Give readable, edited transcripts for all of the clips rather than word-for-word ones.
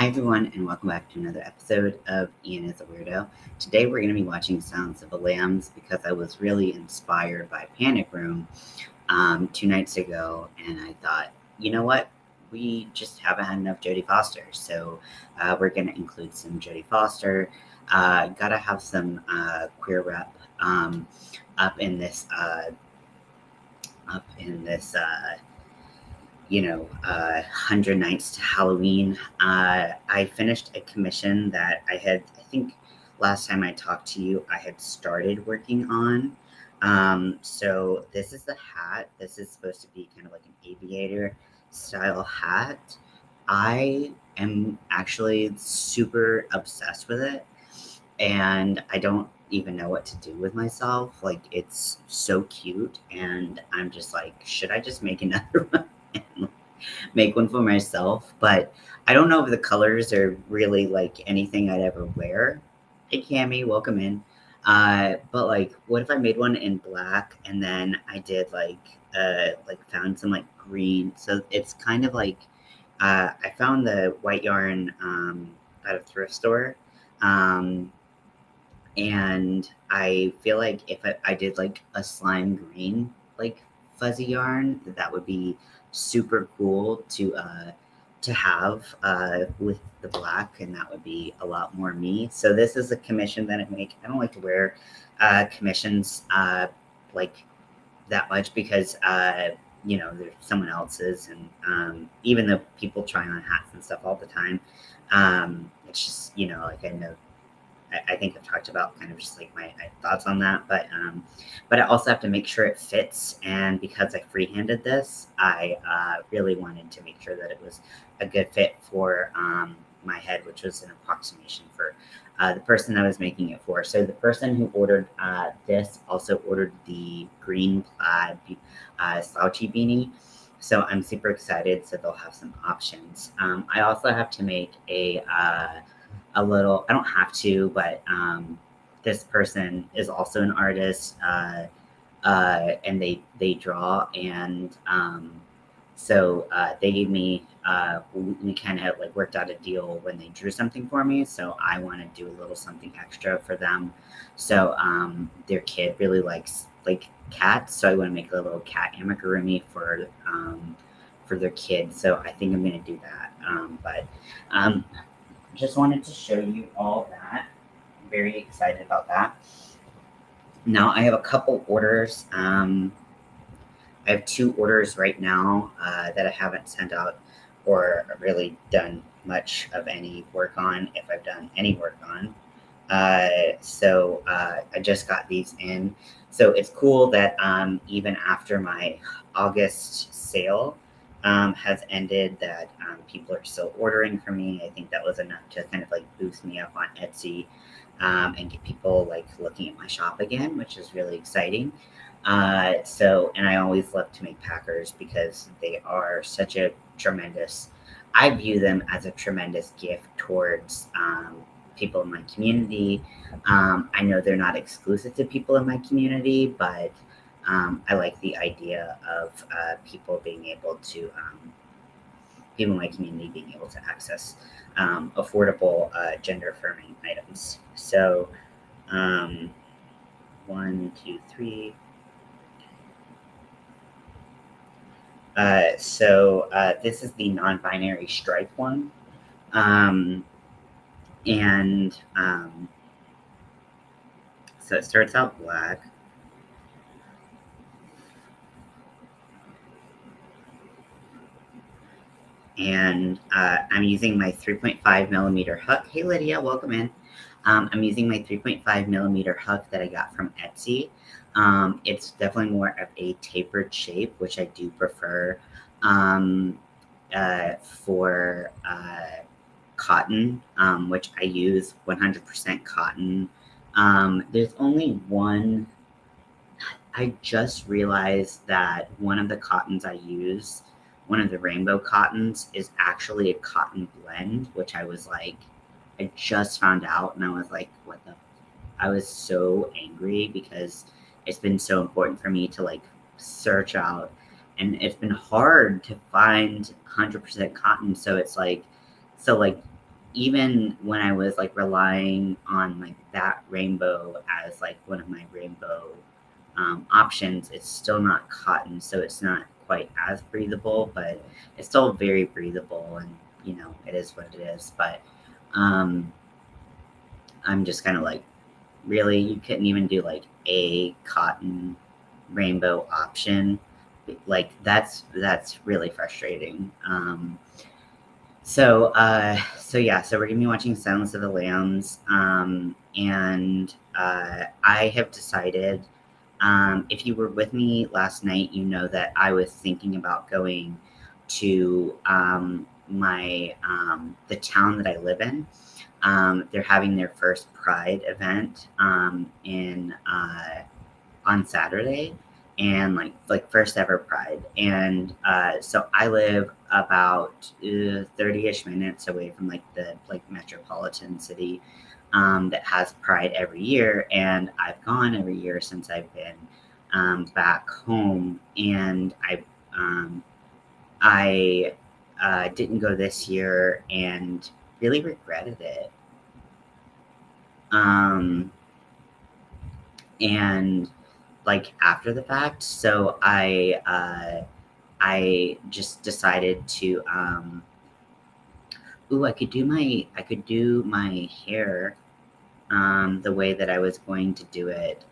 Hi everyone, and welcome back to another episode of Ian is a Weirdo. Today we're going to be watching Silence of the Lambs because I was really inspired by Panic Room 2 nights ago, and I thought, you know what? We just haven't had enough Jodie Foster, so we're going to include some Jodie Foster. Gotta have some queer rep up in this up in this 100 Nights to Halloween. I finished a commission that I think last time I talked to you, I had started working on. So this is the hat. This is supposed to be kind of like an aviator style hat. I am actually super obsessed with it, and I don't even know what to do with myself. Like, it's so cute, and I'm just like, should I just make another one? And make one for myself, but I don't know if the colors are really like anything I'd ever wear. Hey Cammy, welcome in. But like, what if I made one in black and then I did like found some like green. So it's kind of like I found the white yarn at a thrift store. Um, and I feel like if I did like a slime green like fuzzy yarn, that would be super cool to have with the black, and that would be a lot more me. So this is a commission that I make. I don't like to wear commissions like that much because there's someone else's, and even though people try on hats and stuff all the time, it's just like I know I think I've talked about kind of just like my thoughts on that, but I also have to make sure it fits. And because I freehanded this, I really wanted to make sure that it was a good fit for my head, which was an approximation for the person I was making it for. So the person who ordered this also ordered the green plaid slouchy beanie. So I'm super excited. So they'll have some options. I also have to make a little, I don't have to, but this person is also an artist, and they draw, and so they gave me we kind of like worked out a deal when they drew something for me, so I want to do a little something extra for them. So their kid really likes like cats, so I want to make a little cat amigurumi for their kid. So I think I'm going to do that. But just wanted to show you all that. I'm very excited about that. Now I have a couple orders. I have 2 orders right now that I haven't sent out or really done much of any work on, if I've done any work on. So I just got these in. So it's cool that even after my August sale has ended, that people are still ordering from me. I think that was enough to kind of like boost me up on Etsy and get people like looking at my shop again, which is really exciting. And I always love to make packers because they are such a tremendous, I view them as a tremendous gift towards people in my community. I know they're not exclusive to people in my community, but I like the idea of people being able to, people in my community being able to access affordable gender affirming items. So, 1, 2, 3. This is the non-binary stripe one. And so it starts out black. And I'm using my 3.5 millimeter hook. Hey, Lydia, welcome in. I'm using my 3.5 millimeter hook that I got from Etsy. It's definitely more of a tapered shape, which I do prefer for cotton, which I use 100% cotton. There's only one. I just realized that one of the cottons I use, one of the rainbow cottons, is actually a cotton blend, which I was like, I just found out, and I was like, what the? I was so angry because it's been so important for me to like search out, and it's been hard to find 100% cotton. So it's like, so like even when I was like relying on like that rainbow as like one of my rainbow options, it's still not cotton, so it's not quite as breathable, but it's still very breathable, and it is what it is. But um, I'm just kind of like, really, you couldn't even do like a cotton rainbow option? Like that's really frustrating. So yeah, so we're gonna be watching Silence of the Lambs, and I have decided. If you were with me last night, you know that I was thinking about going to my the town that I live in. They're having their first Pride event in on Saturday, and like first ever Pride. And so I live about 30-ish minutes away from like the like metropolitan city that has Pride every year, and I've gone every year since I've been back home, and um, I didn't go this year and really regretted it. Um, and like after the fact, so I just decided to I could do my hair the way that I was going to do it.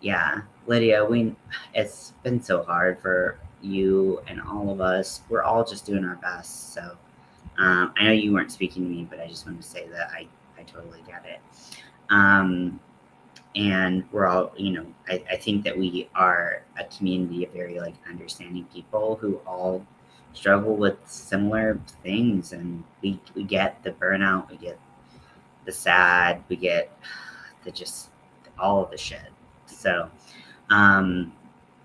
Yeah, Lydia, we it's been so hard for you and all of us. We're all just doing our best. So I know you weren't speaking to me, but I just wanted to say that I totally get it. Um, and we're all, I think that we are a community of very like understanding people who all struggle with similar things, and we get the burnout, we get the sad, we get the just all of the shit. So um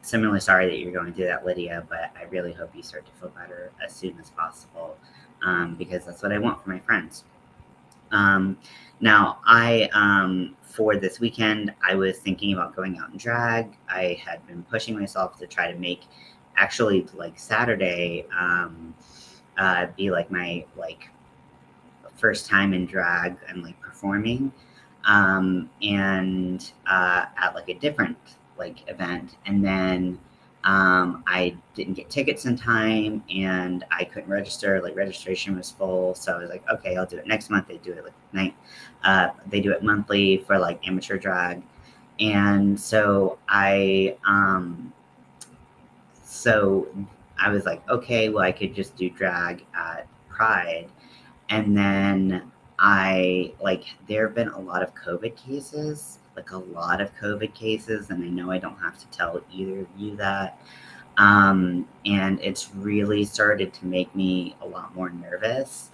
so I'm really sorry that you're going through that, Lydia, but I really hope you start to feel better as soon as possible, because that's what I want for my friends. um, Now, for this weekend, I was thinking about going out and drag. I had been pushing myself to try to make actually like Saturday be like my like first time in drag and like performing, and at like a different like event. And then I didn't get tickets in time, and I couldn't register. Like registration was full, so I was like, okay, I'll do it next month. They do it like they do it monthly for like amateur drag, and so I was like, okay, well, I could just do drag at Pride. And then there have been a lot of COVID cases, like a lot of COVID cases. And I know I don't have to tell either of you that. And it's really started to make me a lot more nervous.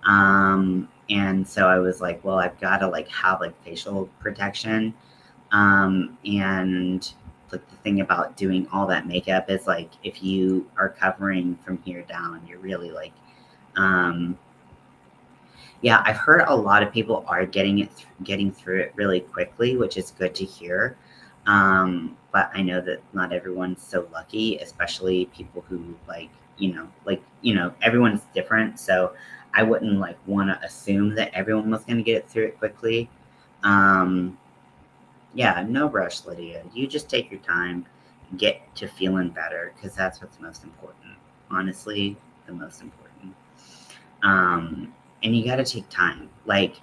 And so I was like, well, I've got to like have like facial protection. And like the thing about doing all that makeup is like, if you are covering from here down, you're really like, um, yeah, I've heard a lot of people are getting through it really quickly, which is good to hear. But I know that not everyone's so lucky, especially people who everyone's different. So I wouldn't like want to assume that everyone was going to get it through it quickly. Um, yeah, no rush, Lydia. You just take your time, get to feeling better, because that's what's most important. Honestly, the most important. And you got to take time. Like,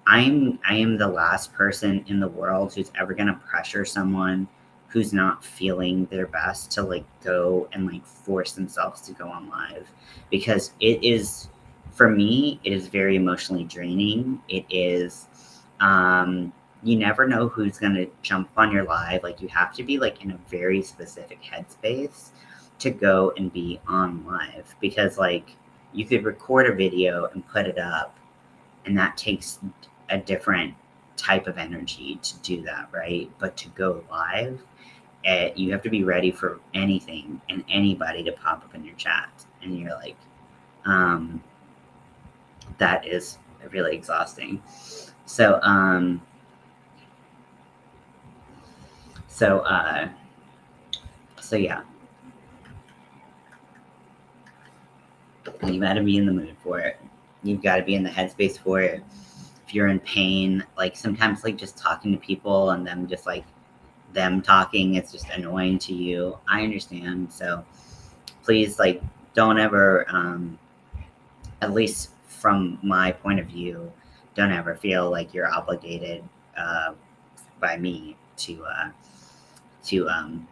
I am the last person in the world who's ever going to pressure someone who's not feeling their best to like go and like force themselves to go on live, because it is, for me, it is very emotionally draining. It is, you never know who's going to jump on your live. Like, you have to be like in a very specific headspace to go and be on live, because like you could record a video and put it up, and that takes a different type of energy to do that, right? But to go live, you have to be ready for anything and anybody to pop up in your chat, and you're like, um, that is really exhausting. So so uh so yeah, you got to be in the mood for it. you've got to be in the headspace for it. If you're in pain, like sometimes like just talking to people and them just like them talking, it's just annoying to you. I understand. So please like don't ever, at least from my point of view, don't ever feel like you're obligated by me to to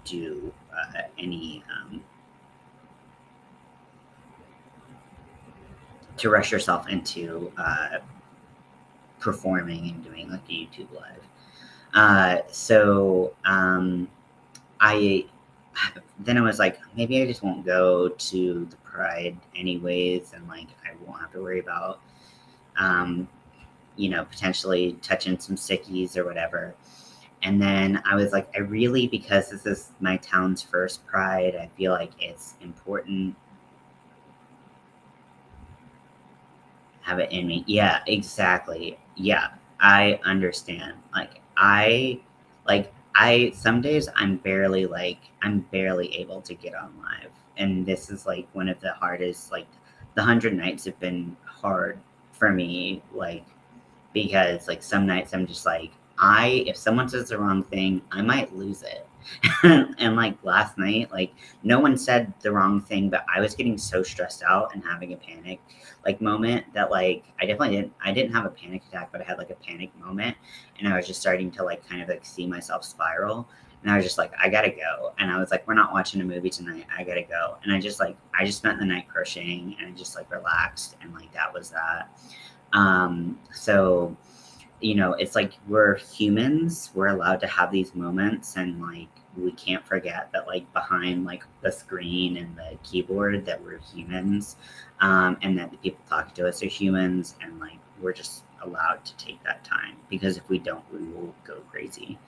do any to rush yourself into performing and doing like a YouTube live. I then I was like, maybe I just won't go to the Pride anyways, and like I won't have to worry about, potentially touching some sickies or whatever. And then I was like, I really, because this is my town's first Pride, I feel like it's important. Have it in me. Yeah, exactly. Yeah, I understand. I some days I'm barely able to get on live. And this is like one of the hardest, like the 100 nights have been hard for me, like because like some nights I'm just like, if someone says the wrong thing, I might lose it. And like last night, like no one said the wrong thing, but I was getting so stressed out and having a panic like moment that like I didn't have a panic attack, but I had like a panic moment, and I was just starting to like kind of like see myself spiral. And I was just like, I gotta go. And I was like, we're not watching a movie tonight. I gotta go. And I just spent the night crocheting and I just like relaxed, and like that was that. So, it's like we're humans. We're allowed to have these moments, and like we can't forget that like behind like the screen and the keyboard that we're humans, and that the people talking to us are humans, and like we're just allowed to take that time, because if we don't, we will go crazy.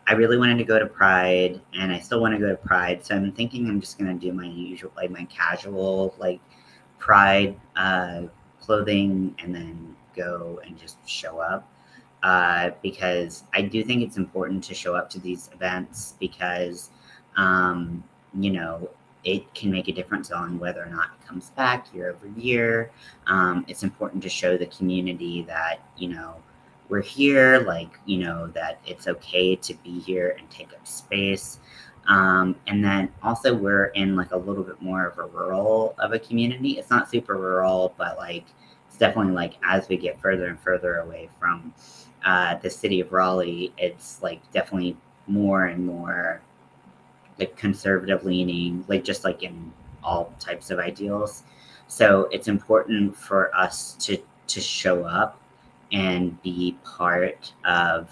I really wanted to go to Pride, and I still want to go to Pride. So I'm thinking I'm just gonna do my usual, like my casual, like Pride clothing, and then go and just show up. Because I do think it's important to show up to these events, because, um, you know, it can make a difference on whether or not it comes back year over year. It's important to show the community that, we're here, like, that it's okay to be here and take up space. And then also we're in like a little bit more of a rural of a community. It's not super rural, but like it's definitely like as we get further and further away from the city of Raleigh, it's like definitely more and more like conservative leaning, like just like in all types of ideals. So it's important for us to show up and be part of.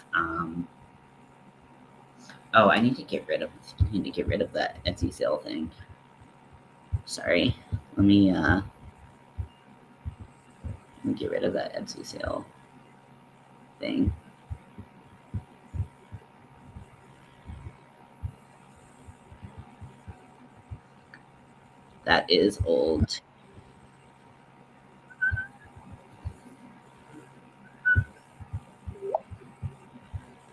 Oh, I need to get rid of that Etsy sale thing. Sorry. Let me get rid of that Etsy sale thing. That is old.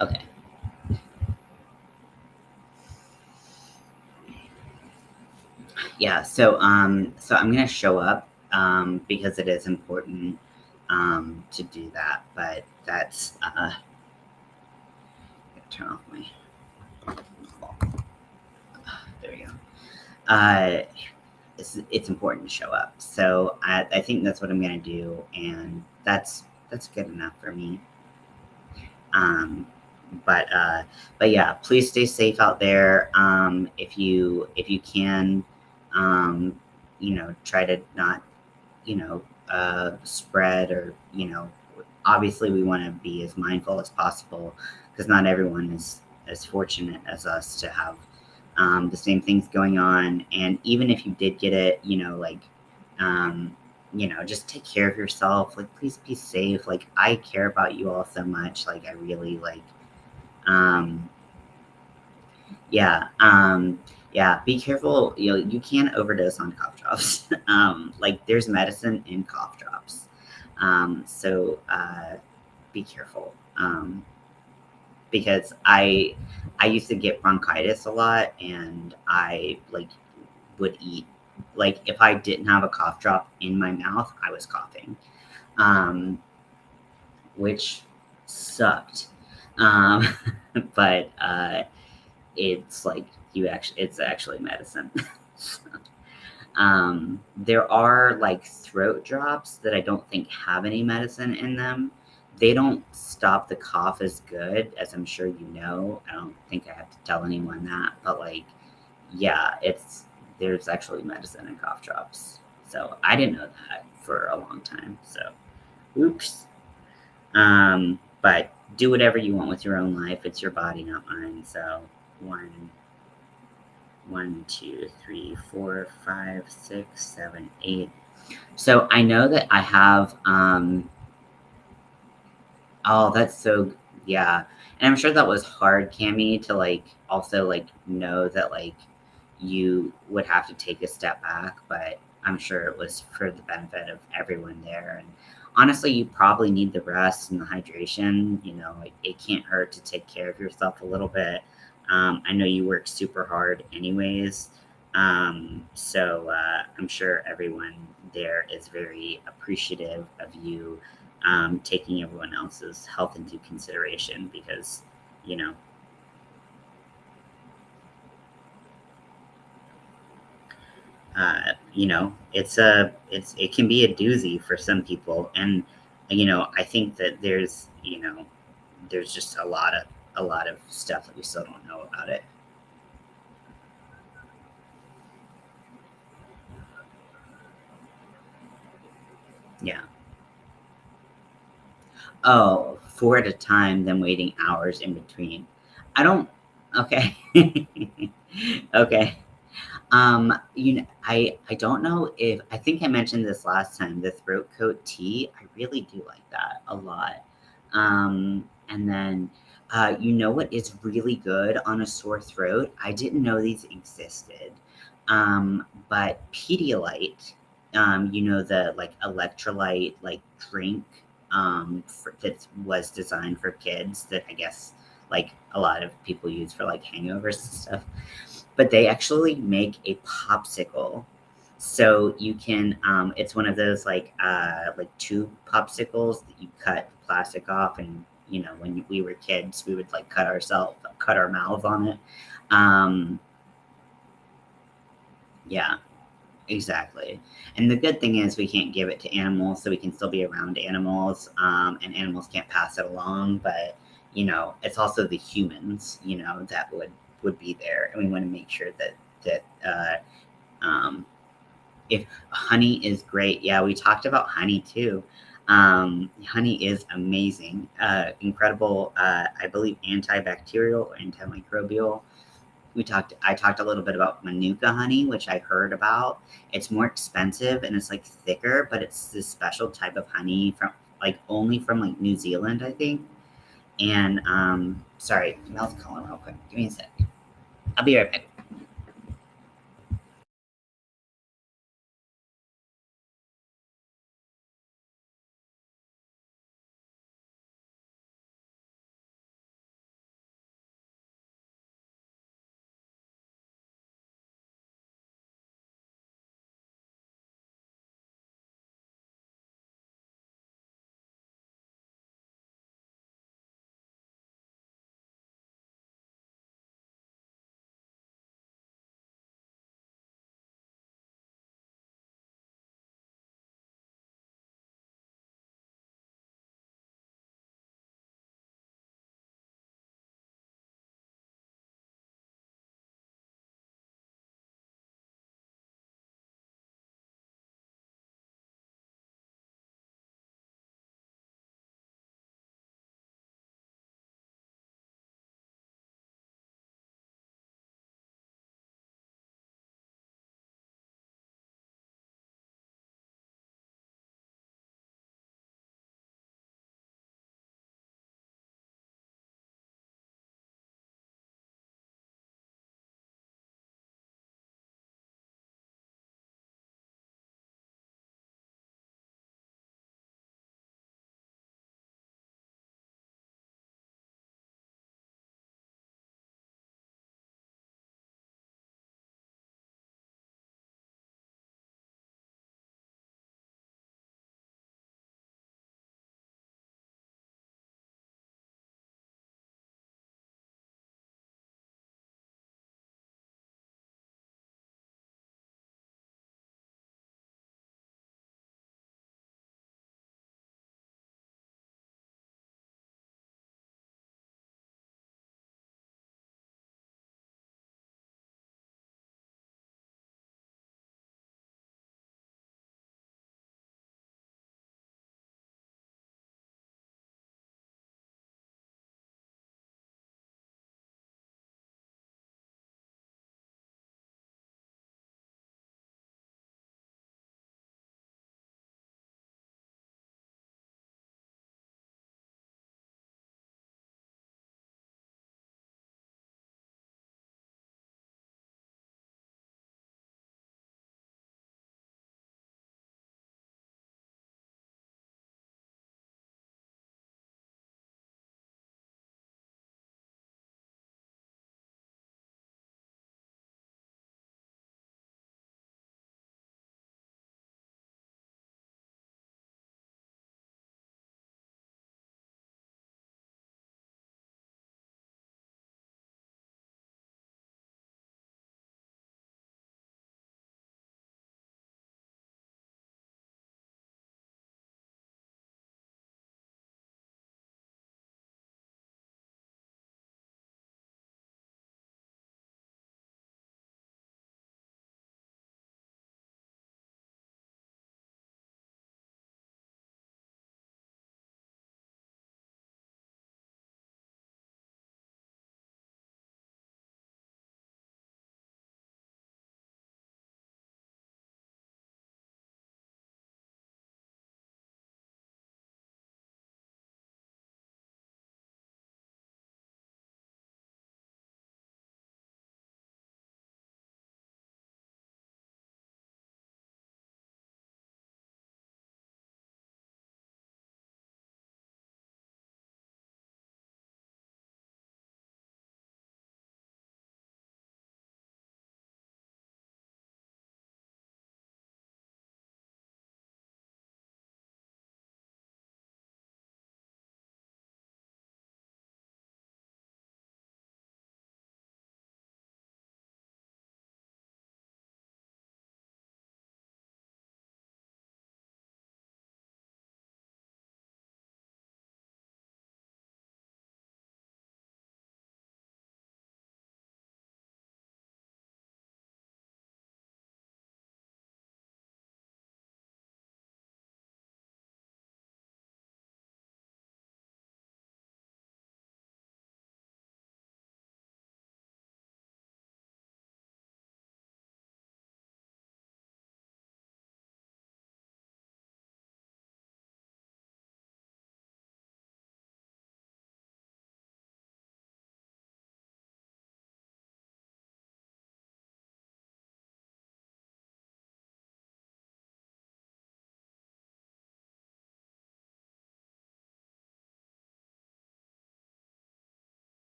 Okay. Yeah, so I'm gonna show up because it is important to do that, but that's turn off my there we go. Uh it's important to show up. So I think that's what I'm gonna do, and that's good enough for me. Um, but yeah, please stay safe out there. If you can, um, try to not spread, or obviously we want to be as mindful as possible, because not everyone is as fortunate as us to have the same things going on. And even if you did get it, um, just take care of yourself. Like, please be safe. Like, I care about you all so much. Like, I really um, yeah, yeah. Be careful. You can overdose on cough drops. Like, there's medicine in cough drops. So be careful. because I used to get bronchitis a lot, and I like would eat, like if I didn't have a cough drop in my mouth, I was coughing, um, which sucked. Um, but it's like it's actually medicine. There are like throat drops that I don't think have any medicine in them. They don't stop the cough as good, as I'm sure you know. I don't think I have to tell anyone that, but like, yeah, there's actually medicine in cough drops. So I didn't know that for a long time. So, oops. But do whatever you want with your own life. It's your body, not mine. So, one, 1, 2, 3, 4, 5, 6, 7, 8. So I know that I have, oh, that's so, yeah. And I'm sure that was hard, Cami, to like also like know that like you would have to take a step back, but I'm sure it was for the benefit of everyone there. And honestly, you probably need the rest and the hydration. You know, it can't hurt to take care of yourself a little bit. I know you work super hard, anyways. So I'm sure everyone there is very appreciative of you taking everyone else's health into consideration because, you know, it can be a doozy for some people, and I think that there's just a lot of stuff that we still don't know about it. Yeah. Oh, four at a time, then waiting hours in between. I don't. Okay. Okay. I don't know if I think I mentioned this last time. The throat coat tea, I really do like that a lot. And then, you know what is really good on a sore throat? I didn't know these existed, but Pedialyte, the like electrolyte like drink, that was designed for kids that I guess like a lot of people use for like hangovers and stuff, but they actually make a popsicle. So you can, it's one of those like tube popsicles that you cut the plastic off, and when we were kids, we would like cut our mouth on it. Um, yeah, exactly. And the good thing is we can't give it to animals, so we can still be around animals, and animals can't pass it along. But it's also the humans, that would be there, and we want to make sure that um, if honey is great, yeah, we talked about honey too. Honey is amazing, incredible. I believe antibacterial, antimicrobial. I talked a little bit about Manuka honey, which I heard about. It's more expensive and it's like thicker, but it's this special type of honey from like only from like New Zealand, I think. And sorry, Mel's calling real quick. Give me a sec. I'll be right back.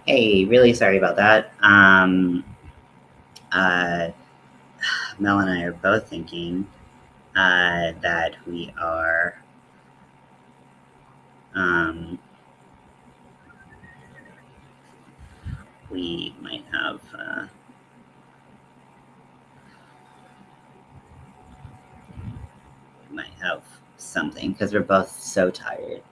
Hey, really sorry about that. Uh, Mel and I are both thinking that um, we might have something because we're both so tired.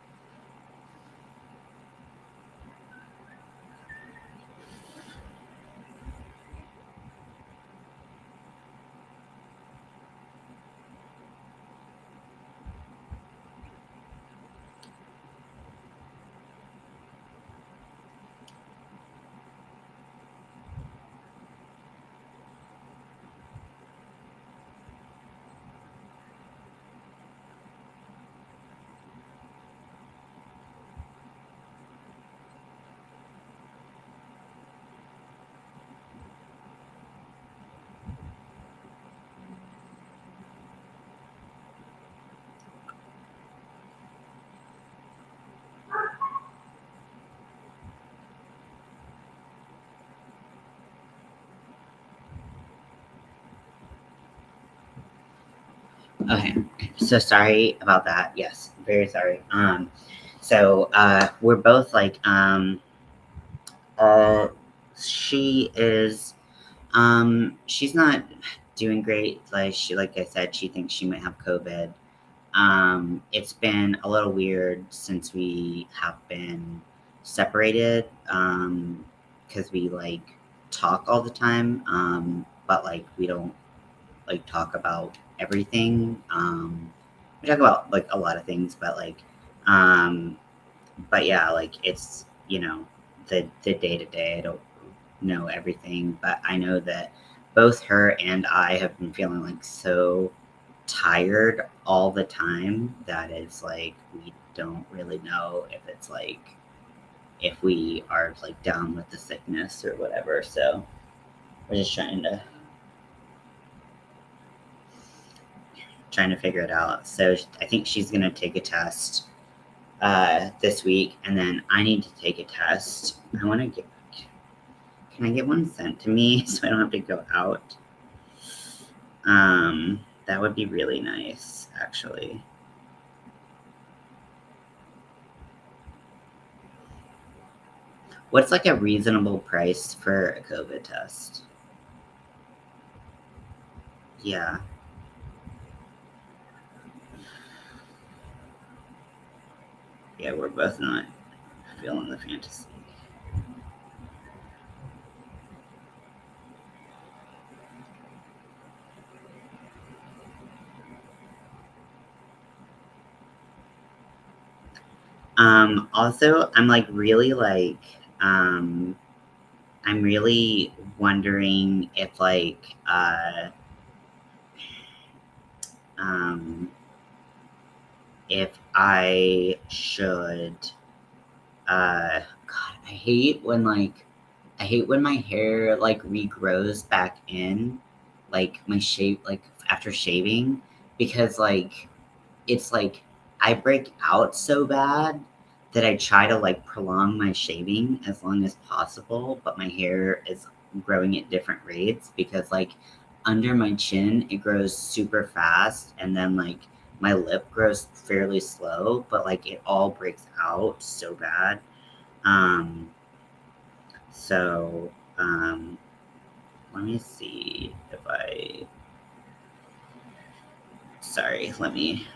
Okay, so sorry about that. Yes, very sorry. We're both like, uh, she is, she's not doing great. Like I said, she thinks she might have COVID. It's been a little weird since we have been separated, because we like talk all the time, but like we don't like talk about everything. We talk about like a lot of things, um, but yeah, like it's the day to day. I don't know everything, but I know that both her and I have been feeling like so tired all the time that it's like we don't really know if it's like if we are like down with the sickness or whatever. So we're just trying to figure it out. So I think she's gonna take a test this week, and then I need to take a test. I want to get. Can I get one sent to me so I don't have to go out? That would be really nice, actually. What's like a reasonable price for a COVID test? Yeah. Yeah, we're both not feeling the fantasy. Also, I'm like really like, um, I'm really wondering if um, if I should, God, I hate when my hair like regrows back in, like my shape, like after shaving, because like it's like I break out so bad that I try to like prolong my shaving as long as possible, but my hair is growing at different rates because like under my chin it grows super fast and then like my lip grows fairly slow, but like it all breaks out so bad. Um so let me see if I sorry, let me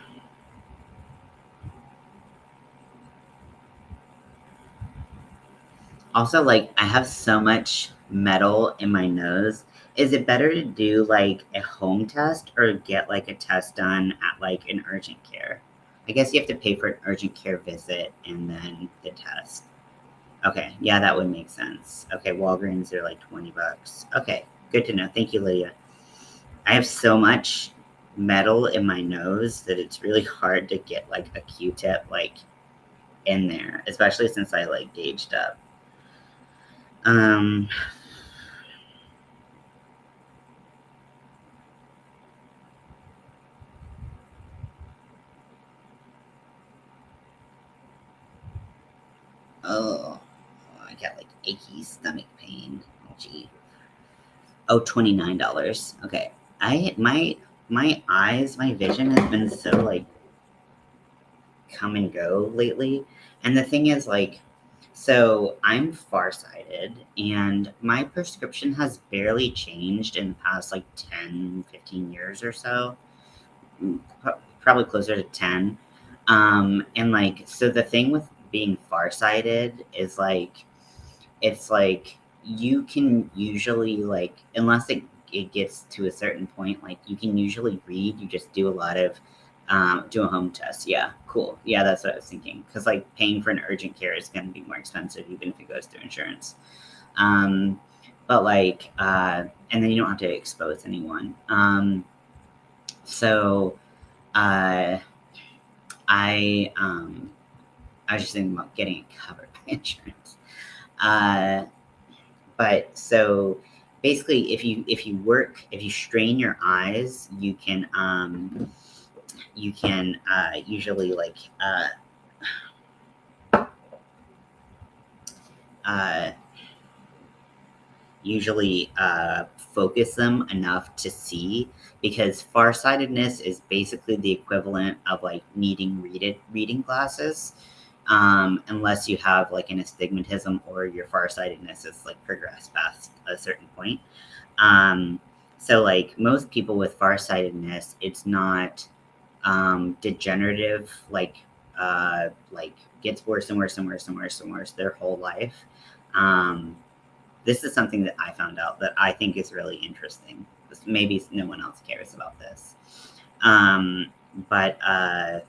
also, like, I have so much metal in my nose. Is it better to do like a home test or get like a test done at like an urgent care? I guess you have to pay for an urgent care visit and then the test. Okay, yeah, that would make sense. Okay, Walgreens are like $20. Okay, good to know. Thank you, Lydia. I have so much metal in my nose that it's really hard to get like a Q-tip like in there, especially since I like gauged up. Um, oh, get like achy stomach pain. Oh, gee. Oh, $29. Okay. My eyes, my vision has been so like come and go lately. And the thing is, like, so I'm farsighted, and my prescription has barely changed in the past like 10, 15 years or so. Probably closer to 10. And like, so the thing with being farsighted is like, it's like you can usually, like, unless it gets to a certain point, like you can usually read, you just do a lot of do a home test. Yeah, cool. Yeah, that's what I was thinking. Because like paying for an urgent care is going to be more expensive even if it goes through insurance. But like, and then you don't have to expose anyone. So uh, I I was just thinking about getting it covered by insurance. Uh, but so basically, if you strain your eyes, you can usually like uh, usually focus them enough to see, because farsightedness is basically the equivalent of like needing reading glasses, unless you have like an astigmatism or your farsightedness is like progressed past a certain point. Um, so like most people with farsightedness, it's not degenerative, like gets worse and worse and worse and worse and worse their whole life. Um, this is something that I found out that I think is really interesting. Maybe no one else cares about this. Um, but I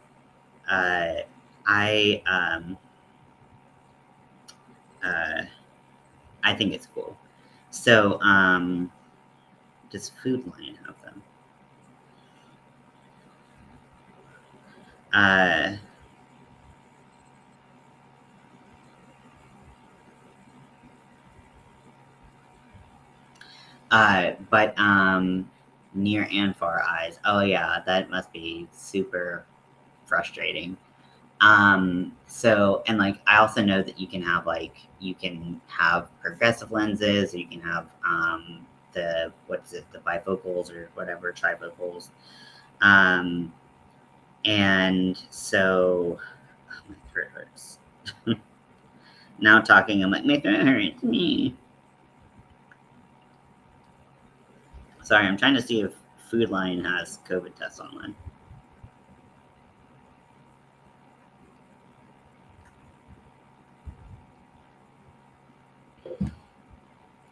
uh, I think it's cool. So does Food Lion have them? Uh, but near and far eyes. Oh yeah, that must be super frustrating. So, and like I also know that you can have progressive lenses, or you can have the what is it, the bifocals or whatever, trifocals. Um, and so oh, my throat hurts. Now talking, I'm like, my throat hurts me. Sorry, I'm trying to see if Food Lion has COVID tests online.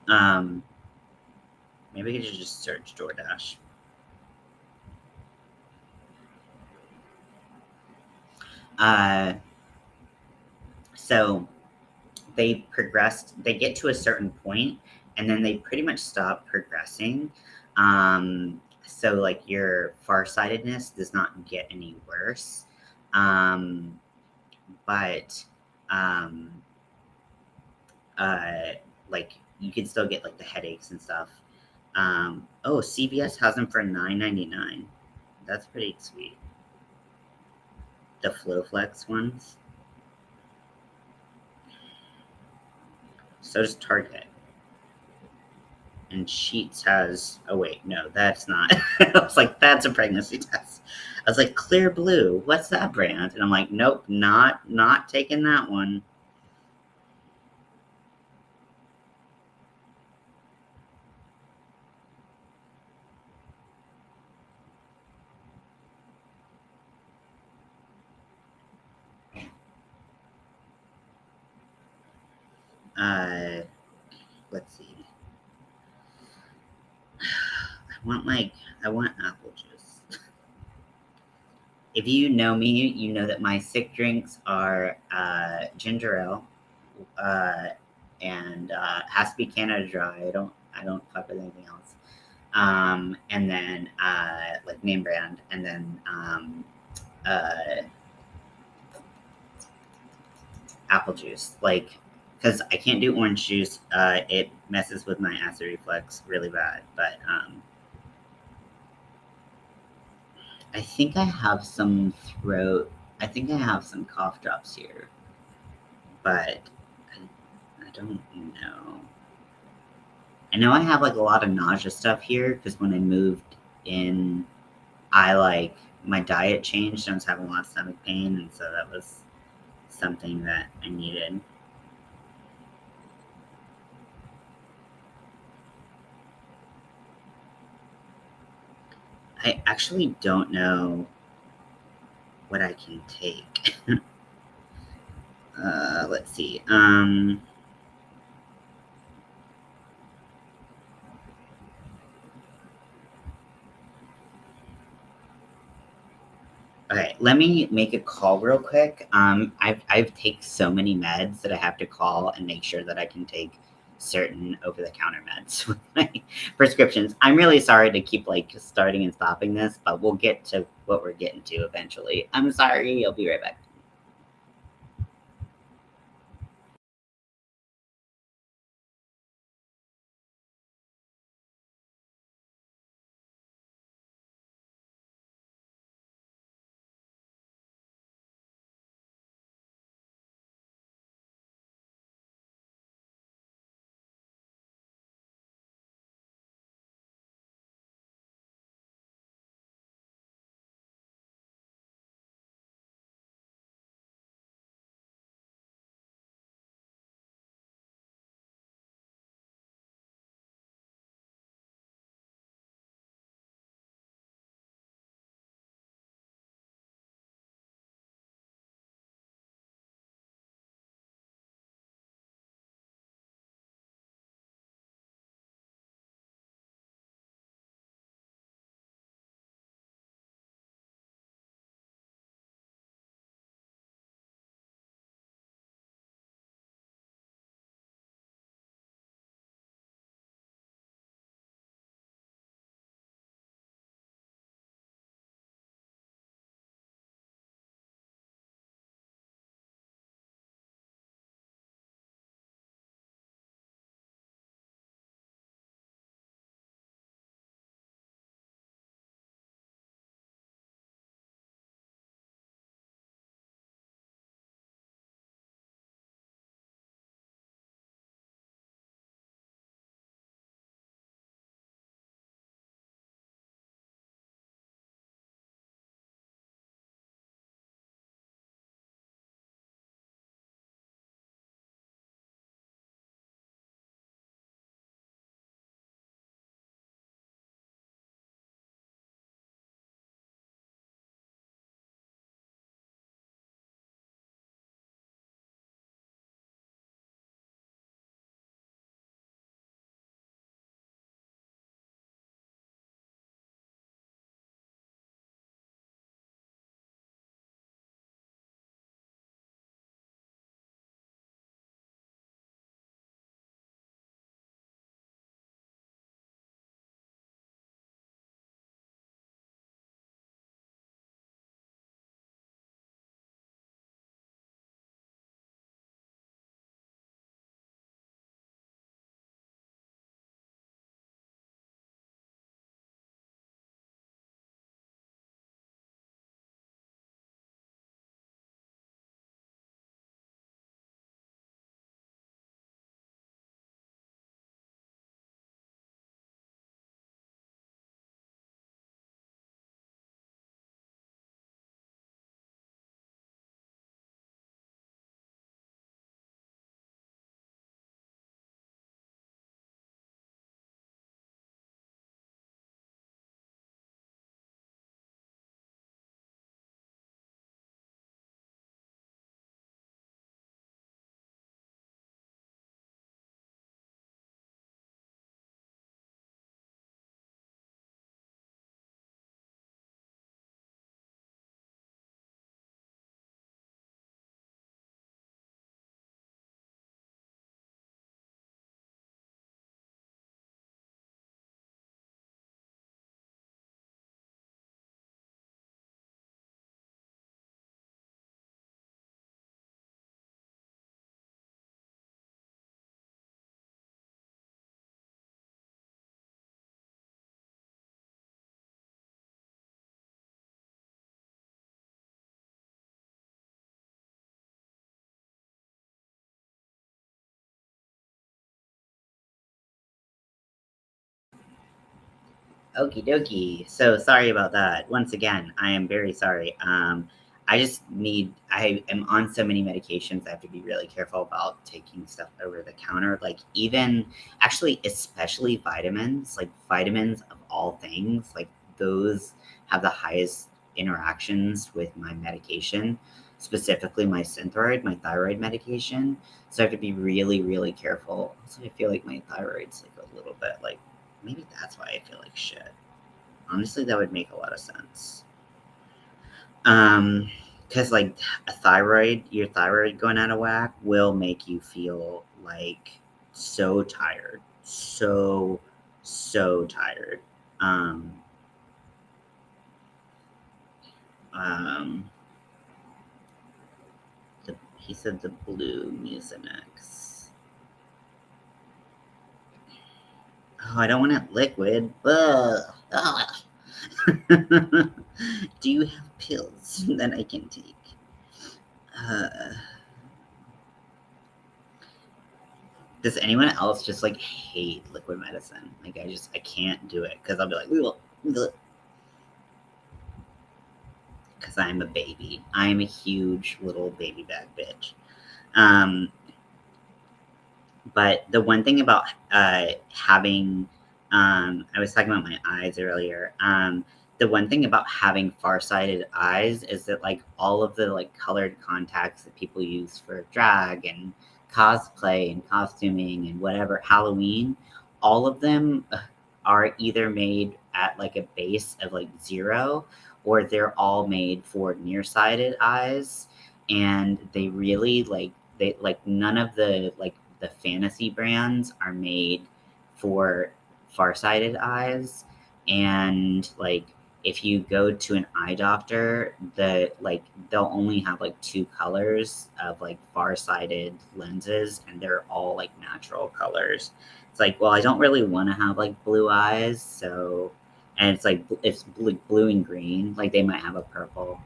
Um, maybe I could just search DoorDash. Uh, so they get to a certain point, and then they pretty much stop progressing. So like your farsightedness does not get any worse. Um, but um, uh, like you can still get like the headaches and stuff. Oh, CVS has them for $9.99. That's pretty sweet. The Flowflex ones. So does Target. And Sheets has, oh wait, no, that's not. I was like, that's a pregnancy test. I was like, Clear Blue, what's that brand? And I'm like, nope, not taking that one. Uh, let's see. I want apple juice. If you know me, you know that my sick drinks are ginger ale, uh, and has to be Canada Dry. I don't fuck with anything else. And then like name brand, and then uh, apple juice. Like, because I can't do orange juice. It messes with my acid reflux really bad. But I think I have some throat. I think I have some cough drops here, but I don't know. I know I have like a lot of nausea stuff here because when I moved in, I like my diet changed and I was having a lot of stomach pain, and so that was something that I needed. I actually don't know what I can take. Let's see. Okay, let me make a call real quick. I've take so many meds that I have to call and make sure that I can take certain over-the-counter meds with my prescriptions. I'm really sorry to keep like starting and stopping this, but we'll get to what we're getting to eventually. I'm sorry. I'll be right back. Okie dokie. So sorry about that. Once again, I am very sorry. I am on so many medications. I have to be really careful about taking stuff over the counter. Like, even actually, especially vitamins, like vitamins of all things, like those have the highest interactions with my medication, specifically my Synthroid, my thyroid medication. So I have to be really, really careful. So I feel like my thyroid's like a little bit like, maybe that's why I feel like shit. Honestly, that would make a lot of sense. Because like your thyroid going out of whack will make you feel like so tired, so tired. Um, um, he said the blue Mucinex. Oh, I don't want it liquid. Ugh. Ugh. Do you have pills that I can take? Uh, does anyone else just like hate liquid medicine? Like I can't do it because I'll be like, because I'm a baby. I'm a huge little baby back bitch. Um, But the one thing about having, I was talking about my eyes earlier. The one thing about having far-sighted eyes is that like all of the like colored contacts that people use for drag and cosplay and costuming and whatever Halloween, all of them are either made at like a base of like 0, or they're all made for nearsighted eyes, and they really like they like none of the fantasy brands are made for farsighted eyes. And like if you go to an eye doctor, they'll only have like 2 colors of like farsighted lenses, and they're all like natural colors. It's like, well, I don't really want to have like blue eyes, so, and it's like it's blue and green, like they might have a purple.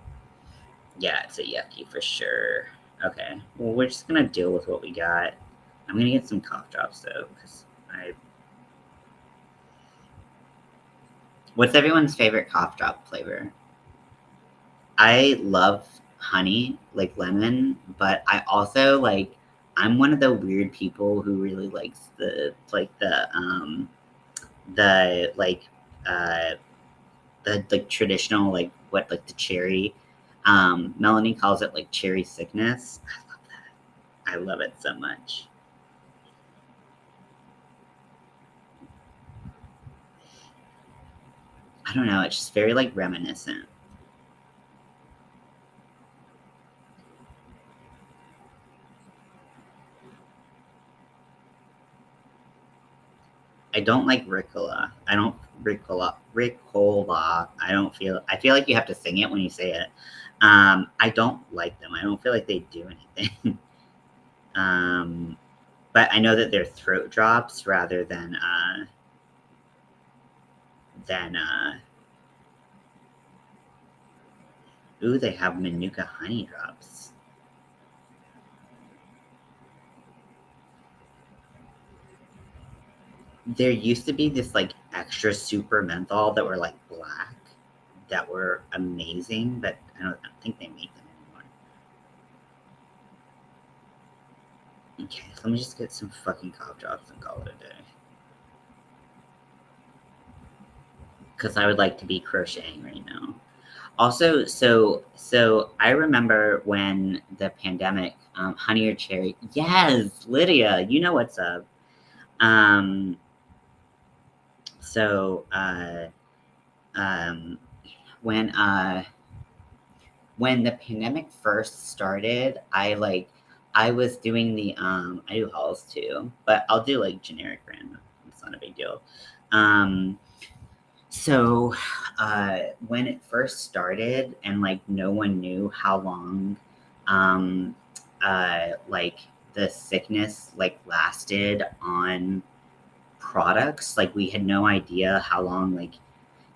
Yeah, it's a yucky for sure. Okay, well, we're just gonna deal with what we got. I'm gonna get some cough drops though, because I. What's everyone's favorite cough drop flavor? I love honey, like lemon, but I also like. I'm one of the weird people who really likes the uh the like traditional like what like the cherry. Melanie calls it like cherry sickness. I love that. I love it so much. I don't know. It's just very like reminiscent. I don't like Ricola. I don't Ricola. I feel like you have to sing it when you say it. I don't like them. I don't feel like they do anything. um, but I know that they're throat drops rather than ooh, they have Manuka honey drops. There used to be this like extra super menthol that were like black that were amazing, but I don't think they make them anymore. Okay, so let me just get some fucking cough drops and call it a day. Because I would like to be crocheting right now. Also, so I remember when the pandemic, Honey or Cherry. Yes, Lydia, you know what's up. Um, so um, when uh, when the pandemic first started, I was doing I do hauls too, but I'll do like generic brand. It's not a big deal. Um, So, when it first started and, like, no one knew how long, um, like, the sickness, like, lasted on products, like, we had no idea how long, like,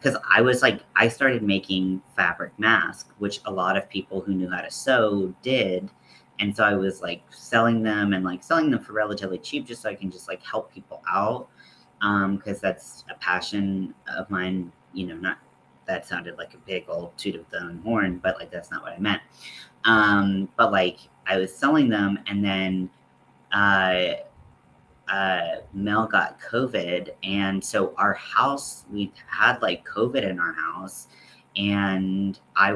because I started making fabric masks, which a lot of people who knew how to sew did, and so I was, like, selling them and, like, selling them for relatively cheap just so I can just, like, help people out, because that's a passion of mine. Not that sounded like a big old toot of the own horn, but like that's not what I meant. But like I was selling them, and then uh, Mel got COVID, and so our house, we had like COVID in our house, and I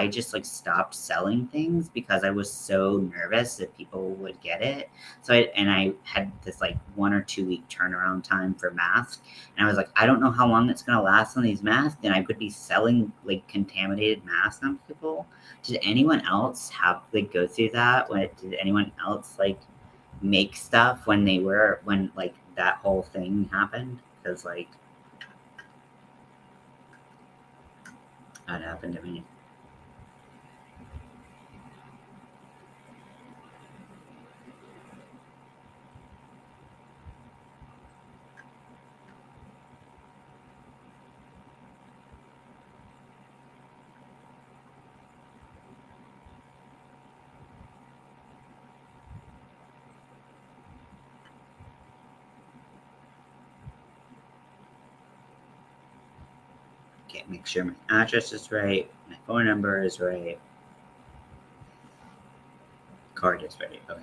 just like stopped selling things because I was so nervous that people would get it. I had this like 1 or 2 week turnaround time for masks, and I was like, I don't know how long it's gonna last on these masks, and I could be selling like contaminated masks on people. Did anyone else have like go through that? Did anyone else like make stuff when like that whole thing happened? Because like that happened to me. Okay, make sure my address is right, my phone number is right, card is ready. Okay.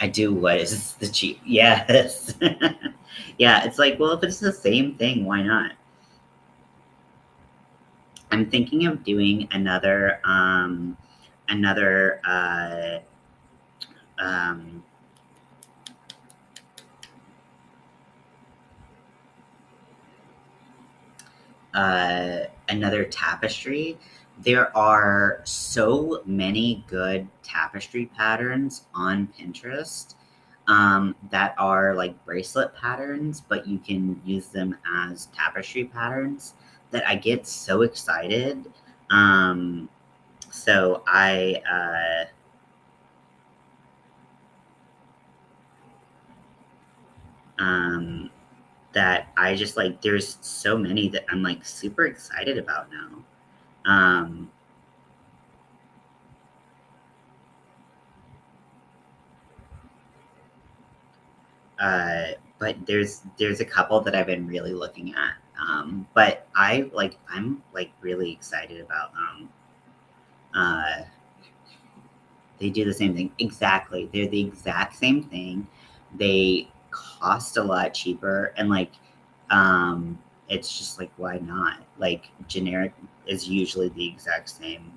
I do what is the cheap? Yes. Yeah, it's like, well, if it's the same thing, why not? I'm thinking of doing another um, another tapestry. There are so many good tapestry patterns on Pinterest that are like bracelet patterns, but you can use them as tapestry patterns that I get so excited. Um, so um, that I just like, there's so many that I'm like super excited about now. Um, but there's a couple that I've been really looking at. But I'm like really excited about uh, they do the same thing exactly. They're the exact same thing. They cost a lot cheaper, and like it's just like why not? Like generic is usually the exact same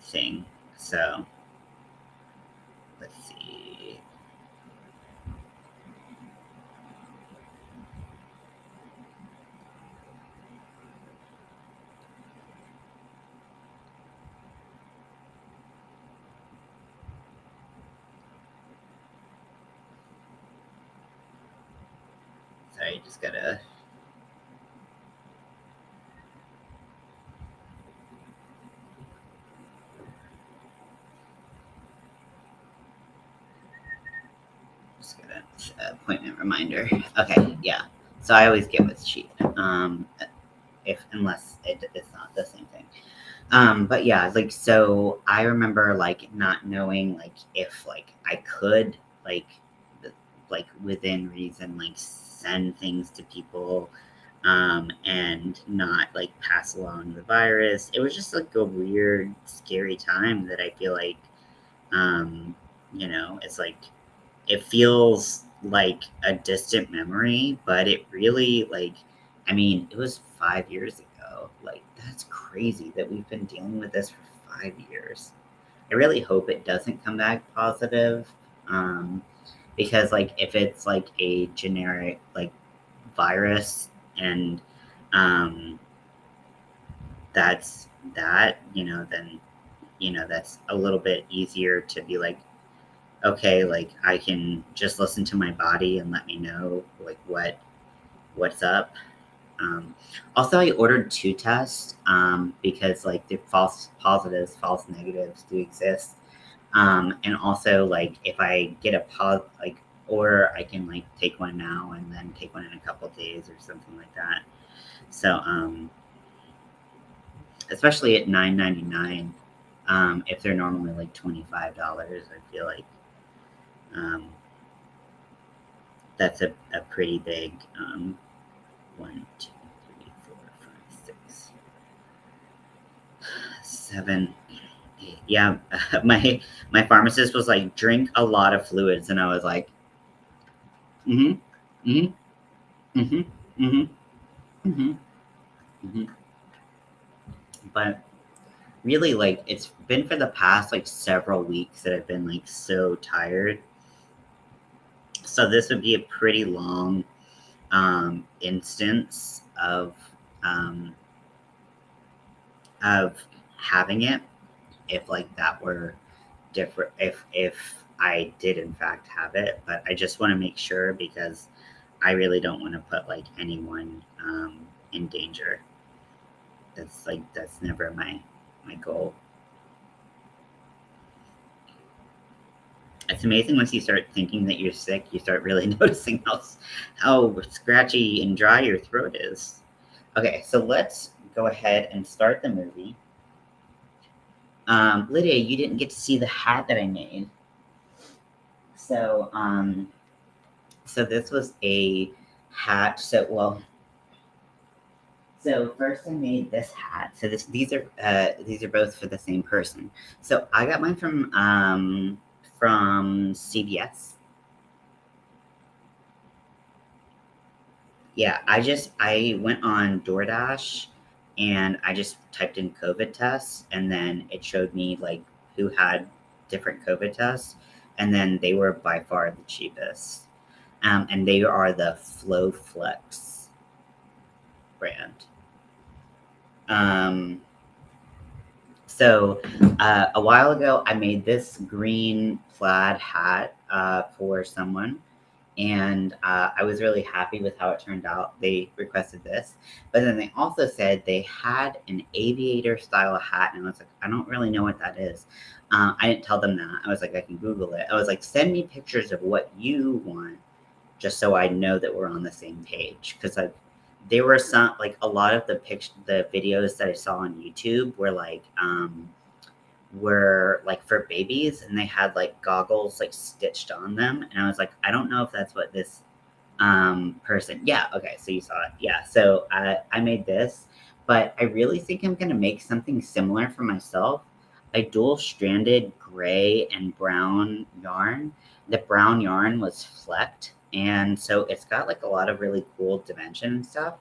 thing. So let's see. Sorry, just gotta. Just get an appointment reminder. Okay, yeah. So I always get what's cheap. If unless it's not the same thing. But yeah, like so I remember like not knowing like if like I could like like within reason like send things to people and not like pass along the virus. It was just like a weird, scary time that I feel like um, it's like it feels like a distant memory, but it really like I mean, it was 5 years ago. Like that's crazy that we've been dealing with this for 5 years. I really hope it doesn't come back positive. Um, because like if it's like a generic like virus and um that's that, then that's a little bit easier to be like, okay, like I can just listen to my body and let me know like what's up. Also, I ordered two tests because like the false positives, false negatives do exist. And also like if I get a like, or I can like take one now and then take one in a couple days or something like that. So especially at $9.99. If they're normally like $25, I feel like that's a pretty big 1, 2, 3, 4, 5, 6, 7, 8. Yeah, my pharmacist was like, drink a lot of fluids, and I was like, mm-hmm, mm-hmm, mm-hmm, mm-hmm, mm-hmm, mm-hmm. But really, like, it's been for the past like several weeks that I've been like so tired. So this would be a pretty long instance um, of having it, if like that were different, if I did in fact have it. But I just want to make sure, because I really don't want to put like anyone in danger. That's never my goal. It's amazing once you start thinking that you're sick, you start really noticing how scratchy and dry your throat is. Okay, so let's go ahead and start the movie. Lydia, you didn't get to see the hat that I made. So, so this was a hat. So first I made this hat. So these are both for the same person. So I got mine from CVS. Yeah, I went on DoorDash, and I just typed in COVID tests, and then it showed me like who had different COVID tests, and then they were by far the cheapest. And they are the FlowFlex brand. Um, a while ago, I made this green plaid hat for someone, and I was really happy with how it turned out. They requested this, but then they also said they had an aviator style hat, and I was like, I don't really know what that is. I didn't tell them that. I was like, I can Google it. I was like, send me pictures of what you want, just so I know that we're on the same page. Because like, there were some, like, a lot of the videos that I saw on YouTube were like for babies, and they had like goggles like stitched on them, and I was like, I don't know if that's what this person. Yeah, okay, so you saw it. Yeah, so I made this, but I really think I'm gonna make something similar for myself. A dual stranded gray and brown yarn. The brown yarn was flecked, and so it's got like a lot of really cool dimension and stuff.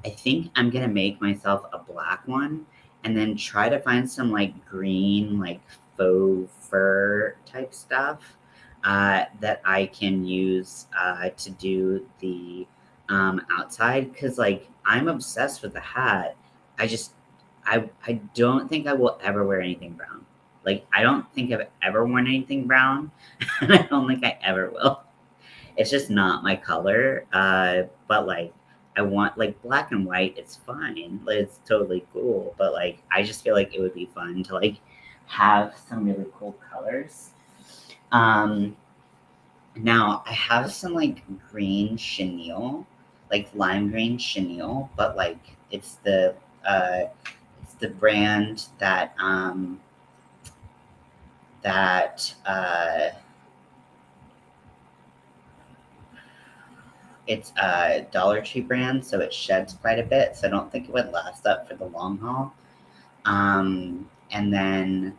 I think I'm gonna make myself a black one, and then try to find some like green, like faux fur type stuff that I can use to do the outside. Because like, I'm obsessed with the hat. I just I don't think I will ever wear anything brown. Like, I don't think I've ever worn anything brown, and I don't think I ever will. It's just not my color. But like, I want like black and white. It's fine. Like, it's totally cool. But like, I just feel like it would be fun to like have some really cool colors. Um, Now I have some like green chenille, like lime green chenille, but like uh, it's the brand that it's a Dollar Tree brand, so it sheds quite a bit. So I don't think it would last up for the long haul. And then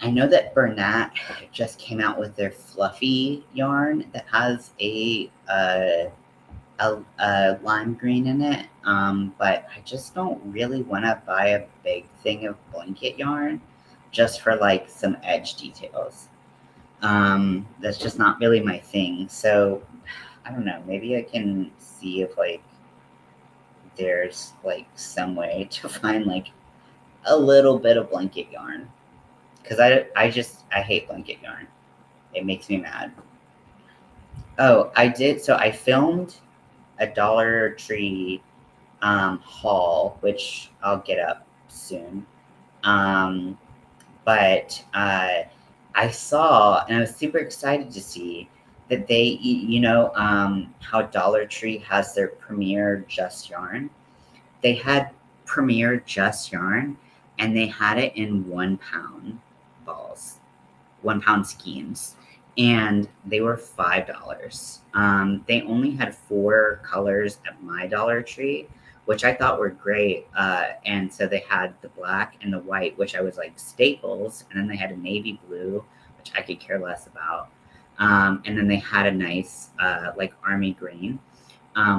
I know that Bernat just came out with their fluffy yarn that has a lime green in it. But I just don't really want to buy a big thing of blanket yarn just for like some edge details. That's just not really my thing. So I don't know. Maybe I can see if like there's like some way to find like a little bit of blanket yarn, because I hate blanket yarn. It makes me mad. Oh, I did. So I filmed a Dollar Tree haul, which I'll get up soon. Um, but I saw, and I was super excited to see that how Dollar Tree has their Premier Just Yarn. They had Premier Just Yarn, and they had it in 1 pound balls, 1 pound skeins, and they were $5. They only had 4 colors at my Dollar Tree, which I thought were great. And so they had the black and the white, which I was like staples, and then they had a navy blue, which I could care less about. And then they had a nice like army green,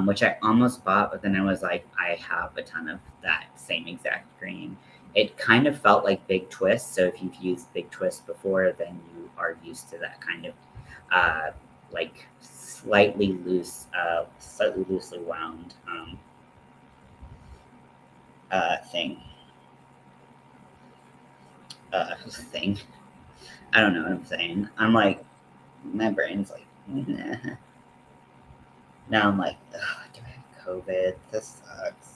which I almost bought, but then I was like, I have a ton of that same exact green. It kind of felt like Big Twist. So if you've used Big Twist before, then you are used to that kind of like slightly loosely wound thing. Thing. I don't know what I'm saying. I'm like, my brain's like, nah. Now I'm like, ugh, do I have COVID? This sucks.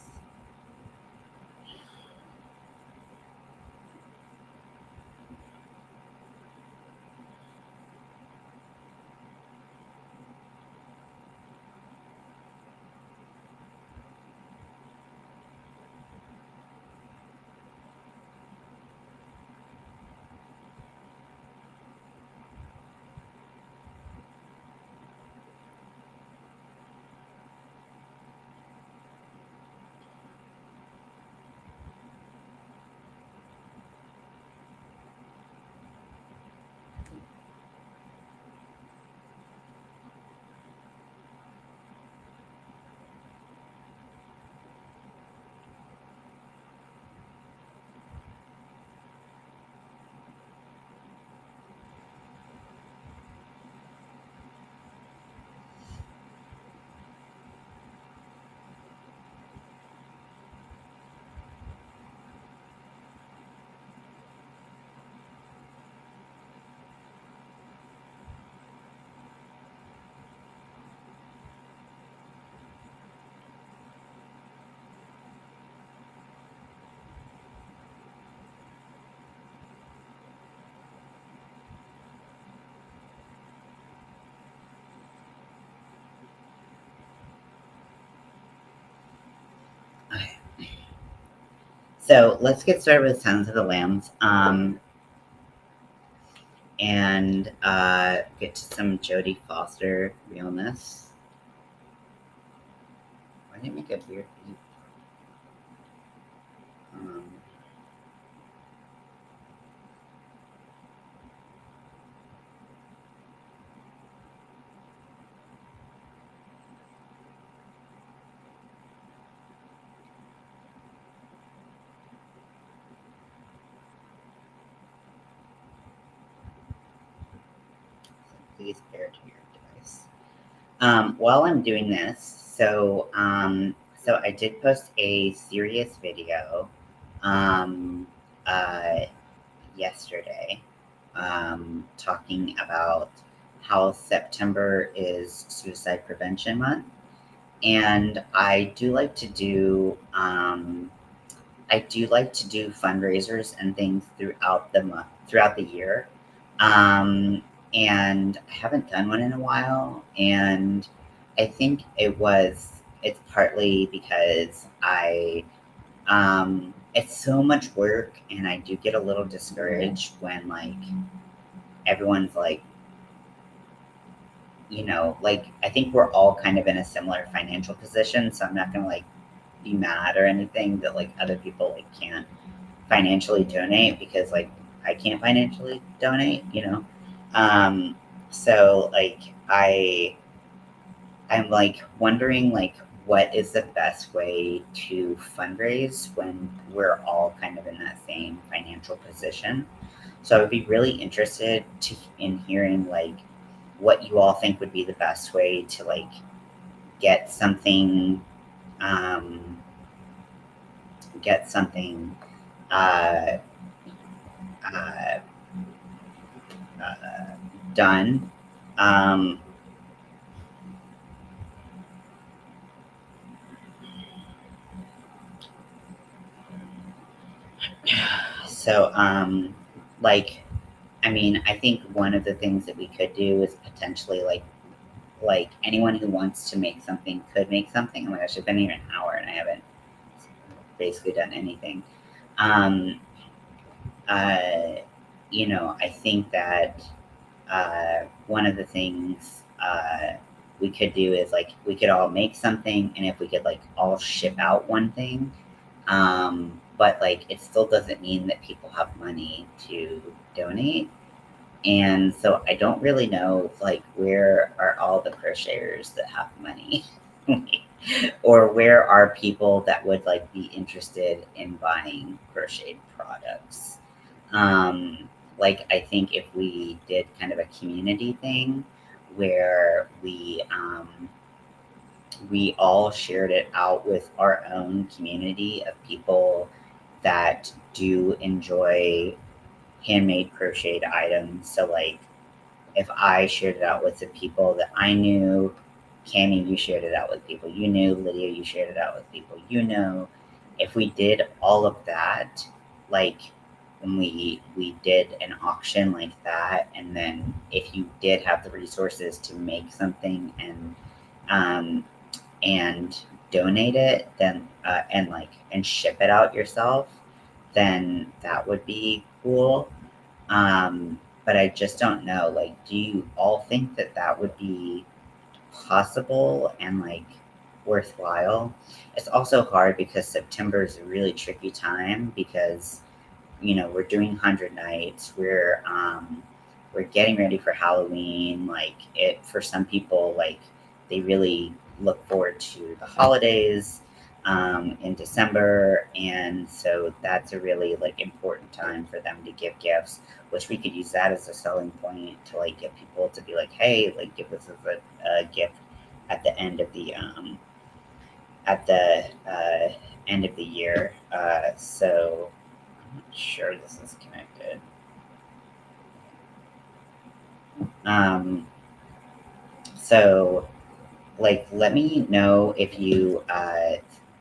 Okay. So let's get started with Sons of the Lambs, and get to some Jodie Foster realness. Why did it make a weird beep? Um, Please pair to your device. While I'm doing this, so I did post a serious video um, uh, yesterday, talking about how September is Suicide Prevention Month, and I do like to do fundraisers and things throughout the month, throughout the year. Um, and I haven't done one in a while. And I think it's partly because it's so much work and I do get a little discouraged when like everyone's like, like I think we're all kind of in a similar financial position. So I'm not going to like be mad or anything that like other people like can't financially donate because like I can't financially donate. Um, so like I'm like wondering like what is the best way to fundraise when we're all kind of in that same financial position. So I would be really interested in hearing like what you all think would be the best way to like get something um, get something uh, uh, uh, done. Um, so, like, I mean, I think one of the things that we could do is potentially like anyone who wants to make something could make something. Oh my gosh, it's been here an hour and I haven't basically done anything. Um, uh, I think that one of the things we could do is like we could all make something, and if we could like all ship out one thing, but like it still doesn't mean that people have money to donate. And so I don't really know like where are all the crocheters that have money, or where are people that would like be interested in buying crocheted products. Like I think if we did kind of a community thing where we all shared it out with our own community of people that do enjoy handmade crocheted items. So like if I shared it out with the people that I knew, Cami, you shared it out with people you knew, Lydia, you shared it out with people you know. If we did all of that, like when we did an auction like that, and then if you did have the resources to make something um, and donate it, then and ship it out yourself, then that would be cool. But I just don't know. Like, do you all think that that would be possible and like worthwhile? It's also hard because September is a really tricky time because we're doing 100 nights. We're getting ready for Halloween. Like it for some people, like they really look forward to the holidays in December, and so that's a really like important time for them to give gifts. Which we could use that as a selling point to like get people to be like, hey, like give this as a gift at the end of the end of the year. So I'm not sure this is connected. Um, so, like, let me know if you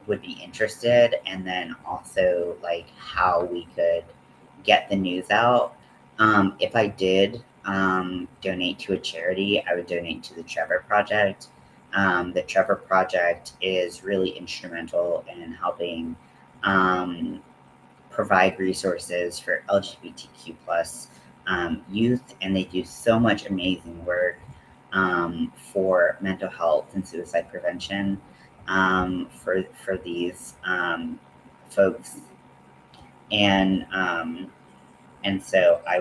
would be interested, and then also like how we could get the news out. If I did donate to a charity, I would donate to the Trevor Project. The Trevor Project is really instrumental in helping um, provide resources for LGBTQ plus youth, and they do so much amazing work for mental health and suicide prevention for these folks, and so I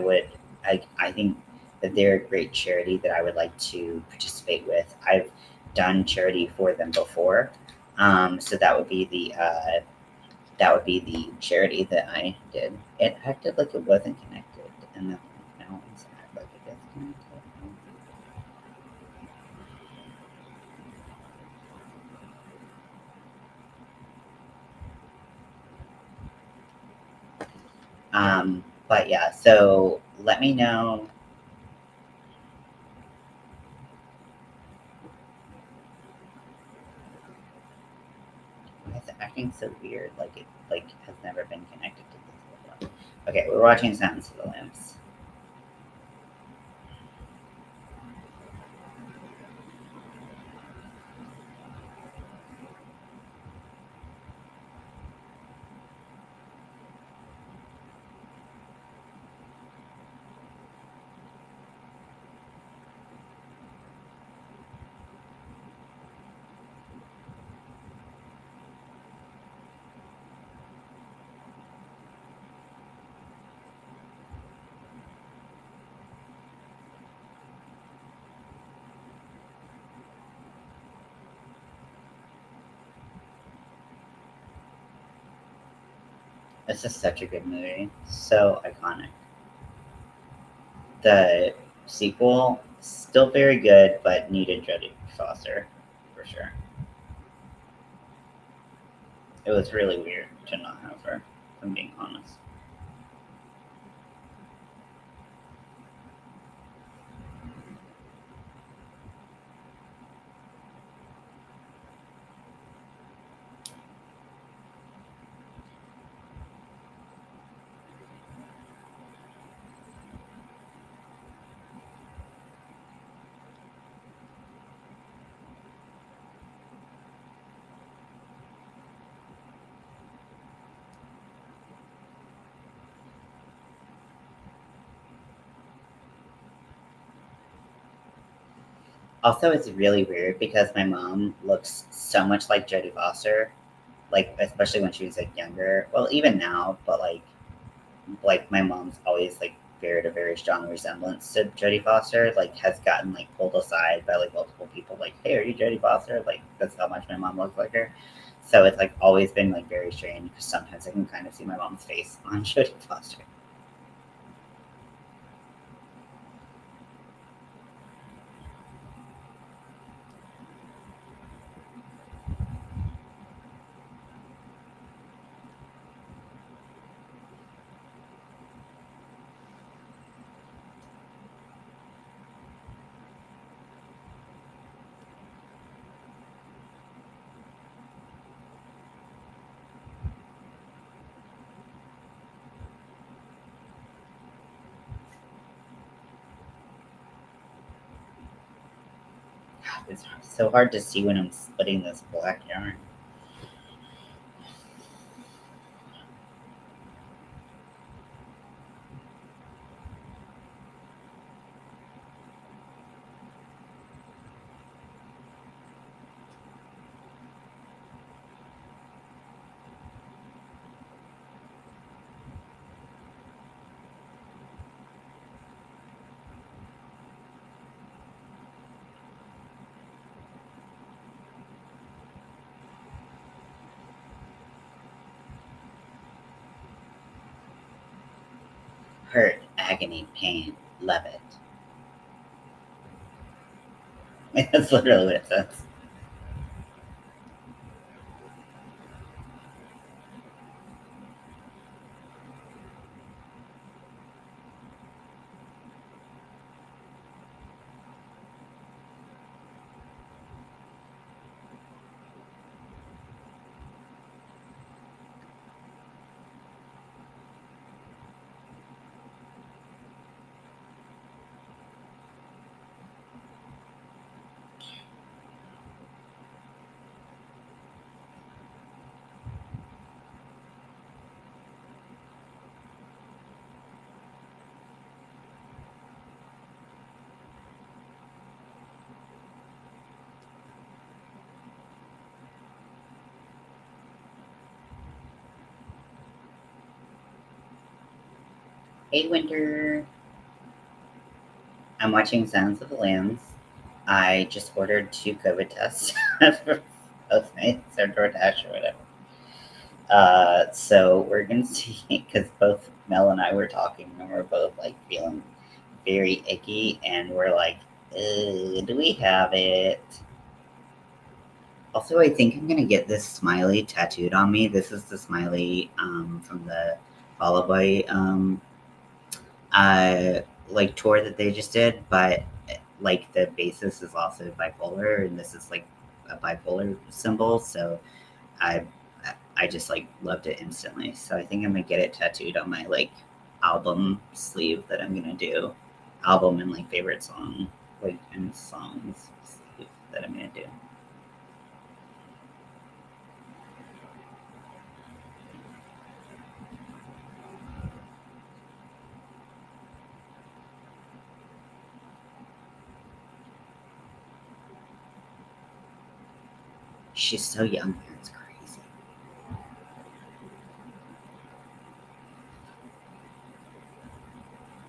think that they're a great charity that I would like to participate with. I've done charity for them before, so that would be the charity that I did. It acted like it wasn't connected, and then now it's act like it is connected. But yeah, so let me know. It's acting so weird, like it like has never been connected to this before. Okay, we're watching Silence of the Lambs. This is such a good movie, so iconic. The sequel still very good, but needed Jodie Foster for sure. It was really weird to not have her, if I'm being honest. Also, it's really weird because my mom looks so much like Jodie Foster, like especially when she was like younger. Well, even now, but like my mom's always like bared a very strong resemblance to Jodie Foster. Like has gotten like pulled aside by like multiple people. Like, hey, are you Jodie Foster? Like that's how much my mom looks like her. So it's like always been like very strange because sometimes I can kind of see my mom's face on Jodie Foster. It's so hard to see when I'm splitting this black yarn. Hurt, agony, pain, love it. That's literally what it says. Hey, Winter. I'm watching Silence of the Lambs. I just ordered 2 COVID tests for both nights or DoorDash or whatever. So we're gonna see because both Mel and I were talking and we're both like feeling very icky and we're like, do we have it? Also, I think I'm gonna get this smiley tattooed on me. This is the smiley from the Fall Out Boy uh, like tour that they just did, but like the basis is also bipolar, and this is like a bipolar symbol. So I I just like loved it instantly. So I think I'm gonna get it tattooed on my like album sleeve that I'm gonna do, album and like favorite song like and songs sleeve that I'm gonna do. She's so young here. It's crazy.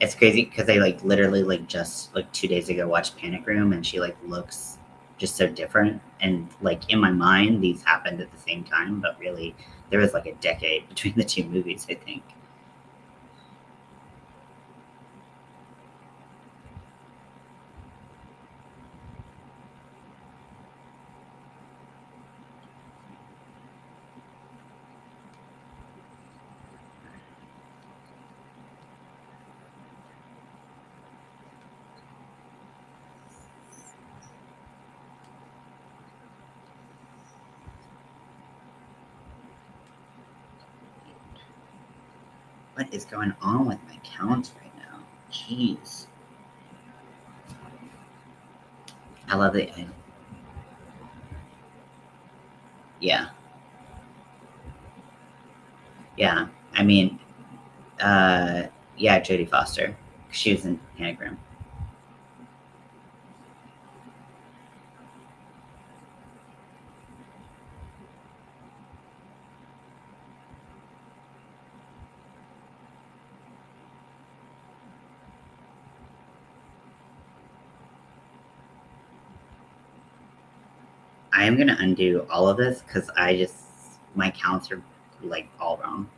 It's crazy because I like literally like just like 2 days ago watched Panic Room and she like looks just so different. And like in my mind, these happened at the same time, but really there was like a decade between the two movies, I think. What is going on with my counts right now? Jeez. I love it. Yeah. Yeah. I mean, uh, yeah, Jodie Foster. She was in Panic Room. I am gonna undo all of this because my counts are like all wrong.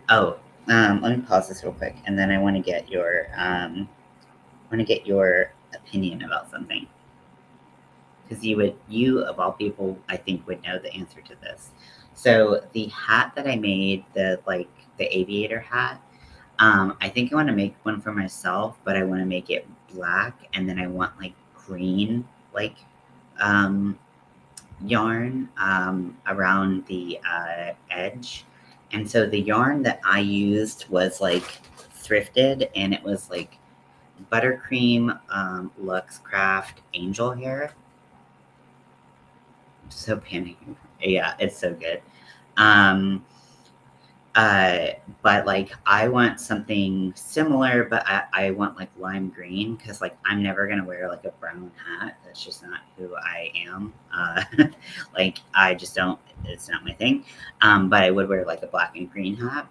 Oh, let me pause this real quick, and then I want to get your opinion about something, because you of all people, I think would know the answer to this. So the hat that I made, the aviator hat, I think I want to make one for myself, but I want to make it black, and then I want like green, like um, yarn around the edge. And so the yarn that I used was like thrifted, and it was like buttercream Lux Craft angel hair. I'm so panicking. Yeah, it's so good. Um, Uh, but like I want something similar, but I want like lime green, because like I'm never gonna wear like a brown hat. That's just not who I am. Like I just don't. It's not my thing. But I would wear like a black and green hat,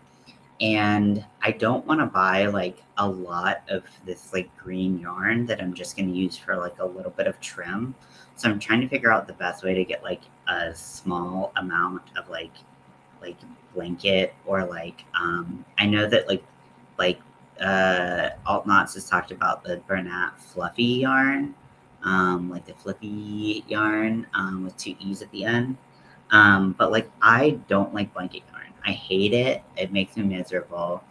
and I don't want to buy like a lot of this like green yarn that I'm just gonna use for like a little bit of trim. So I'm trying to figure out the best way to get like a small amount of like blanket, or like I know that like Alt Knots has talked about the Bernat fluffy yarn, like the flippy yarn with two E's at the end. But like I don't like blanket yarn. I hate it. It makes me miserable.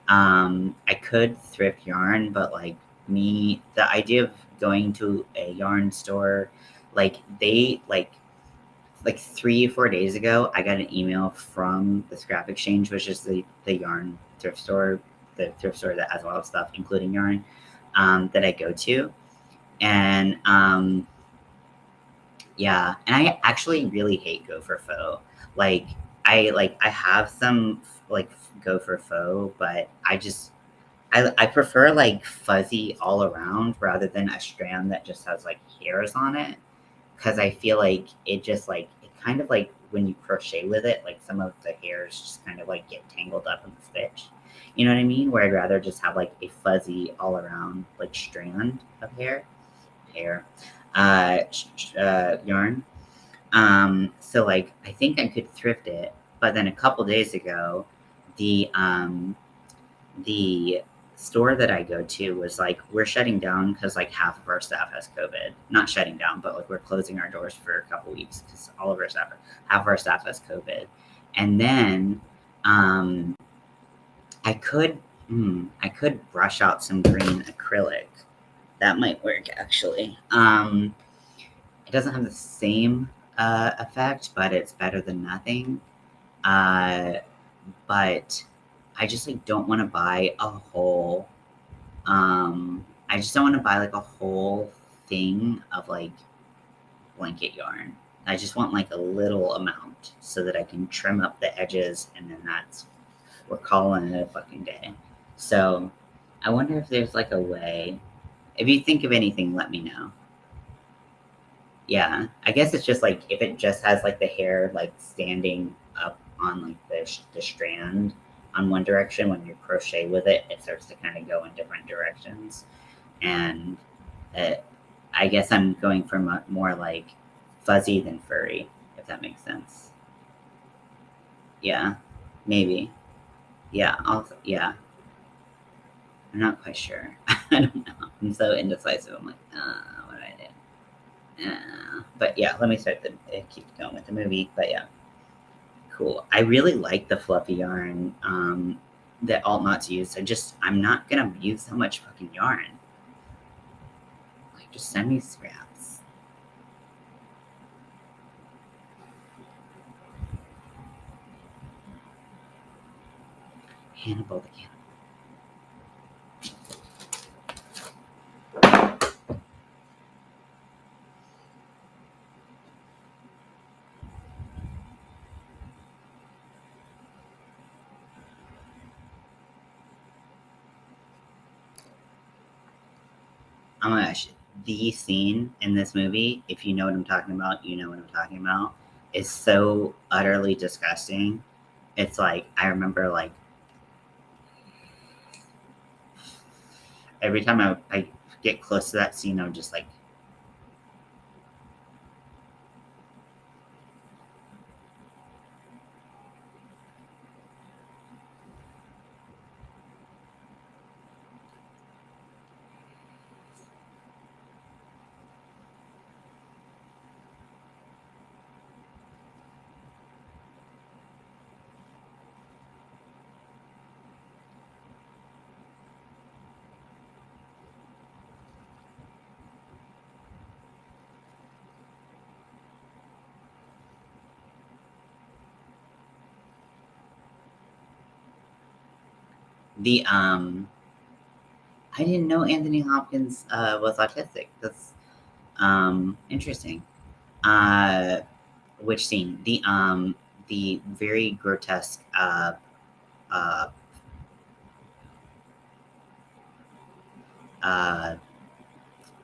I could thrift yarn, but like the idea of going to a yarn store, like they like 3 or 4 days ago, I got an email from the Scrap Exchange, which is the yarn thrift store, the thrift store that has a lot of stuff, including yarn, that I go to. And yeah, and I actually really hate Go for Faux. I have some like Go for Faux, but I prefer like fuzzy all around rather than a strand that just has like hairs on it, because I feel like it just like it kind of like when you crochet with it, like some of the hairs just kind of like get tangled up in the stitch. You know what I mean? Where I'd rather just have like a fuzzy all around like strand of hair, yarn. So like I think I could thrift it, but then a couple days ago, the store that I go to was like, we're shutting down because like half of our staff has COVID. Not shutting down, but like we're closing our doors for a couple weeks because half of our staff has COVID. And then um, I could, I could brush out some green acrylic. That might work actually. It doesn't have the same effect, but it's better than nothing. Uh, but I just like don't want to buy a whole I just don't want to buy like a whole thing of like blanket yarn. I just want like a little amount so that I can trim up the edges, and then we're calling it a fucking day. So I wonder if there's like a way. If you think of anything, let me know. Yeah, I guess it's just like if it just has like the hair like standing up on like the strand on one direction, when you crochet with it, it starts to kind of go in different directions. And uh, I guess I'm going for more like fuzzy than furry, if that makes sense. Yeah, maybe. Yeah, also, yeah. I'm not quite sure. I don't know. I'm so indecisive. I'm like, what do I do? But yeah, let me start keep going with the movie. But yeah, cool. I really like the fluffy yarn that Alt Knots use. I'm not gonna use so much fucking yarn. Like, just send me scraps. Hannibal the Cannibal. Oh my gosh, the scene in this movie, if you know what I'm talking about, you know what I'm talking about, is so utterly disgusting. It's like, I remember like every time I get close to that scene, I'm just like, The I didn't know Anthony Hopkins was autistic. That's interesting. Uh, which scene? The very grotesque uh, uh,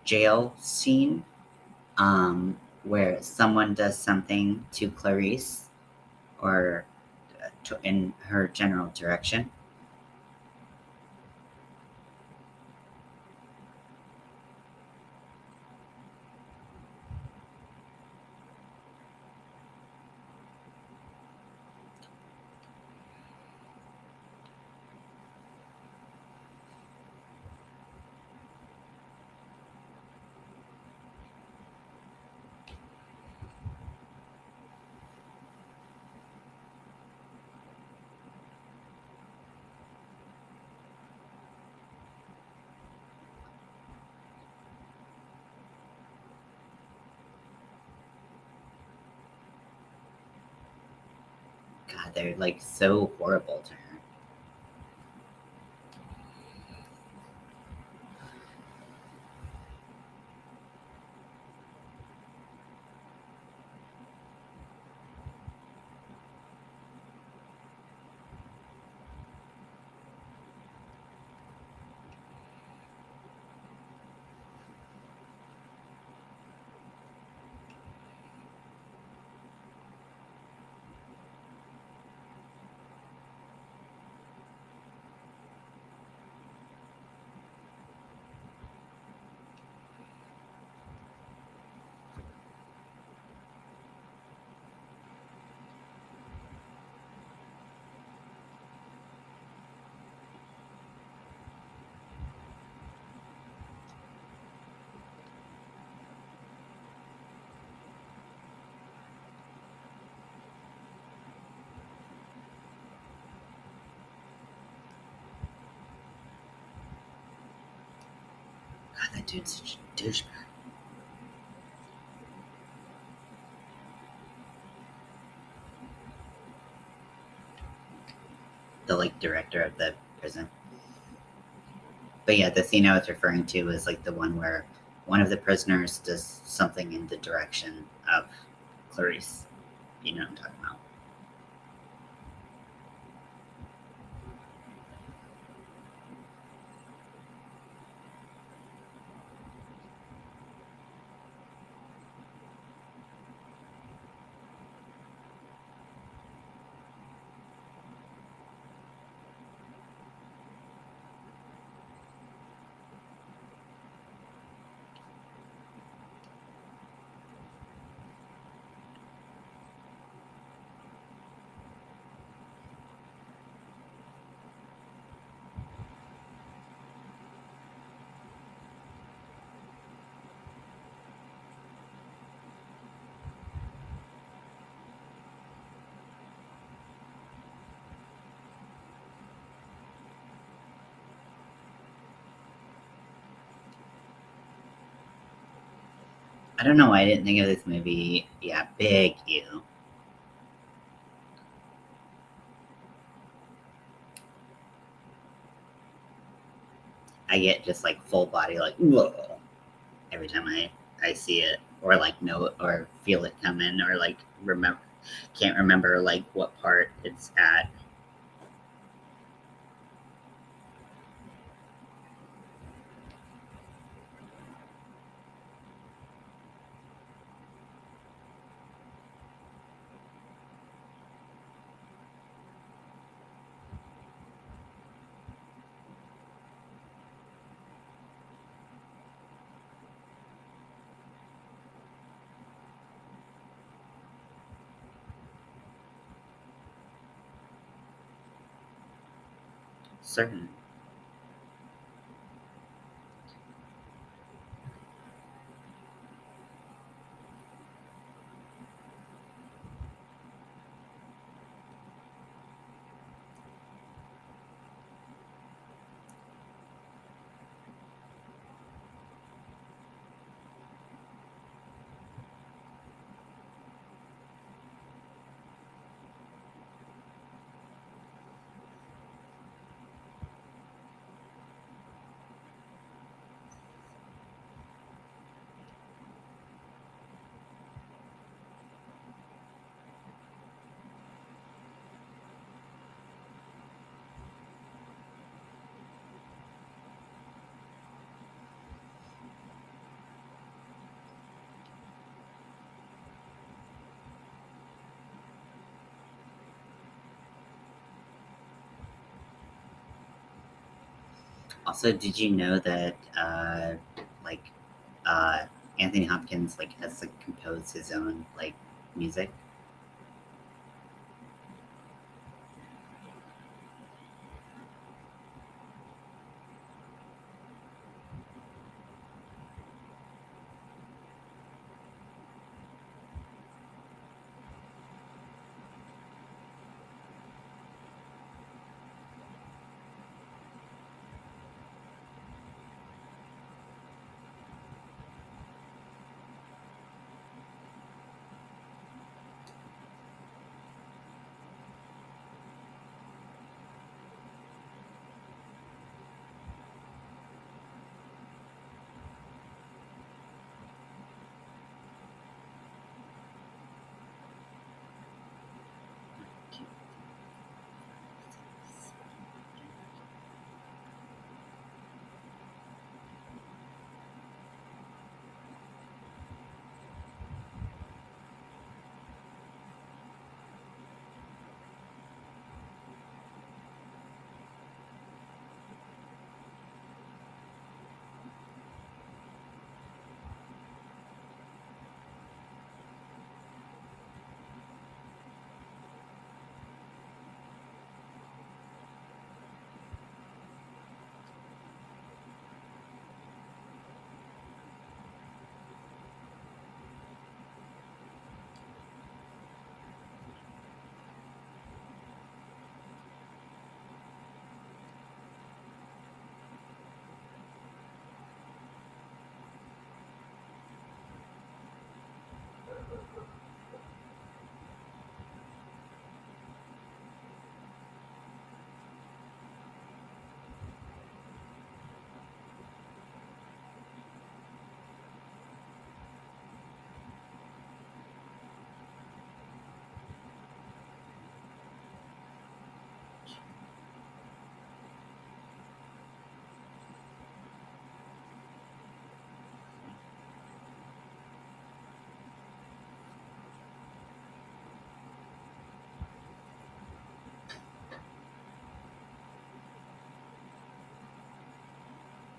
jail scene where someone does something to Clarice or in her general direction. God, they're like so horrible to her. God, that dude's such a douchebag. The like director of the prison. But yeah, the scene I was referring to is like the one where one of the prisoners does something in the direction of Clarice. You know what I'm talking about. I don't know why I didn't think of this movie. Yeah, big you. I get just like full body like whoa every time I see it or like know or feel it coming or like remember can't remember like what part it's at. Certain. Also, did you know that like uh, Anthony Hopkins like has like composed his own like music?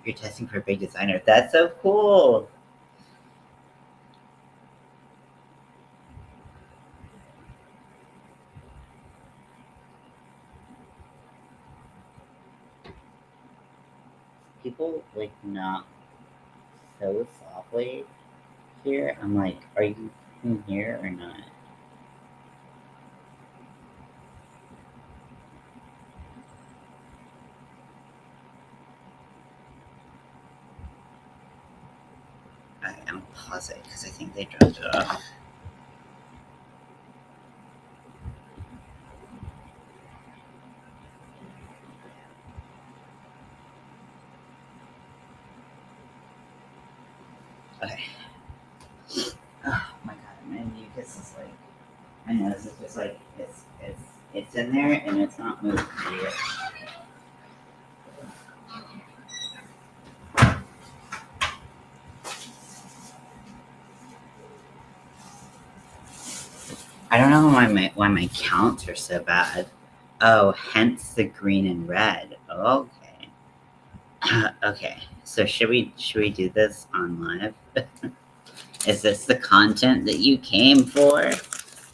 You're testing for a big designer. That's so cool. People like not so softly here. I'm like, are you in here or not? I am positive because I think they dropped it off. Okay. Oh my god, my mucus is like, my nose is just like, it's in there and it's not moving yet. I don't know why my counts are so bad. Oh, hence the green and red. Okay. Okay. So should we do this on live? Is this the content that you came for?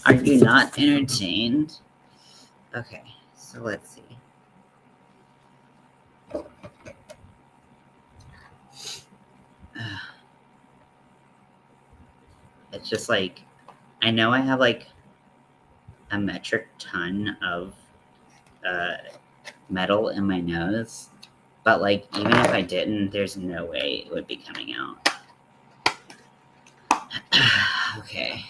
Are you not entertained? Okay. So let's see. It's just like I know I have like a metric ton of uh, metal in my nose, but like even if I didn't, there's no way it would be coming out. Okay.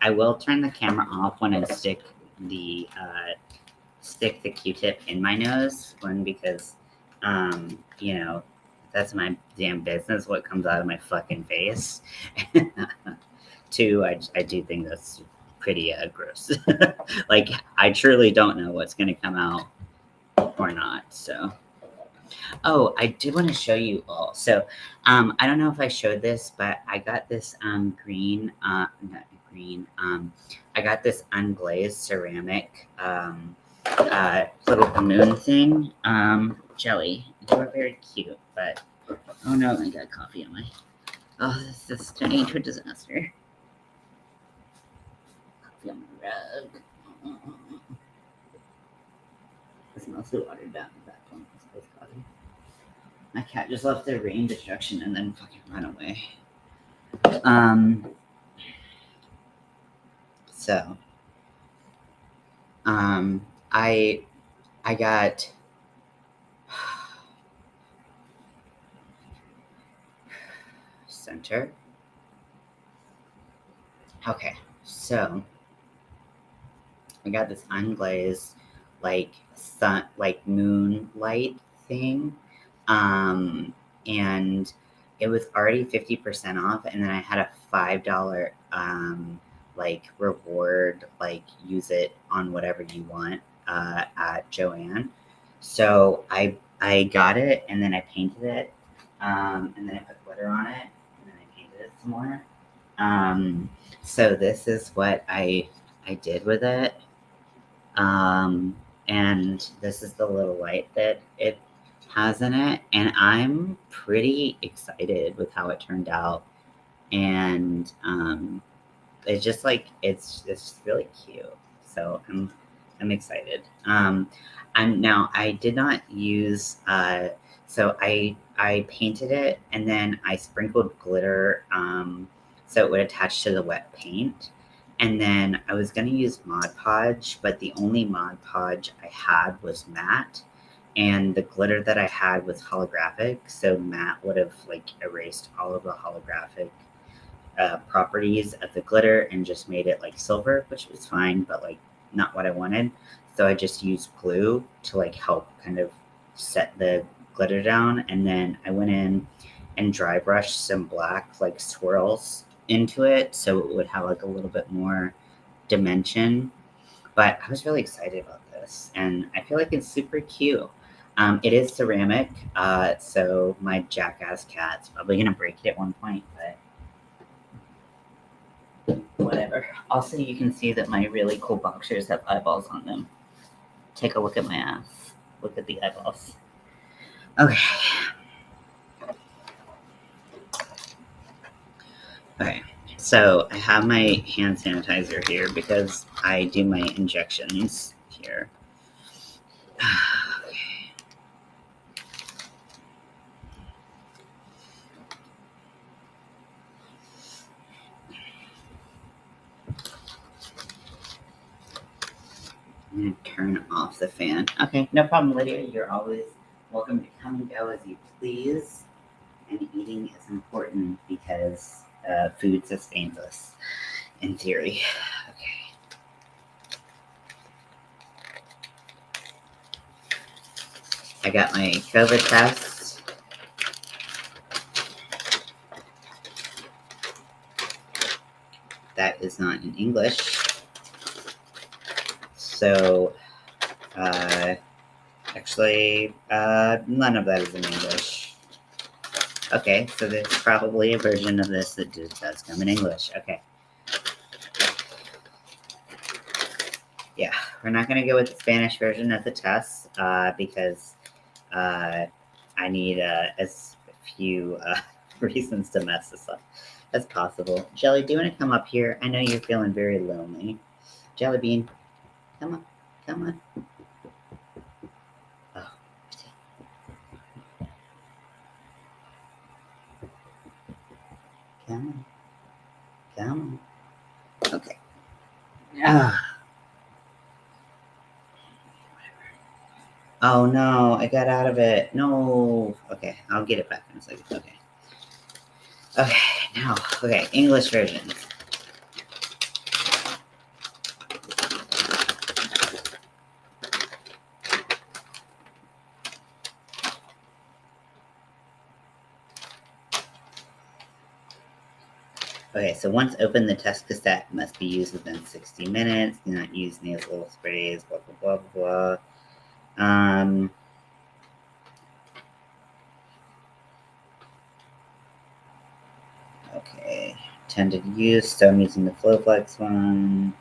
I will turn the camera off when I stick the Q-tip in my nose. One, because you know, that's my damn business what comes out of my fucking face. Two, I do think that's pretty gross. Like I truly don't know what's gonna come out or not. So oh, I did want to show you all. So I don't know if I showed this, but I got this green not green. I got this unglazed ceramic little moon thing. Jelly, you are very cute, but oh no, I got coffee on my. Oh, this is turning into a disaster. Coffee on my rug. It's mostly watered down at that point. It's coffee. My cat just left the rain destruction and then fucking run away. So, I got center. Okay, so I got this unglazed, like sun, like moonlight thing, and it was already 50% off, and then I had a $5 like reward, like use it on whatever you want at Joann. So I got it, and then I painted it, and then I put glitter on it, and then I painted it some more. So this is what I did with it. And this is the little light that it has in it, and I'm pretty excited with how it turned out. And it's just like it's really cute. So I'm excited. And now I did not use so I painted it and then I sprinkled glitter so it would attach to the wet paint. And then I was going to use Mod Podge, but the only Mod Podge I had was matte. And the glitter that I had was holographic. So matte would have like erased all of the holographic properties of the glitter and just made it like silver, which was fine, but like not what I wanted. So I just used glue to like help kind of set the glitter down. And then I went in and dry brushed some black like swirls into it so it would have like a little bit more dimension. But I was really excited about this and I feel like it's super cute. It is ceramic, so my jackass cat's probably gonna break it at one point, but whatever. Also, you can see that my really cool boxers have eyeballs on them. Take a look at my ass. Look at the eyeballs. Okay. Okay. So I have my hand sanitizer here because I do my injections here. Okay. I'm going to turn off the fan. Okay, no problem, Lydia. You're always welcome to come and go as you please. And eating is important because food sustains us, in theory. Okay. I got my COVID test. That is not in English. So, actually, none of that is in English. Okay, so there's probably a version of this that does come in English. Okay. Yeah, we're not going to go with the Spanish version of the test because I need as few reasons to mess this up as possible. Jelly, do you want to come up here? I know you're feeling very lonely. Jelly Bean, come on, come on. Oh, come on, come on. Okay. Oh no, I got out of it. No. Okay, I'll get it back in a second. Okay. Okay, now, okay, English versions. Okay, so once opened, the test cassette must be used within 60 minutes. Do not use nasal sprays, blah, blah, blah, blah. Okay. Intended use, so I'm using the FlowFlex one.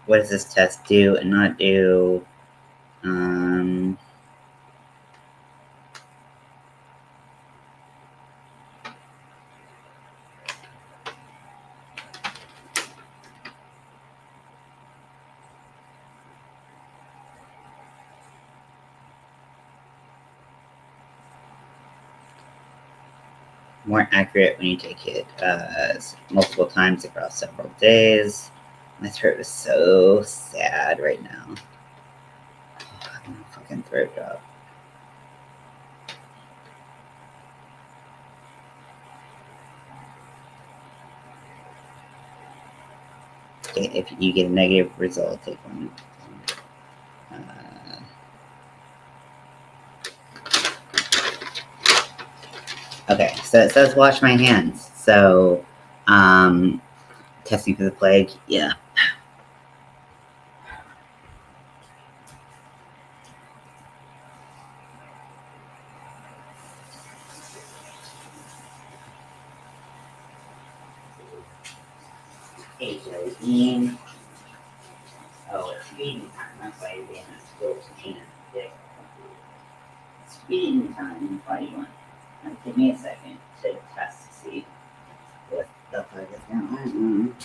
What does this test do and not do? More accurate when you take it multiple times across several days. My throat is so sad right now. Oh, my fucking throat job. Okay, if you get a negative result, take one. Okay, so it says wash my hands. So, testing for the plague, yeah. Hey, Joe, Ian. Oh, it's feeding time. That's why you're being a still peanut dick. It's feeding time. Why do you want? Give me a second to test to see what the fuck is going on.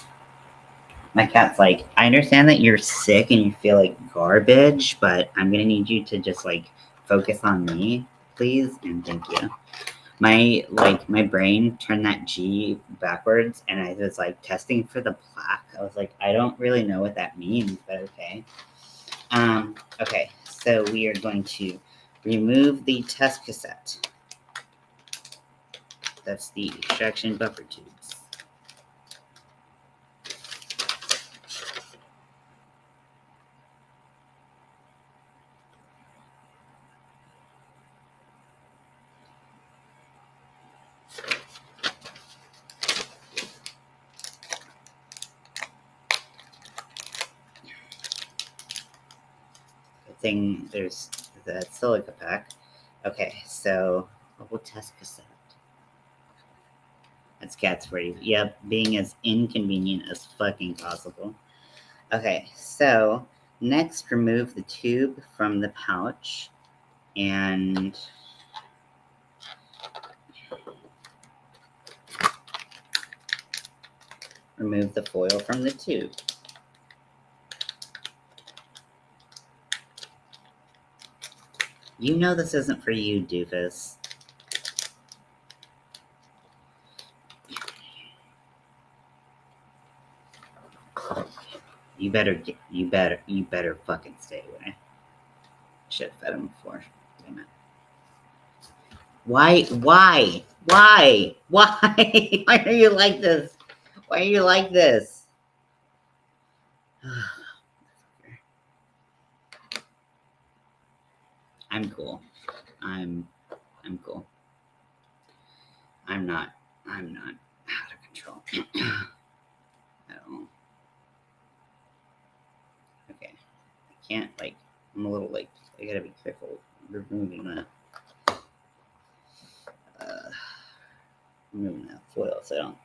My cat's like, I understand that you're sick and you feel like garbage, but I'm gonna need you to just like focus on me, please, and thank you. My brain turned that G backwards, and I was like testing for the plaque. I was like, I don't really know what that means, but okay. Okay, so we are going to remove the test cassette. That's the extraction buffer tubes. Thing there's the silica pack. Okay, so mobile test cassette. That's cats for you. Yep, being as inconvenient as fucking possible. Okay, so next remove the tube from the pouch and remove the foil from the tube. You know this isn't for you, doofus. You better fucking stay away. Should have fed him before. Damn it. Why? Why Why are you like this? Why are you like this? I'm cool. I'm cool. I'm not out of control at all. Okay. I can't I'm a little I gotta be careful removing that foil so I don't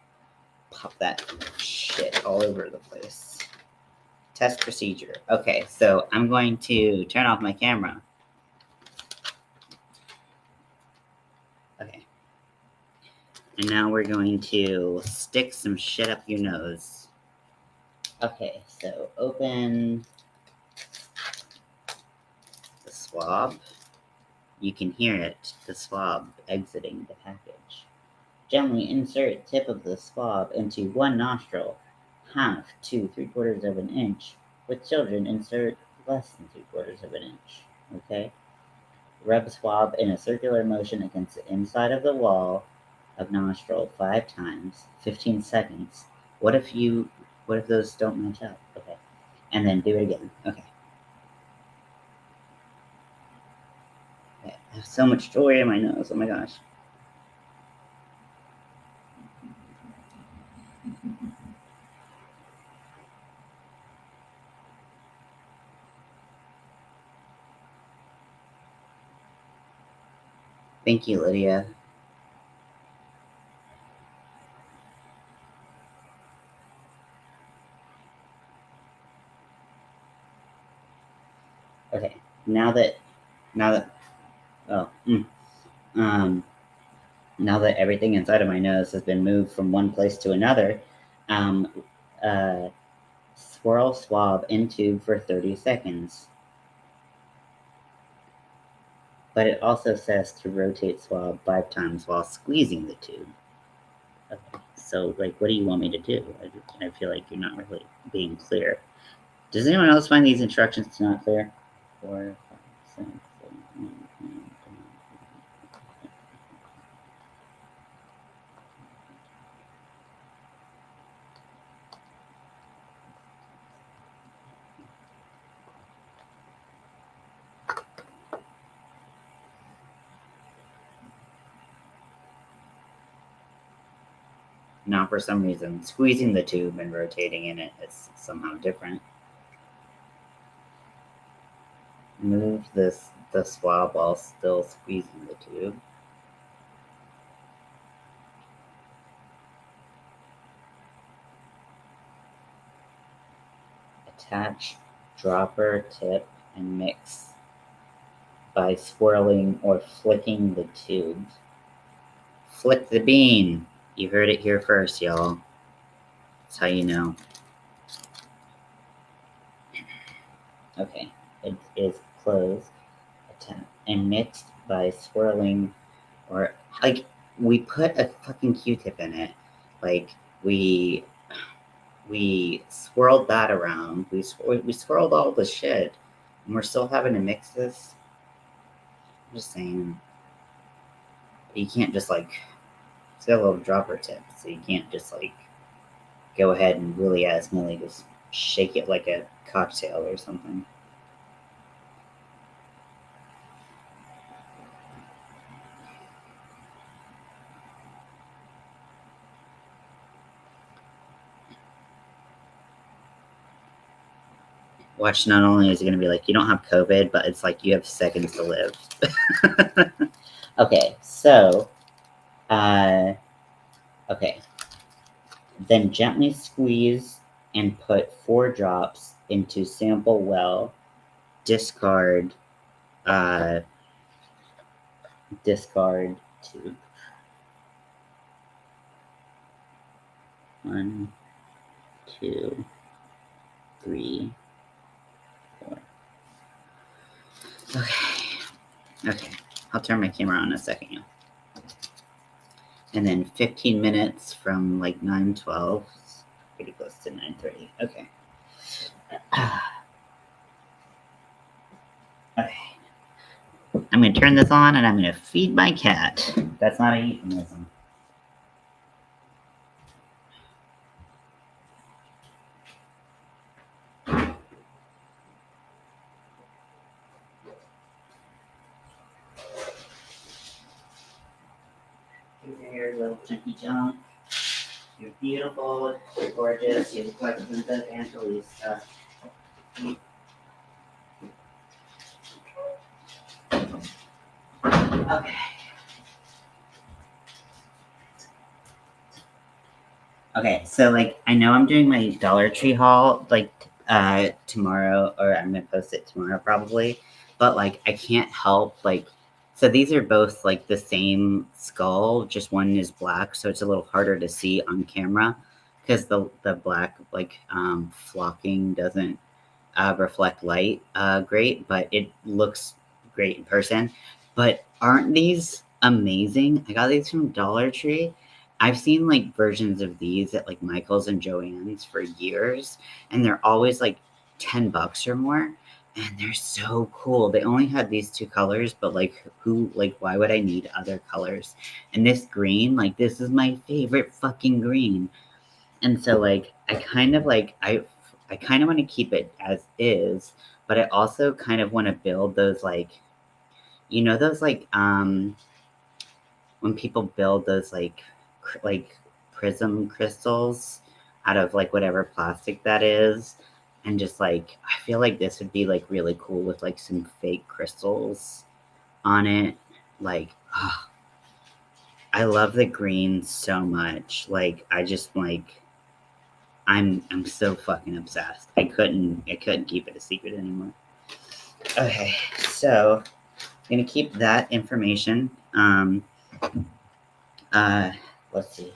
pop that shit all over the place. Test procedure. Okay, so I'm going to turn off my camera. Okay. And now we're going to stick some shit up your nose. Okay, so open the swab. You can hear it, the swab exiting the package. Gently insert tip of the swab into one nostril, 1/2 to 3/4 of an inch. With children, insert less than 3/4 of an inch. Okay? Rub swab in a circular motion against the inside of the wall of nostril 5 times, 15 seconds. What if those don't match up? Okay. And then do it again. Okay. I have so much joy in my nose. Oh my gosh. Thank you, Lydia. now that now that everything inside of my nose has been moved from one place to another, um, swirl, swab, in tube for 30 seconds. But it also says to rotate swab 5 times while squeezing the tube. Okay, so like, what do you want me to do? I feel like you're not really being clear. Does anyone else find these instructions not clear? 4, 5, 6, 7, 8, 9, 10. Now, for some reason, squeezing the tube and rotating in it is somehow different. Move the swab while still squeezing the tube. Attach dropper tip and mix by swirling or flicking the tube. Flick the bean. You heard it here first, y'all. That's how you know. Okay, it is closed and mixed by swirling, or like we put a fucking Q-tip in it. Like we swirled that around. We swirled all the shit, and we're still having to mix this. I'm just saying, you can't just like. It's got a little dropper tip, so you can't just like go ahead and really ass-milly just shake it like a cocktail or something. Watch, not only is it going to be like, you don't have COVID, but it's like you have seconds to live. Okay, so, okay. Then gently squeeze and put 4 drops into sample well. Discard tube. 1, 2, 3, 4. Okay. I'll turn my camera on in a second, yeah. And then 15 minutes from like 9:12, pretty close to 9:30. Okay. Okay. I'm gonna turn this on and I'm gonna feed my cat. That's not a euphemism. Here, little chunky junk. You're beautiful, you're gorgeous, you look like Princess Angelisa. Okay. Okay, so like I know I'm doing my Dollar Tree haul like tomorrow, or I'm gonna post it tomorrow probably, but like I can't help like, so these are both like the same skull, just one is black, so it's a little harder to see on camera because the black like flocking doesn't reflect light great, but it looks great in person. But aren't these amazing? I got these from Dollar Tree. I've seen like versions of these at like Michael's and Joann's for years, and they're always like $10 or more. And they're so cool. They only had these 2 colors, but like why would I need other colors? And this green, like this is my favorite fucking green. And so like I kind of want to keep it as is, but I also kind of want to build those like, you know, those like when people build those like prism crystals out of like whatever plastic that is, and just like I feel like this would be like really cool with like some fake crystals on it. Like, oh, I love the green so much. Like I just like I'm so fucking obsessed. I couldn't keep it a secret anymore. Okay, so I'm gonna keep that information. Let's see.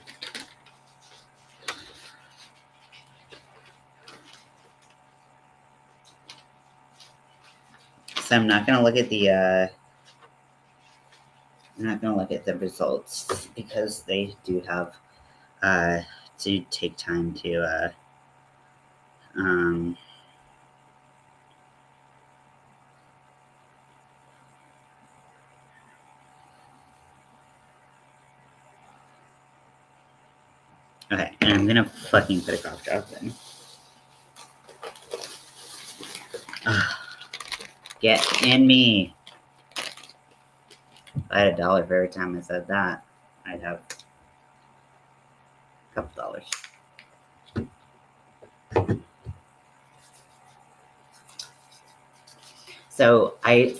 So I'm not gonna look at the I'm not gonna look at the results because they do have to take time to um okay, and I'm gonna fucking put a cough drop in. Get in me. If I had $1 for every time I said that, I'd have a couple dollars. So I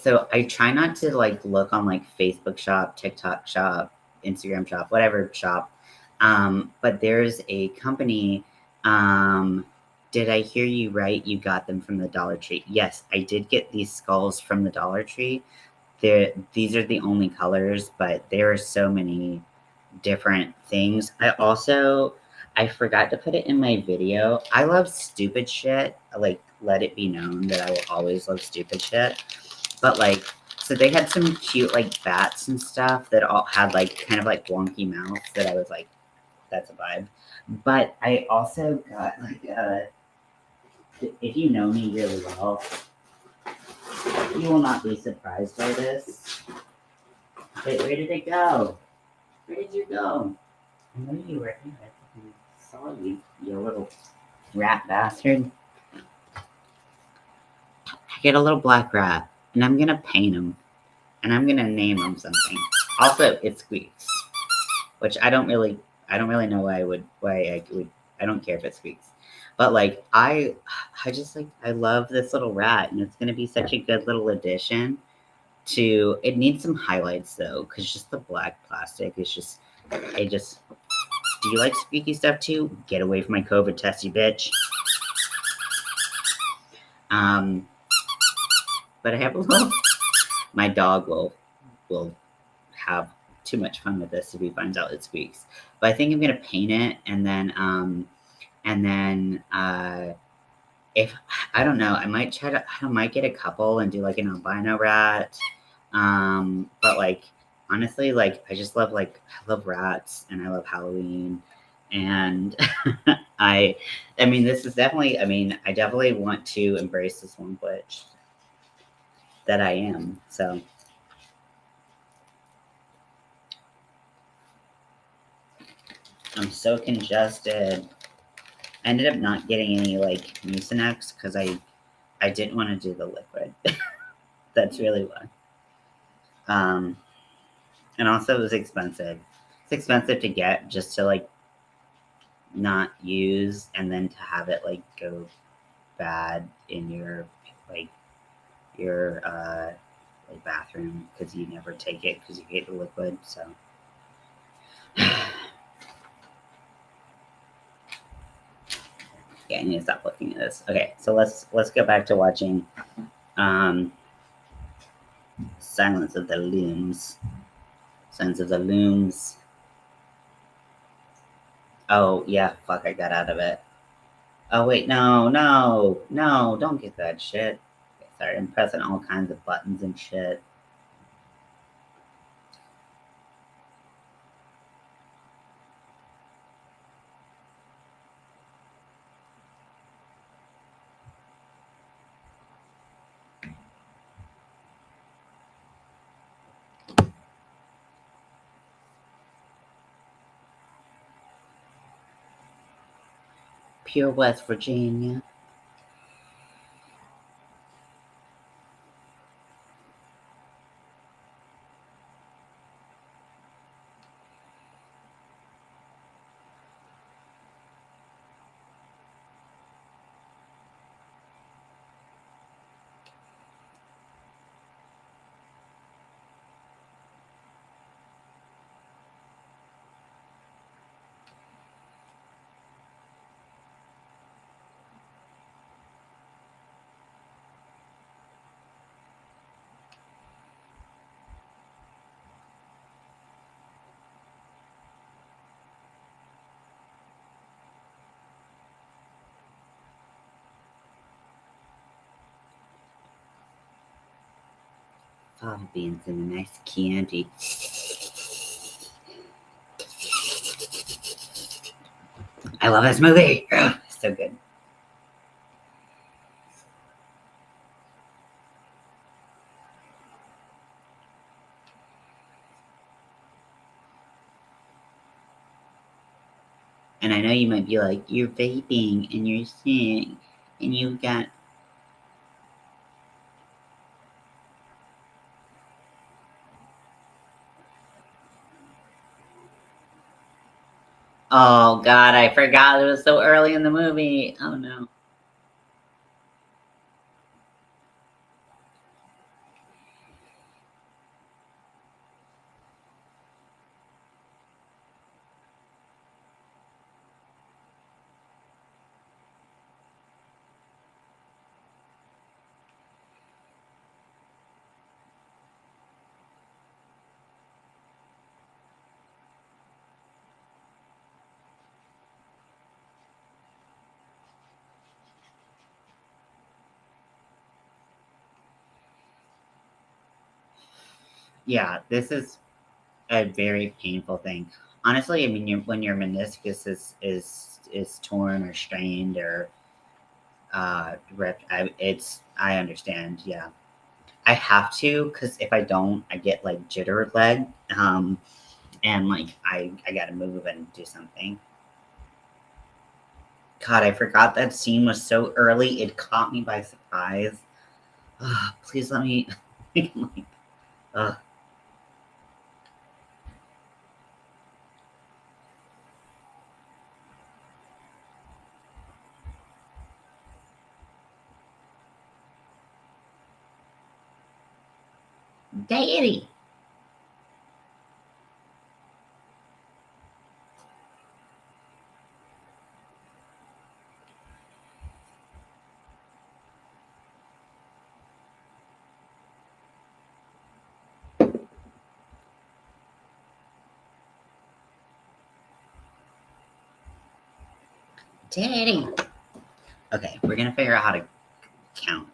try not to like look on like Facebook shop, TikTok shop, Instagram shop, whatever shop. But there's a company. Did I hear you right? You got them from the Dollar Tree. Yes, I did get these skulls from the Dollar Tree. These are the only colors, but there are so many different things. I forgot to put it in my video. I love stupid shit. Like, let it be known that I will always love stupid shit. But like, so they had some cute like bats and stuff that all had like kind of like wonky mouths that I was like, that's a vibe. But I also got like if you know me really well, you will not be surprised by this. Wait, where did it go? Where did you go? I know you were here. I fucking saw you, you little rat bastard. I get a little black rat, and I'm gonna paint him, and I'm gonna name him something. Also, it squeaks, which I don't really know I don't care if it squeaks, but like I just like I love this little rat, and it's gonna be such a good little addition to. It needs some highlights though, because just the black plastic is just. It just. Do you like squeaky stuff too? Get away from my COVID test, you bitch. But I have a little. My dog will have too much fun with this if he finds out it squeaks. But I think I'm gonna paint it and then if I don't know, I might get a couple and do like an albino rat. But like honestly, like I love rats and I love Halloween and I mean this is definitely I definitely want to embrace this one glitch that I am. So I'm so congested. I ended up not getting any like Mucinex because I didn't want to do the liquid. That's really why. Um, and also it was expensive. It's expensive to get just to like not use and then to have it like go bad in your like your like bathroom because you never take it because you hate the liquid. So yeah, I need to stop looking at this. Okay, so let's go back to watching um, Silence of the Looms. Silence of the Looms. Oh yeah, fuck! I got out of it. Oh wait, no! Don't get that shit. Okay, sorry, I'm pressing all kinds of buttons and shit. Pure West Virginia. Fava beans and a nice Chianti. I love this movie. So good. And I know you might be like, you're vaping and you're sick and you've got. Oh, God, I forgot it was so early in the movie. Oh, no. Yeah, this is a very painful thing. Honestly, I mean, when your meniscus is torn or strained or ripped, I understand. Yeah, I have to because if I don't, I get like jitter leg, and like I gotta move and do something. God, I forgot that scene was so early. It caught me by surprise. Please let me. Ugh. Daddy. Daddy. Okay, we're gonna figure out how to count.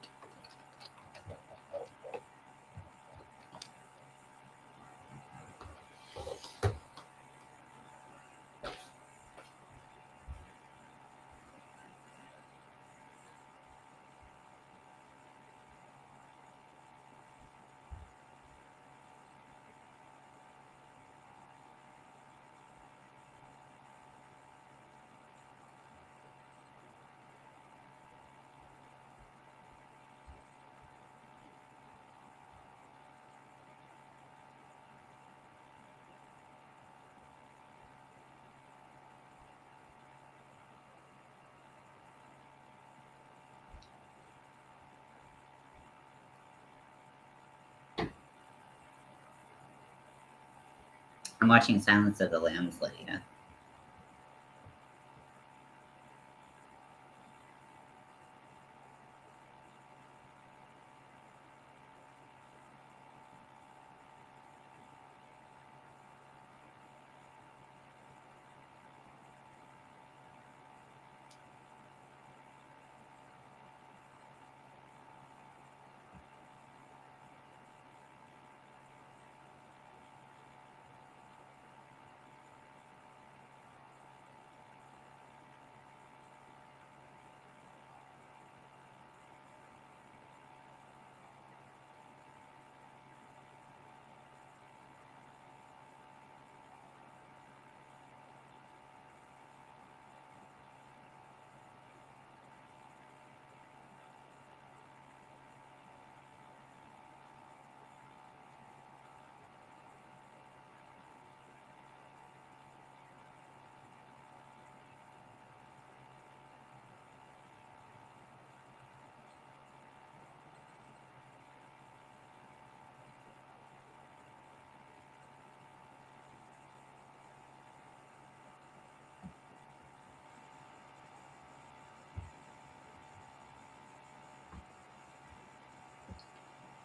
I'm watching Silence of the Lambs, Lydia.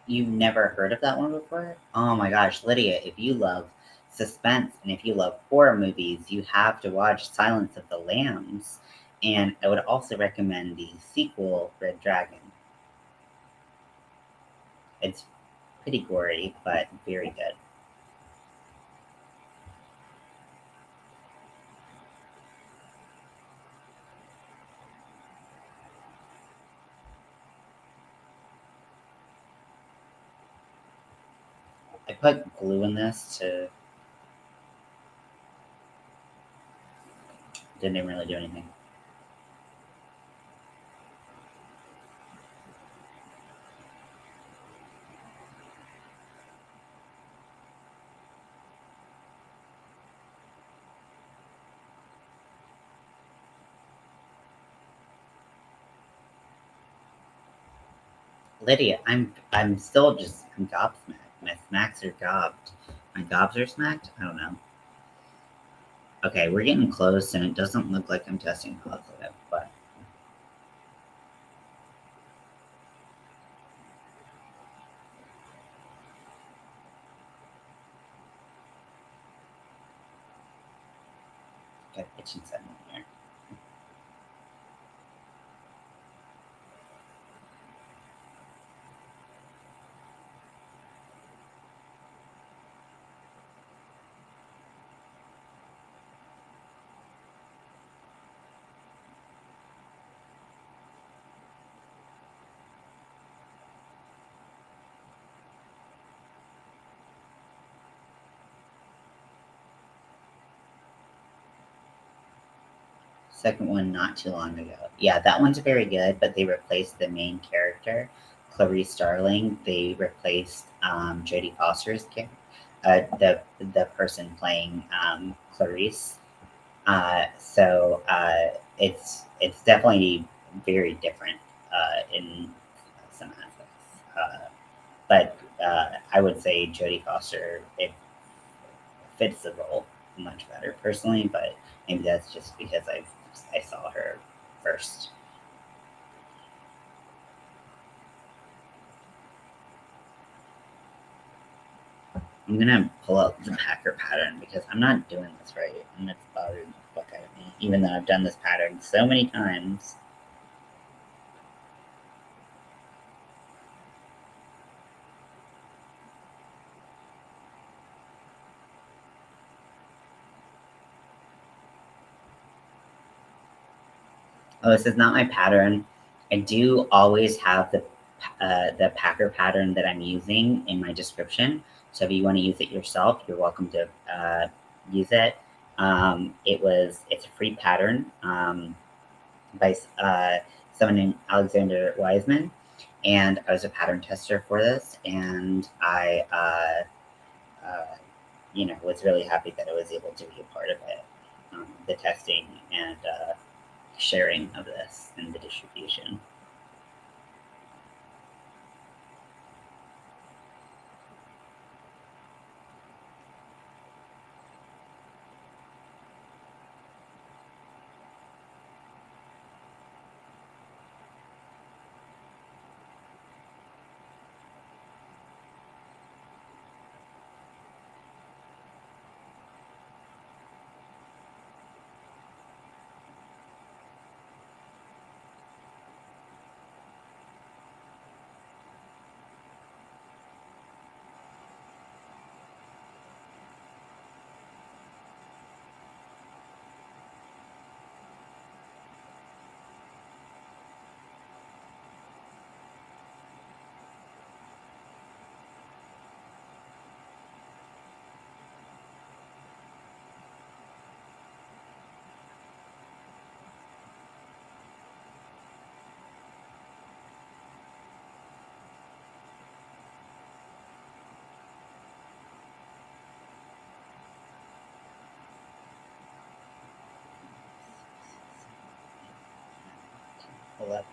You've never heard of that one before? Oh my gosh, Lydia, if you love suspense and if you love horror movies, you have to watch Silence of the Lambs. And I would also recommend the sequel, Red Dragon. It's Pretty gory, but very good. I put glue in this to didn't even really do anything. Lydia, I'm still just I'm gobsmacked. My smacks are gobbed. My gobs are smacked? I don't know. Okay, we're getting close and it doesn't look like I'm testing positive, but got itching setting here. Second one not too long ago. Yeah, that one's very good, but they replaced the main character, Clarice Starling. They replaced Jodie Foster's character, the person playing Clarice. So it's definitely very different in some aspects. But I would say Jodie Foster it fits the role much better personally, but maybe that's just because I saw her first. I'm gonna pull up the Packer pattern because I'm not doing this right, and it's bothering the fuck out of me. Even though I've done this pattern so many times. Oh, this is not my pattern. I do always have the Packer pattern that I'm using in my description. So if you want to use it yourself, you're welcome to use it. It's a free pattern by someone named Alexander Wiseman, and I was a pattern tester for this, and I was really happy that I was able to be a part of it, the testing and sharing of this and the distribution. Eleven.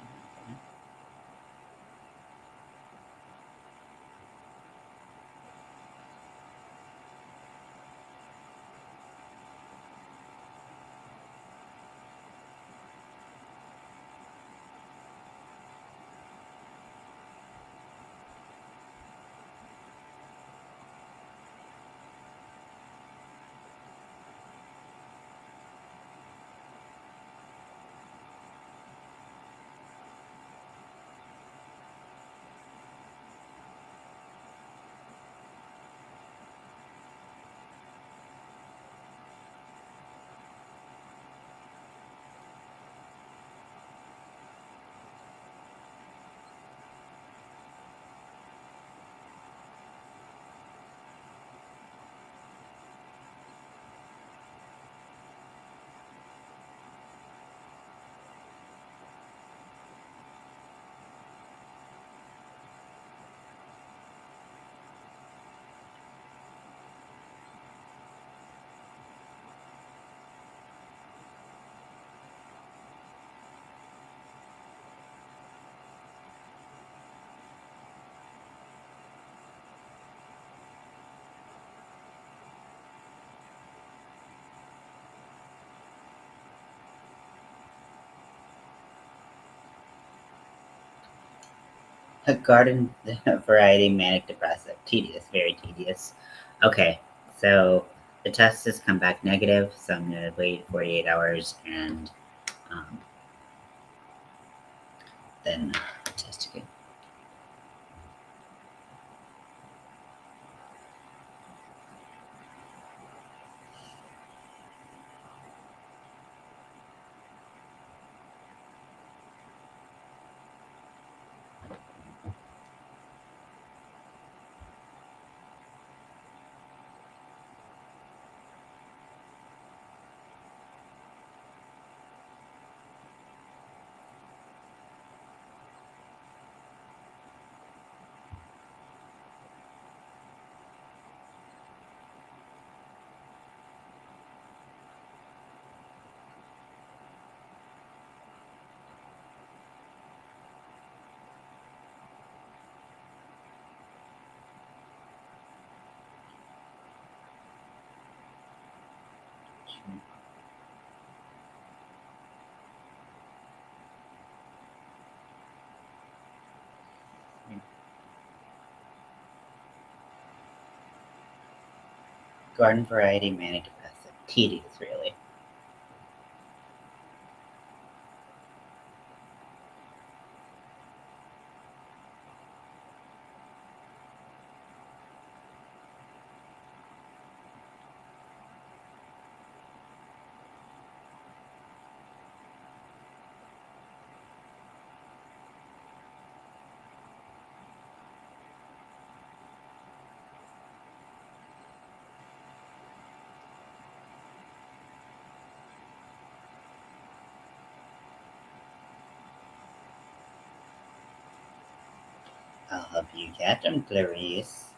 Garden variety manic depressive. Tedious, very tedious. Okay, so the test has come back negative, so I'm gonna wait 48 hours and um, then test again. Garden variety manic depressive. Tedious, really. I'll help you get them, Clarice.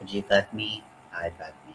Would you fuck me? I'd fuck me.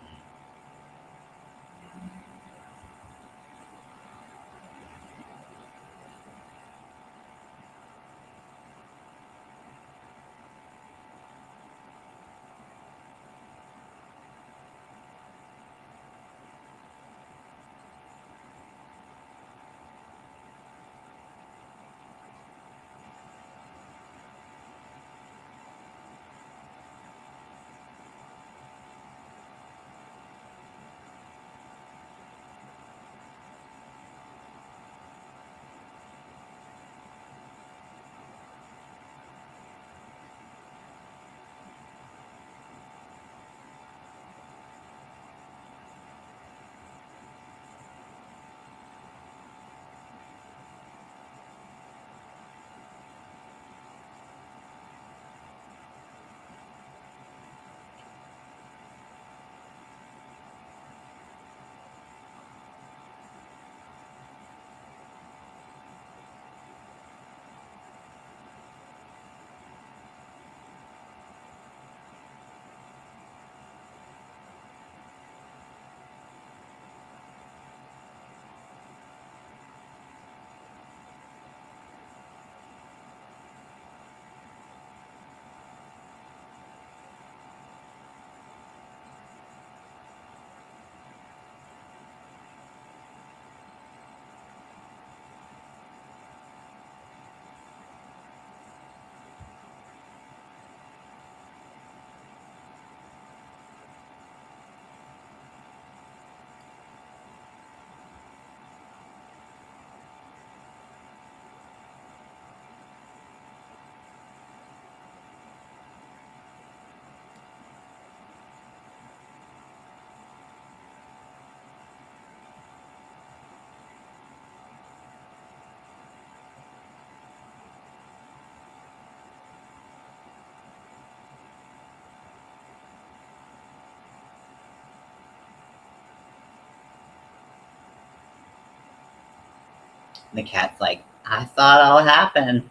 The cat's like, I saw it all happen.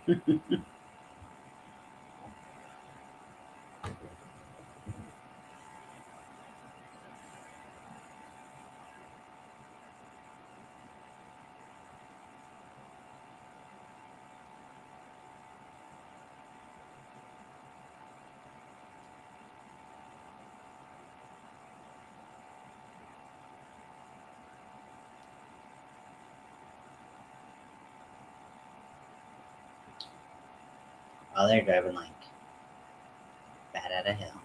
While they're driving like bat out of hell.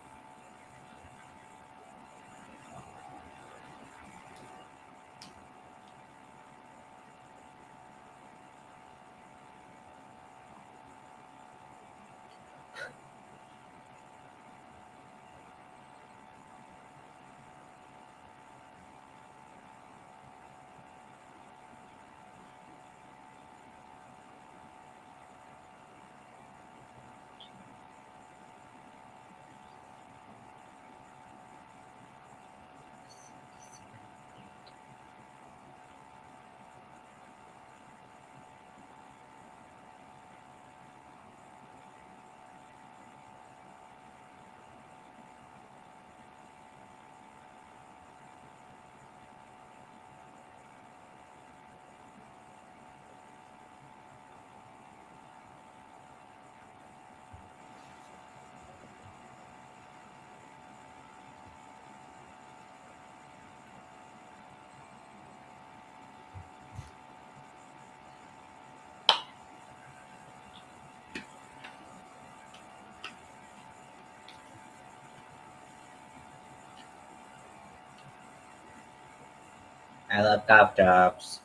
I love cop jobs.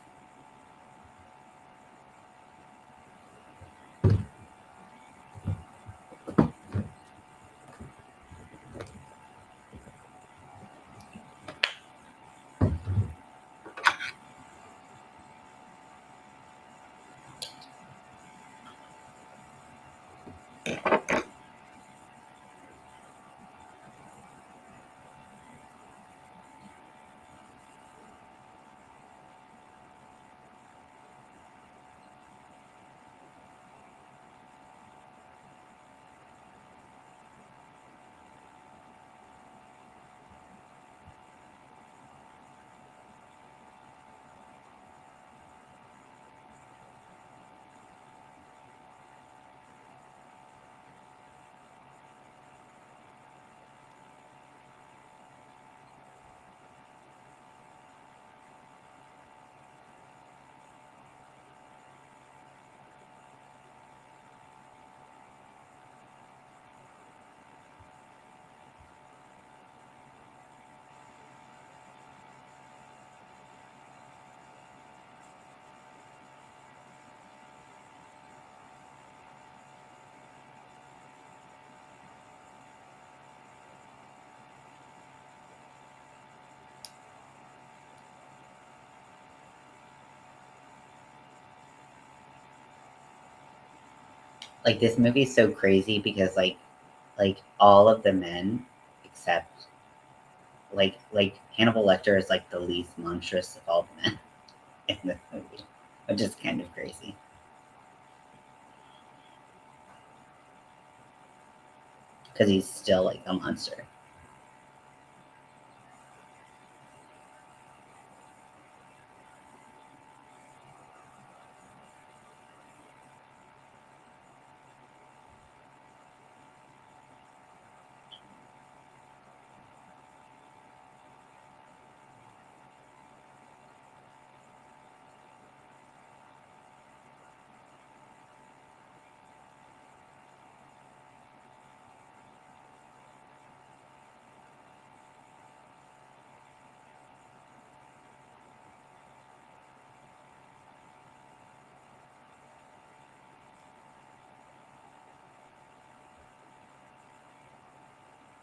Like this movie is so crazy because like all of the men except like Hannibal Lecter is like the least monstrous of all the men in this movie, which is kind of crazy. Because he's still like a monster.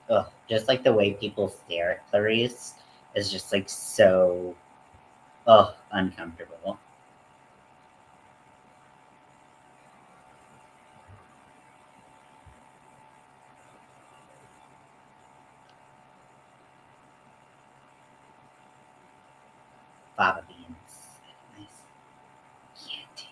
Ugh, just like the way people stare at Clarice is just like so uncomfortable. Fava beans. Nice. Candy.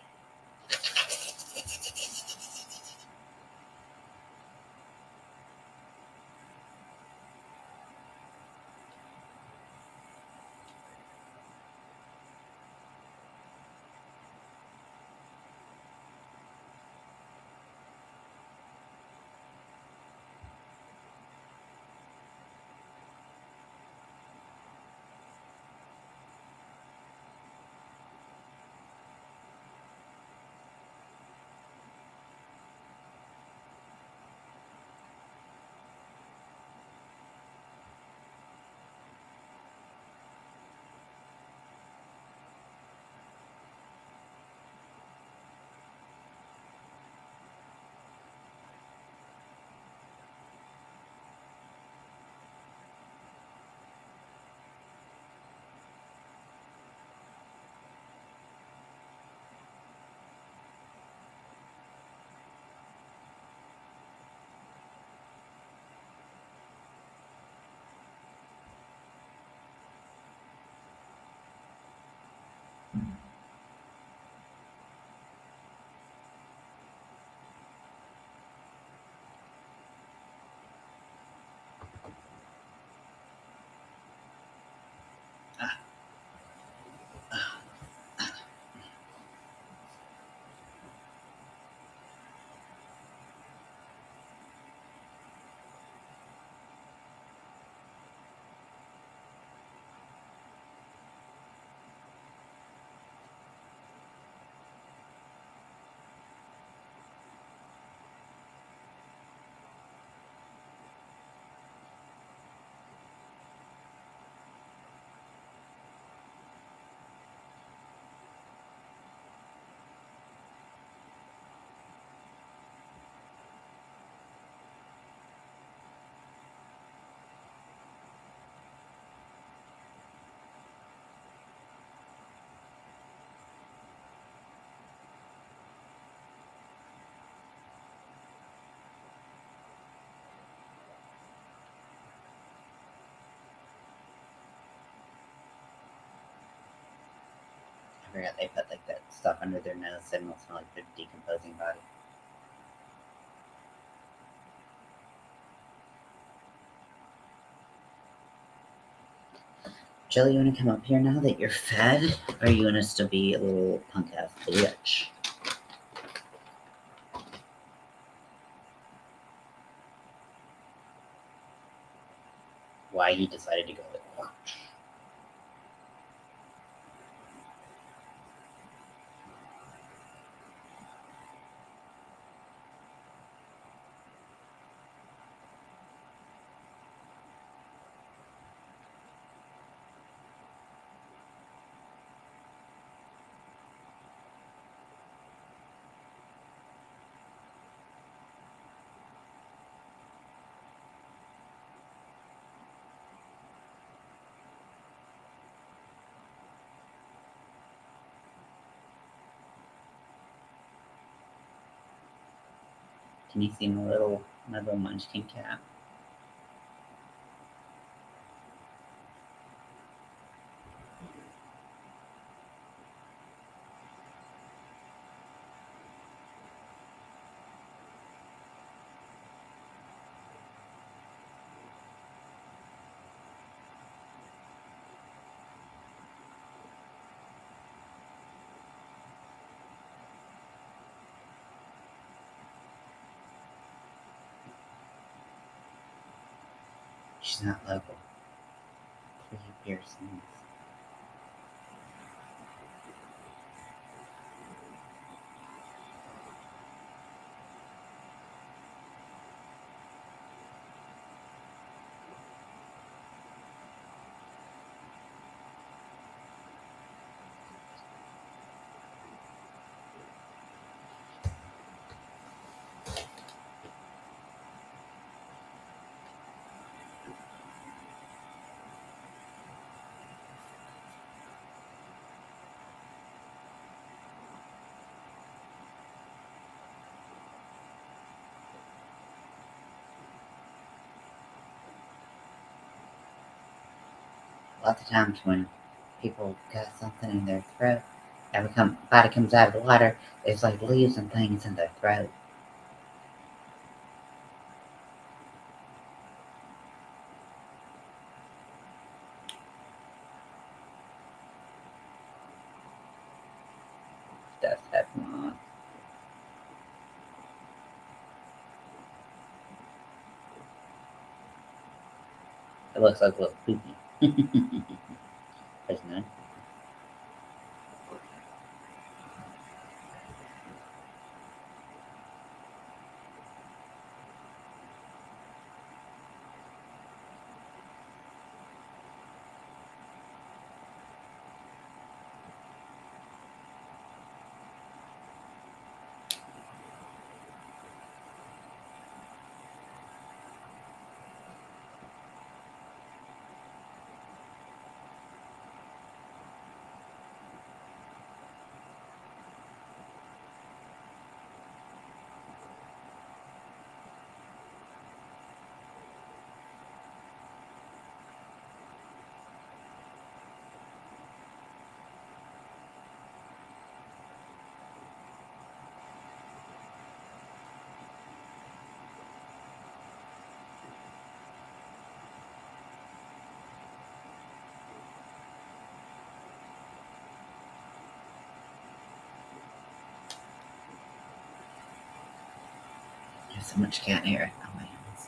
I forgot they put like that stuff under their nose and it'll smell like their decomposing body. Jill, you want to come up here now that you're fed? Or are you going to still be a little punk ass bitch? Why he decided to go with lunch. Can you see my little munchkin cat? She's not local. Pretty piercings. Lots of times when people got something in their throat, every body comes out of the water, it's like leaves and things in their throat. Stuff happening. It looks like a little poopy. Isn't it? There's so much cat hair on my hands.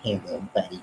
Hey, little buddy.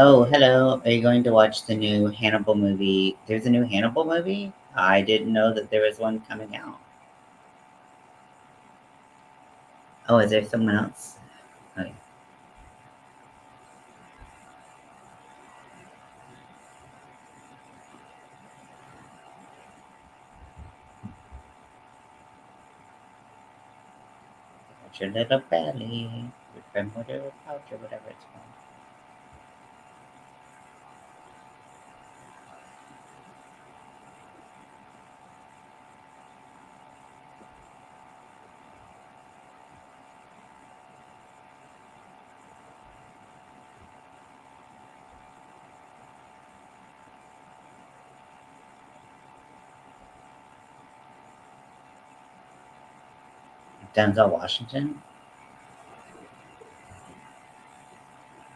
Oh, hello. Are you going to watch the new Hannibal movie? There's a new Hannibal movie? I didn't know that there was one coming out. Oh, is there someone else? Okay. Watch your little belly. Your grandmother pouch or whatever it's called. Denzel Washington?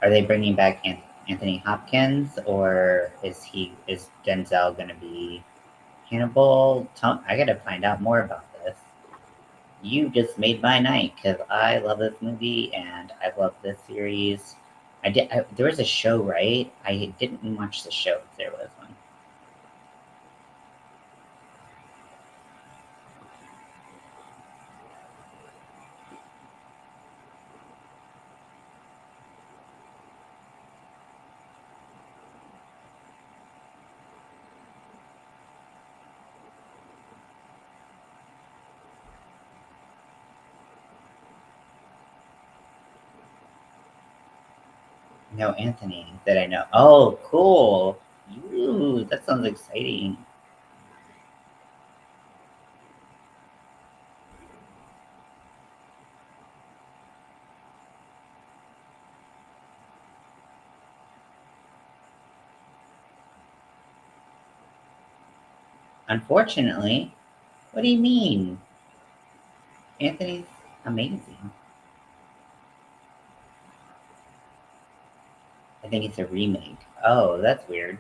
Are they bringing back Anthony Hopkins, or is Denzel gonna be Hannibal? I gotta find out more about this. You just made my night because I love this movie and I love this series. There was a show, right? I didn't watch the show. If there was one. No, Anthony that I know. Oh, cool. Ooh, that sounds exciting. Unfortunately, what do you mean? Anthony's amazing. I think it's a remake. Oh, that's weird.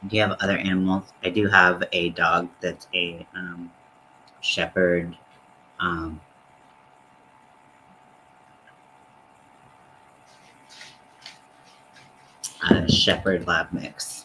Do you have other animals? I do have a dog that's a shepherd, um, shepherd lab mix.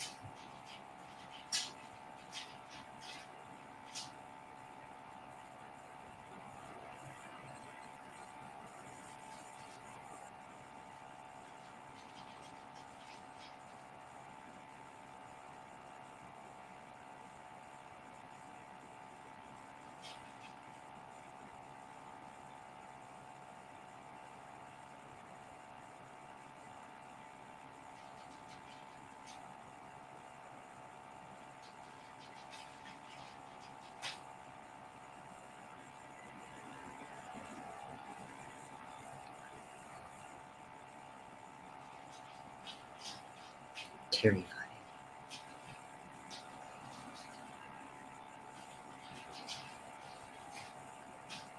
Terrifying.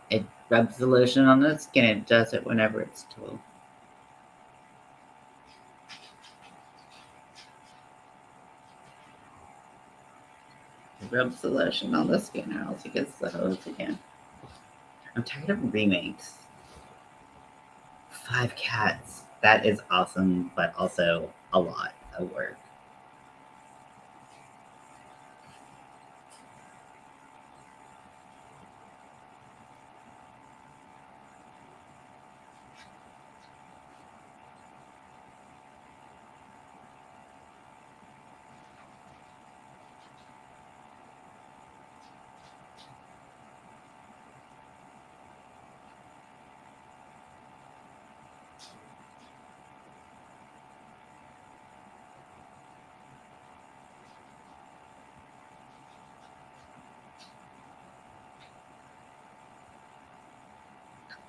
It rubs the lotion on the skin. It does it whenever it's told. It rubs the lotion on the skin, or else it gets the hose again. I'm tired of remakes. 5 cats. That is awesome, but also a lot of work.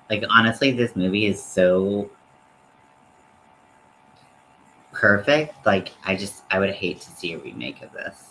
Like, honestly, this movie is so perfect. Like, I would hate to see a remake of this.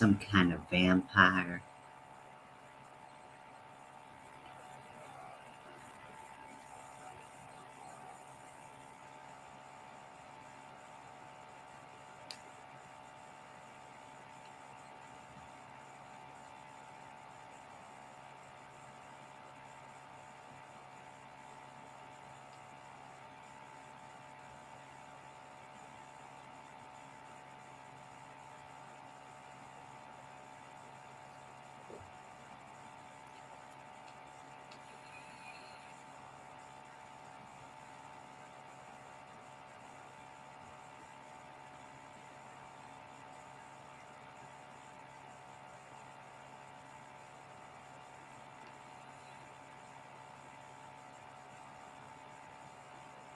some kind of vampire.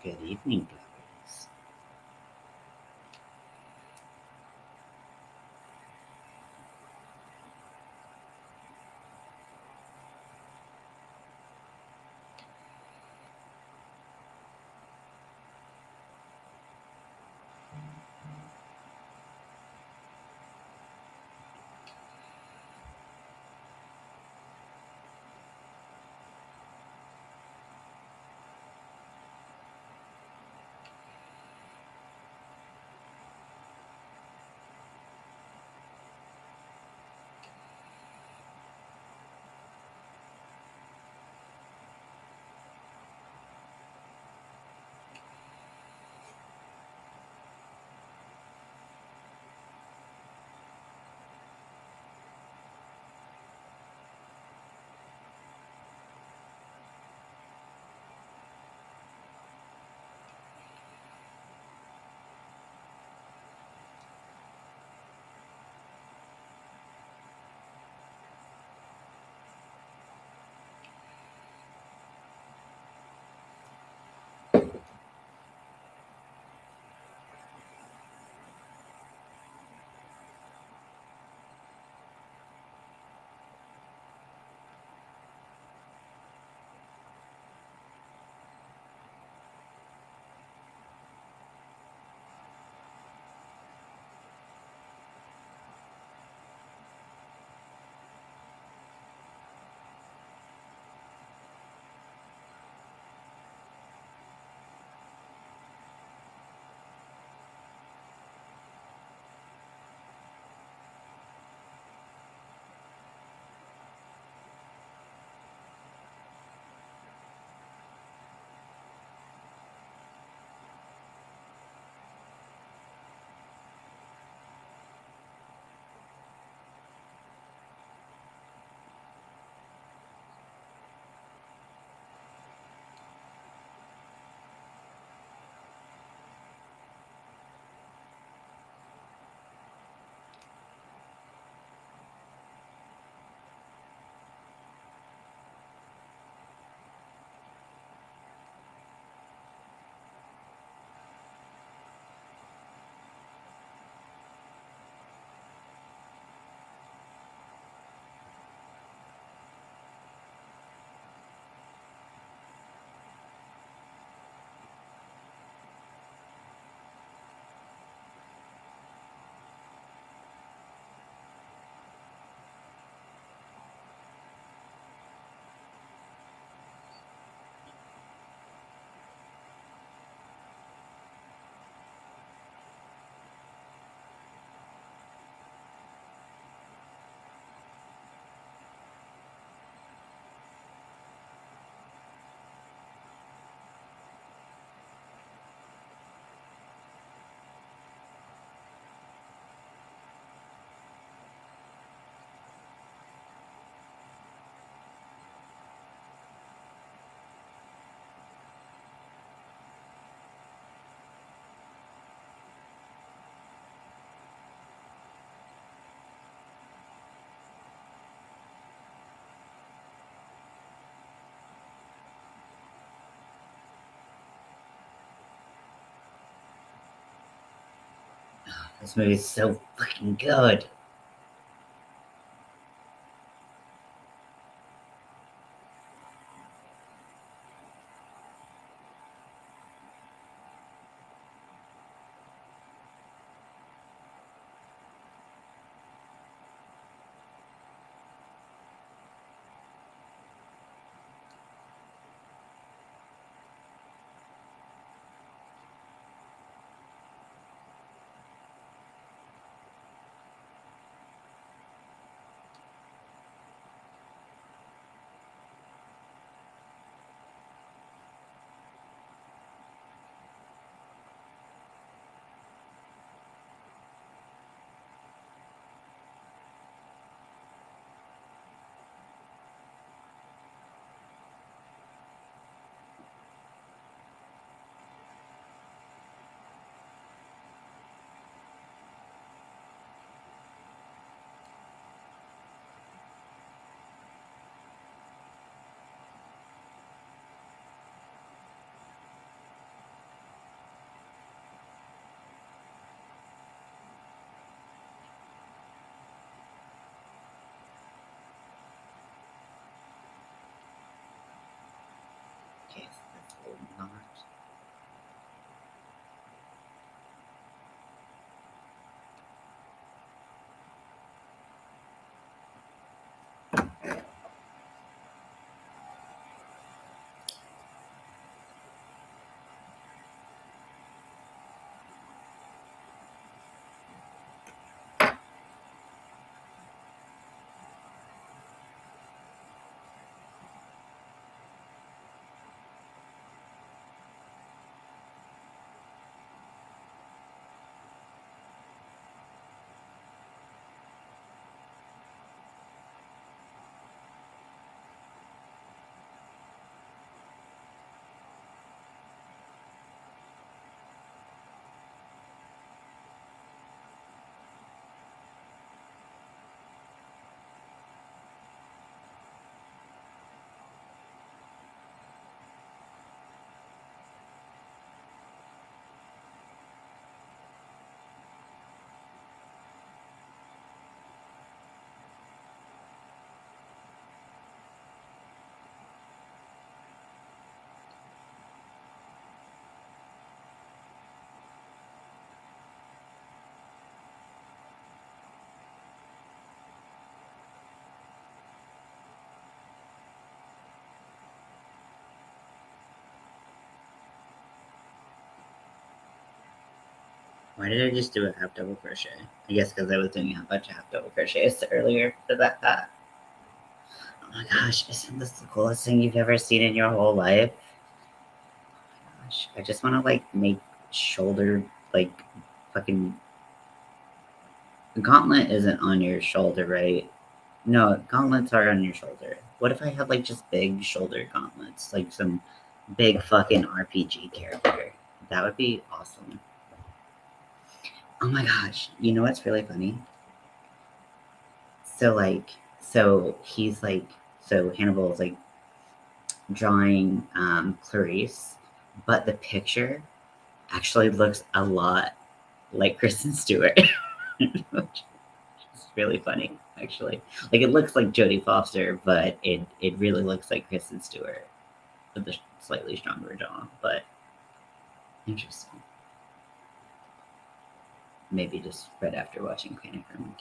Good evening, guys. This movie is so fucking good. Why did I just do a half double crochet? I guess because I was doing a bunch of half double crochets earlier for that. Oh my gosh, isn't this the coolest thing you've ever seen in your whole life? Oh gosh, I just want to like make shoulder like fucking gauntlet isn't on your shoulder, right? No, gauntlets are on your shoulder. What if I had like just big shoulder gauntlets, like some big fucking RPG character? That would be awesome. Oh my gosh, you know what's really funny? So like, so he's like, so Hannibal is like drawing Clarice, but the picture actually looks a lot like Kristen Stewart, which is really funny, actually. Like it looks like Jodie Foster, but it really looks like Kristen Stewart with a slightly stronger jaw. But interesting. Maybe just right after watching Panic Room.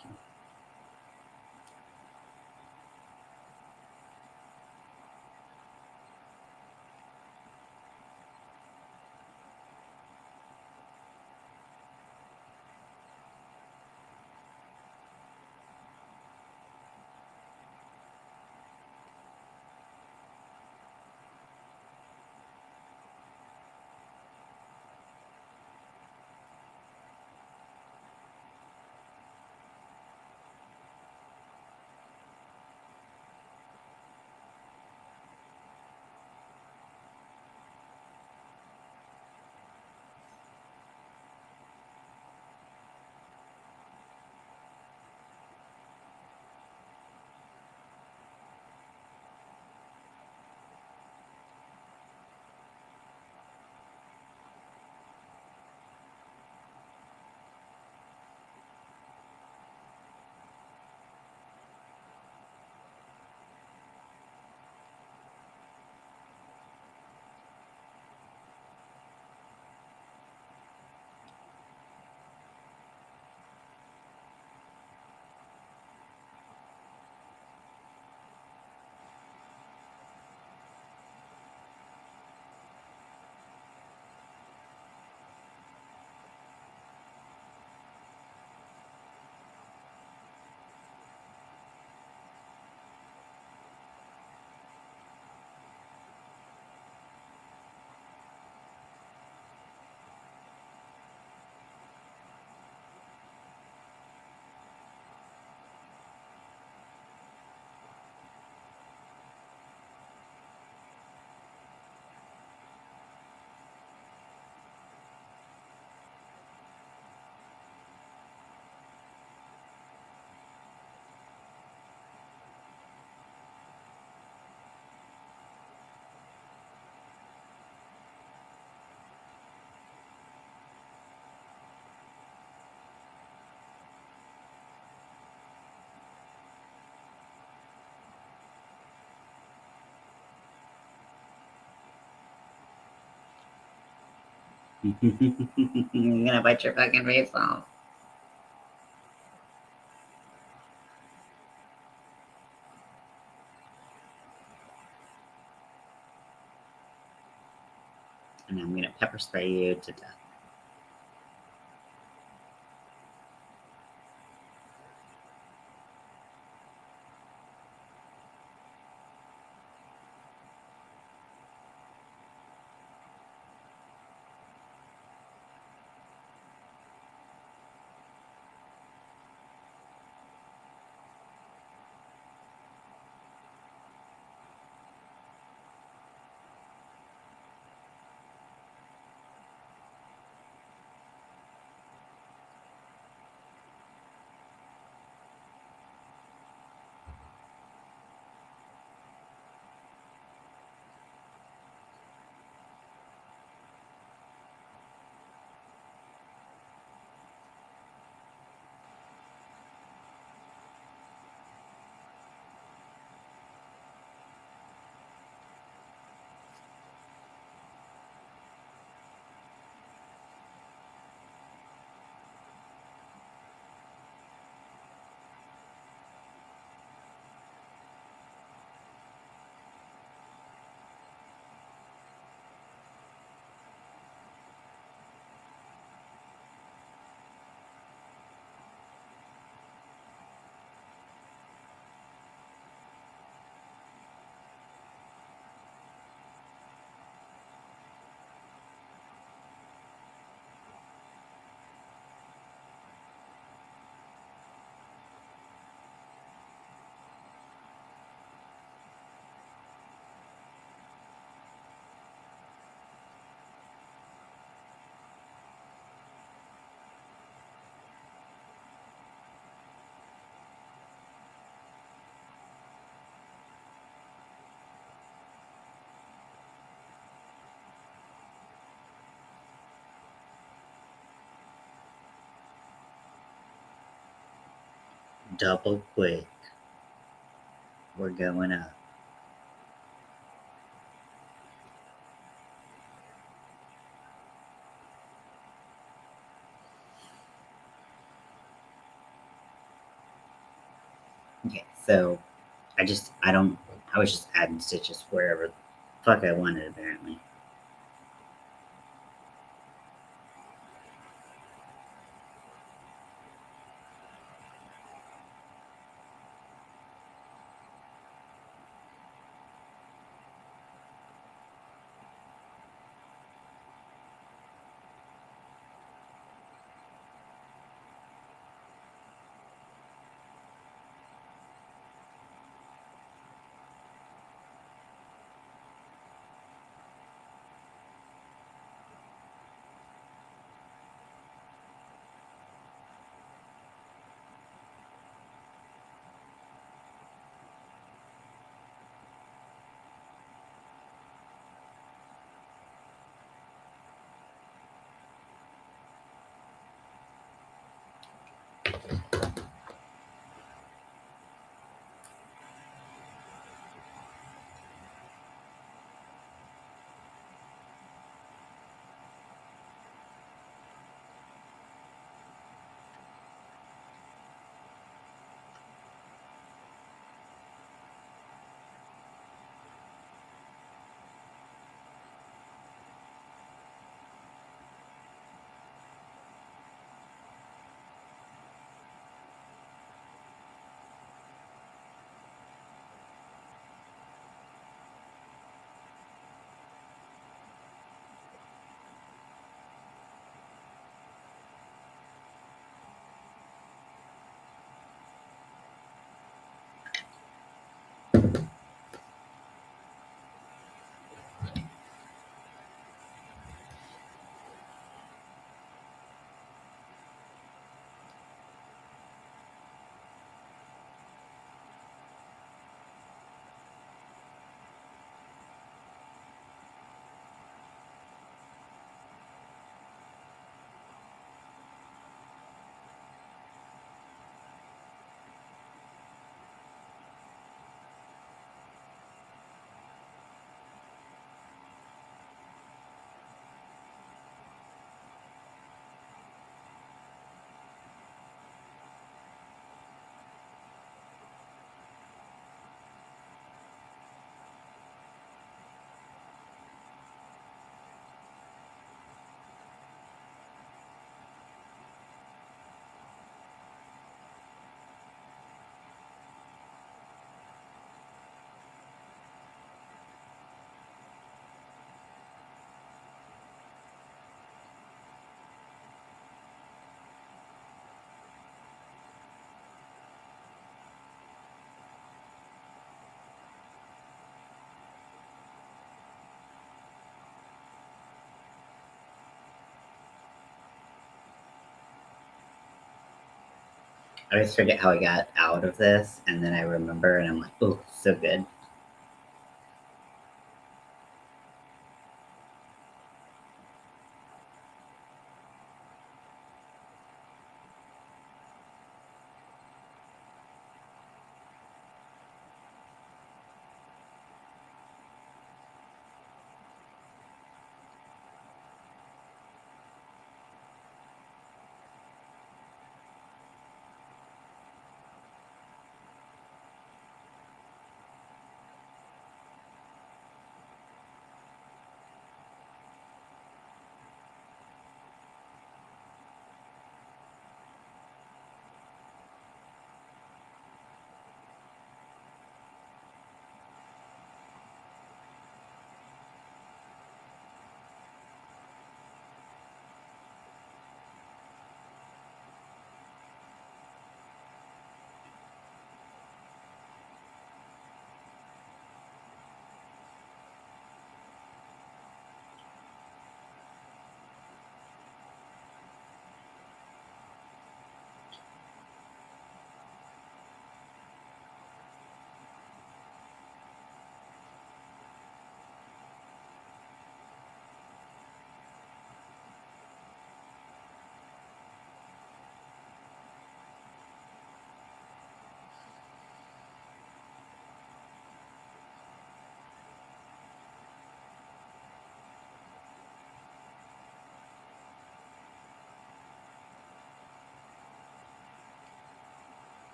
You're gonna bite your fucking face off. And I'm gonna pepper spray you to death. double quick. We're going up. Okay, so I was just adding stitches wherever the fuck I wanted, apparently. I always forget how I got out of this, and then I remember, and I'm like, oh, so good.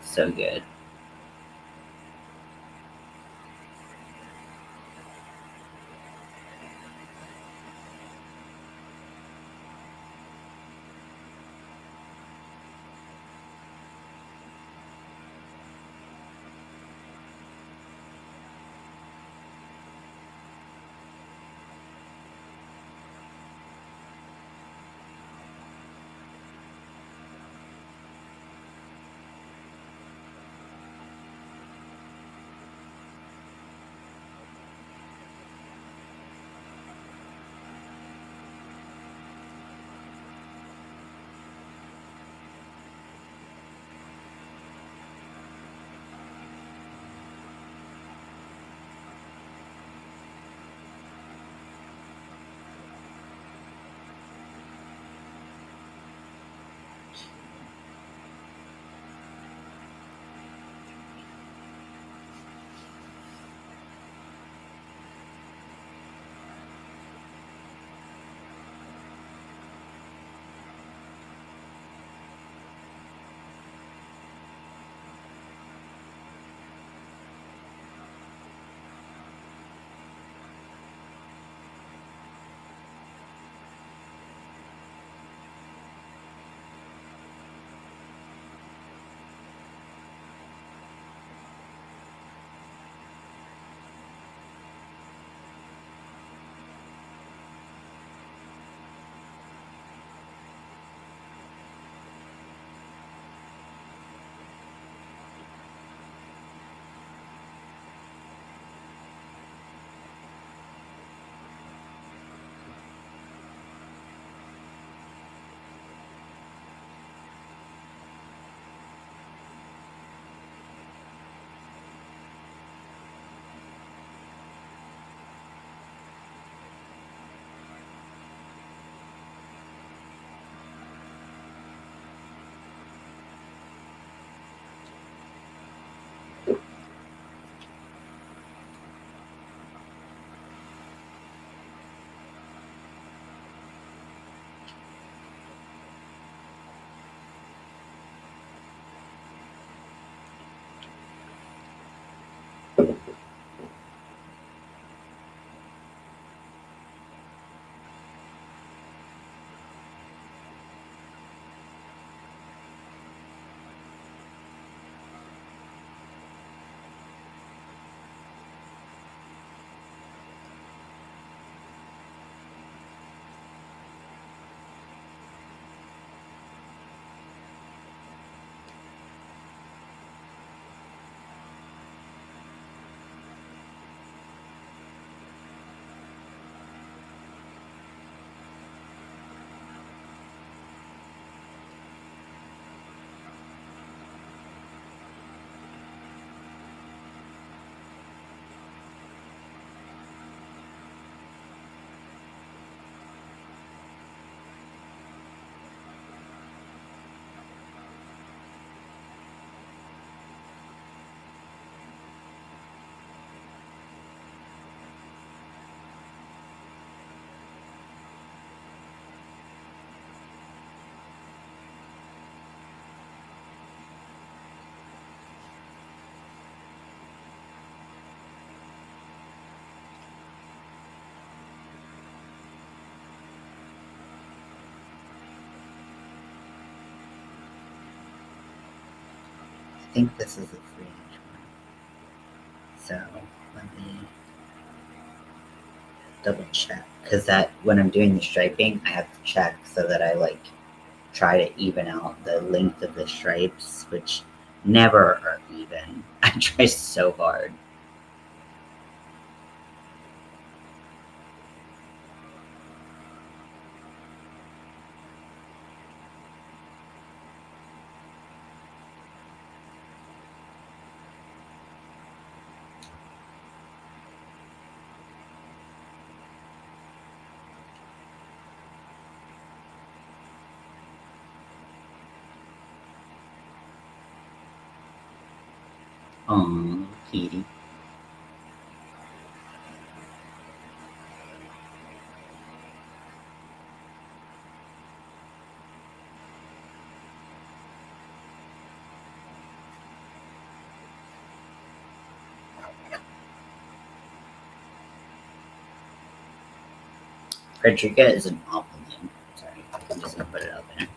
So good. I think this is a free edge one. So let me double check because that when I'm doing the striping, I have to check so that I like try to even out the length of the stripes, which never are even. I try so hard. Oh, Petey. Frederica is an awful name. Sorry, I'm just gonna put it out there.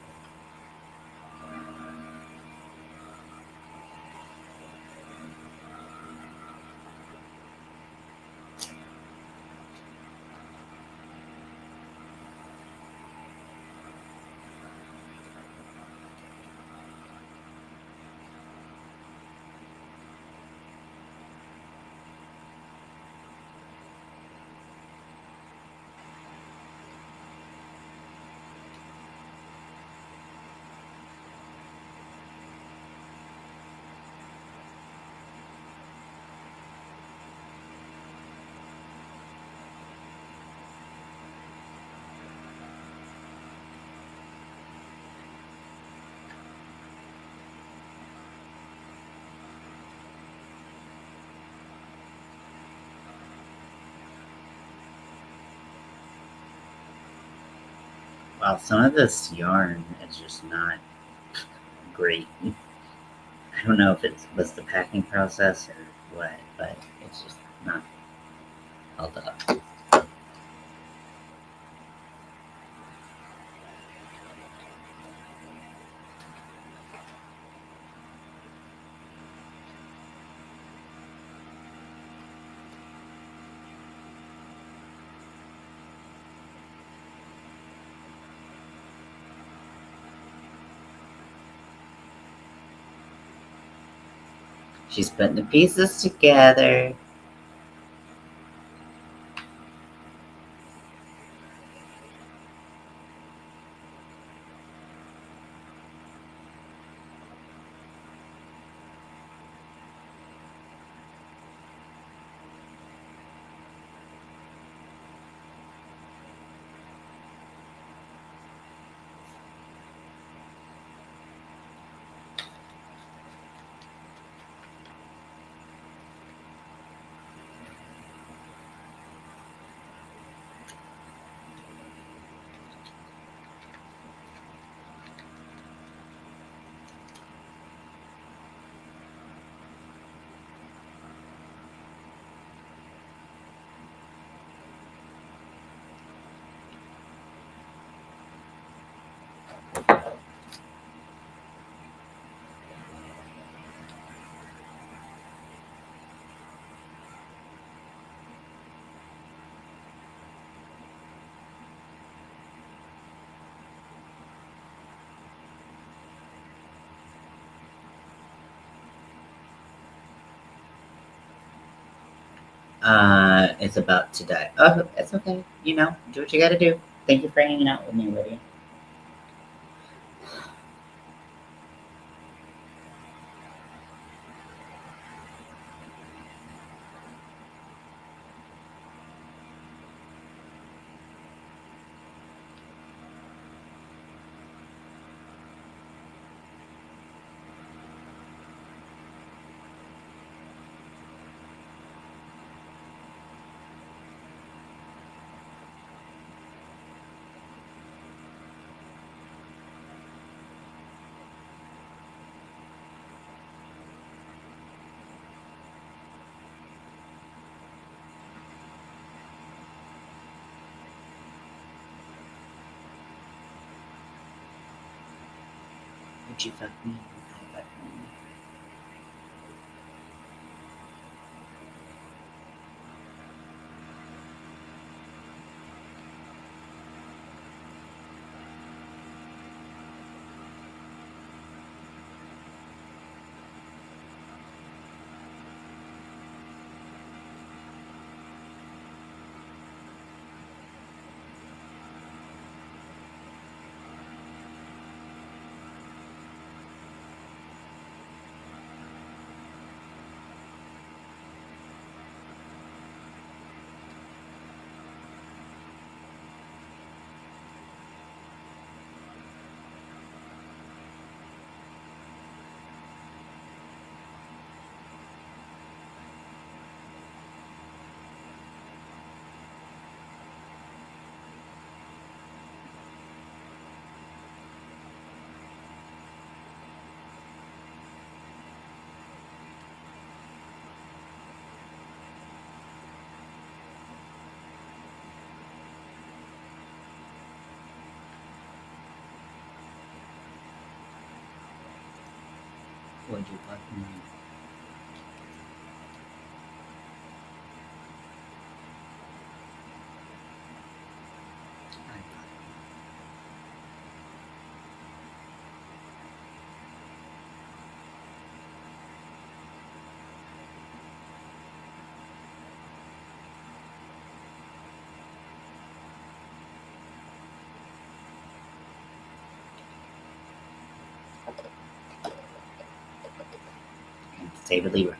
Wow, some of this yarn is just not great. I don't know if it was the packing process or what, but it's just not held up. She's putting the pieces together. It's about to die. Oh, it's okay. You know, do what you gotta do. Thank you for hanging out with me, Lydia. Would you fuck me? I fuck me. Would you plug me? Save it, leave.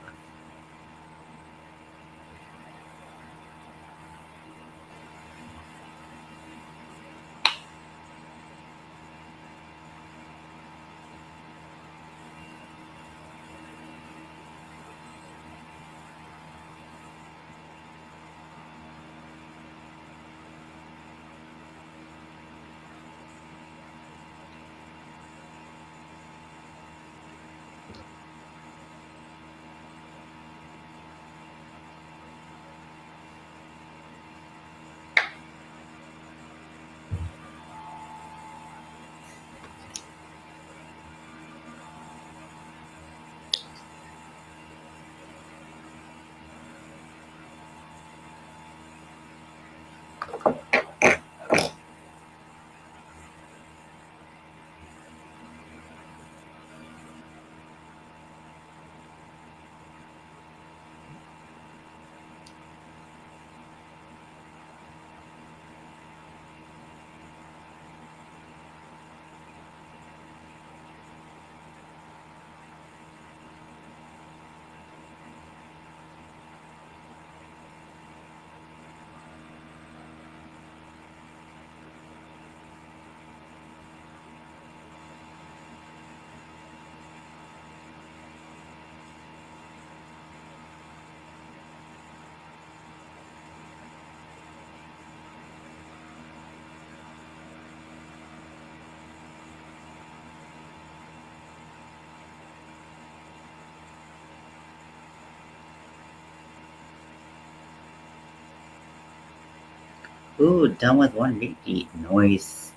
Ooh, done with one repeat. Noise.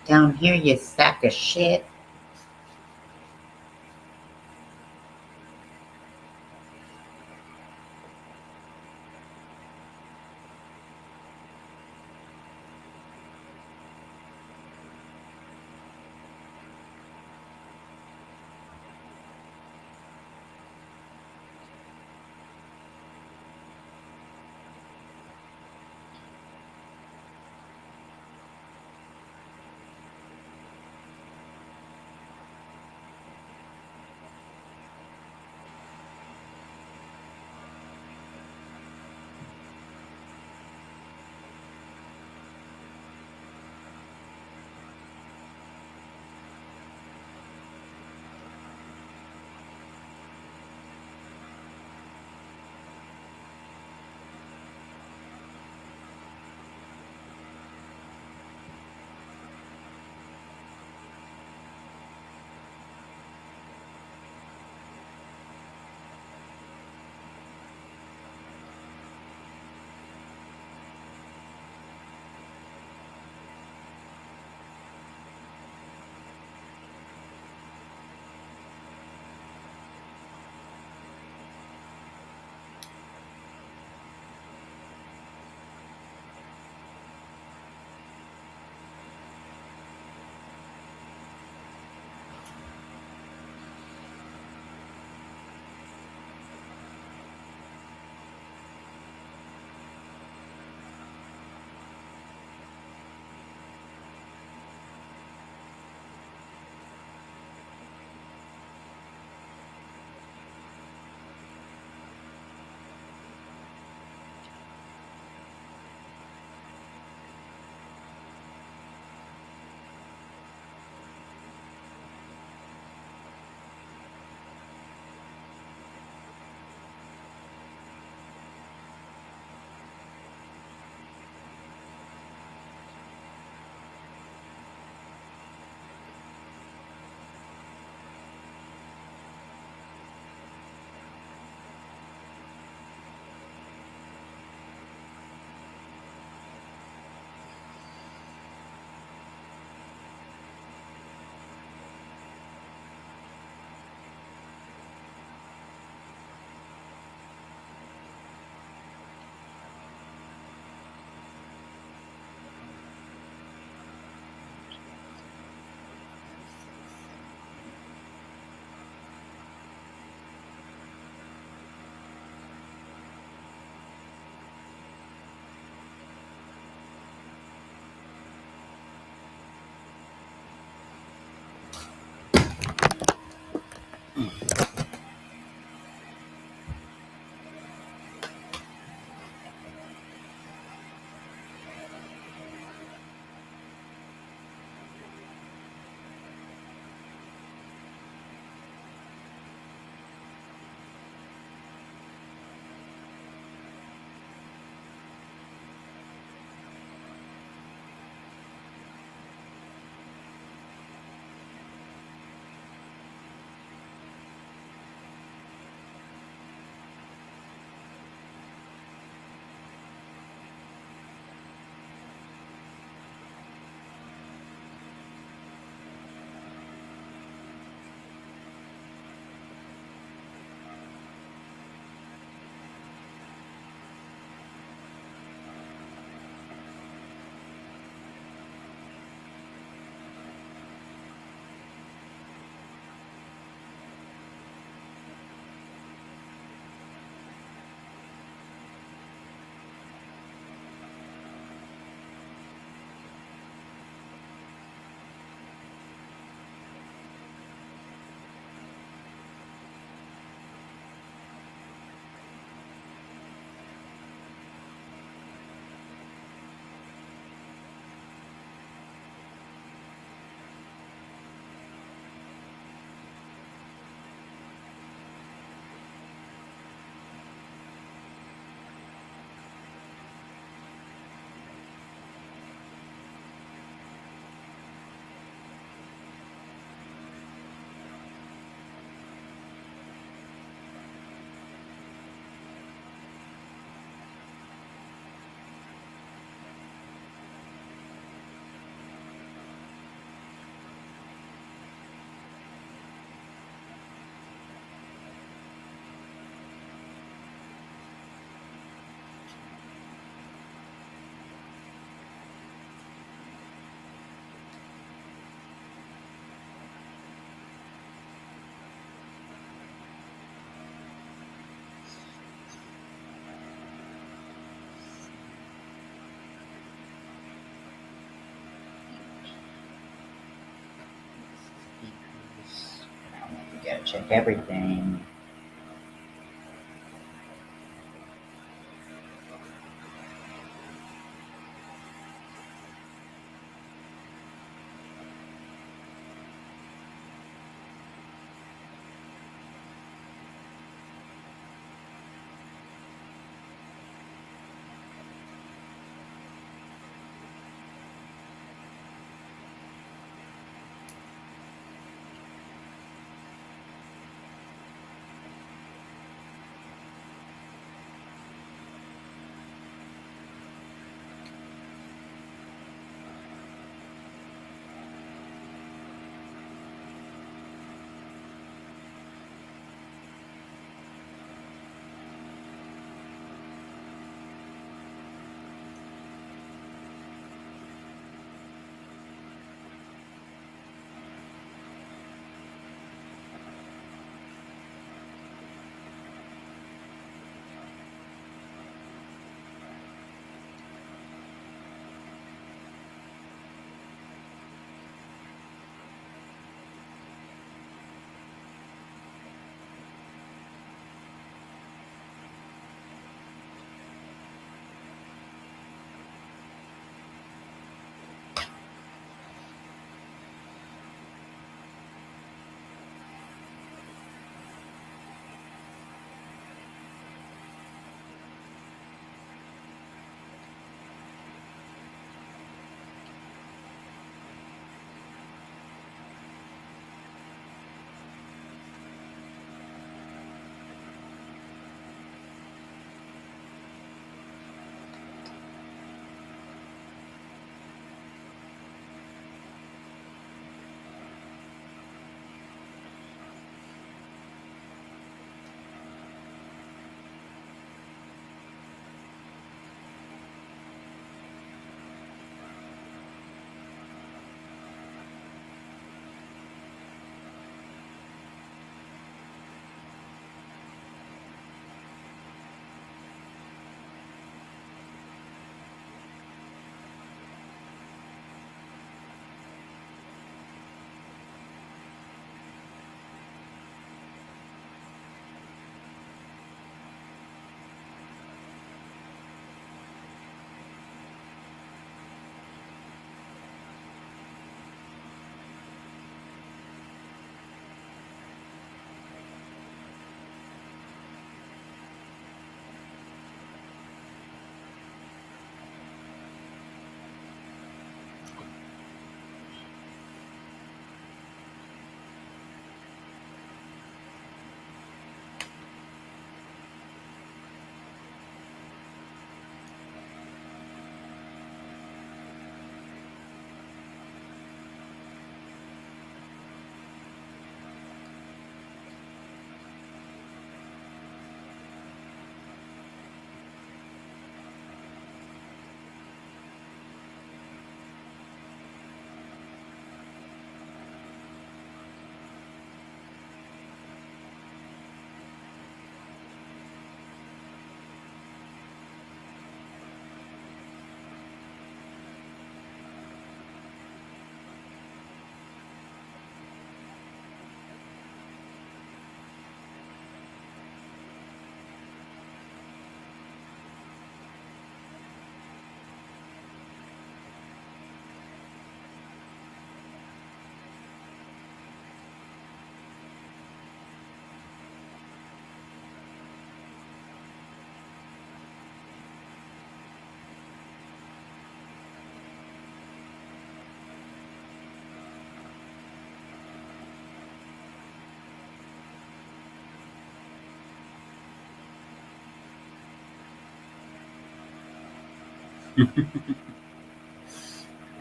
Down here, you sack of shit. Gotta check everything.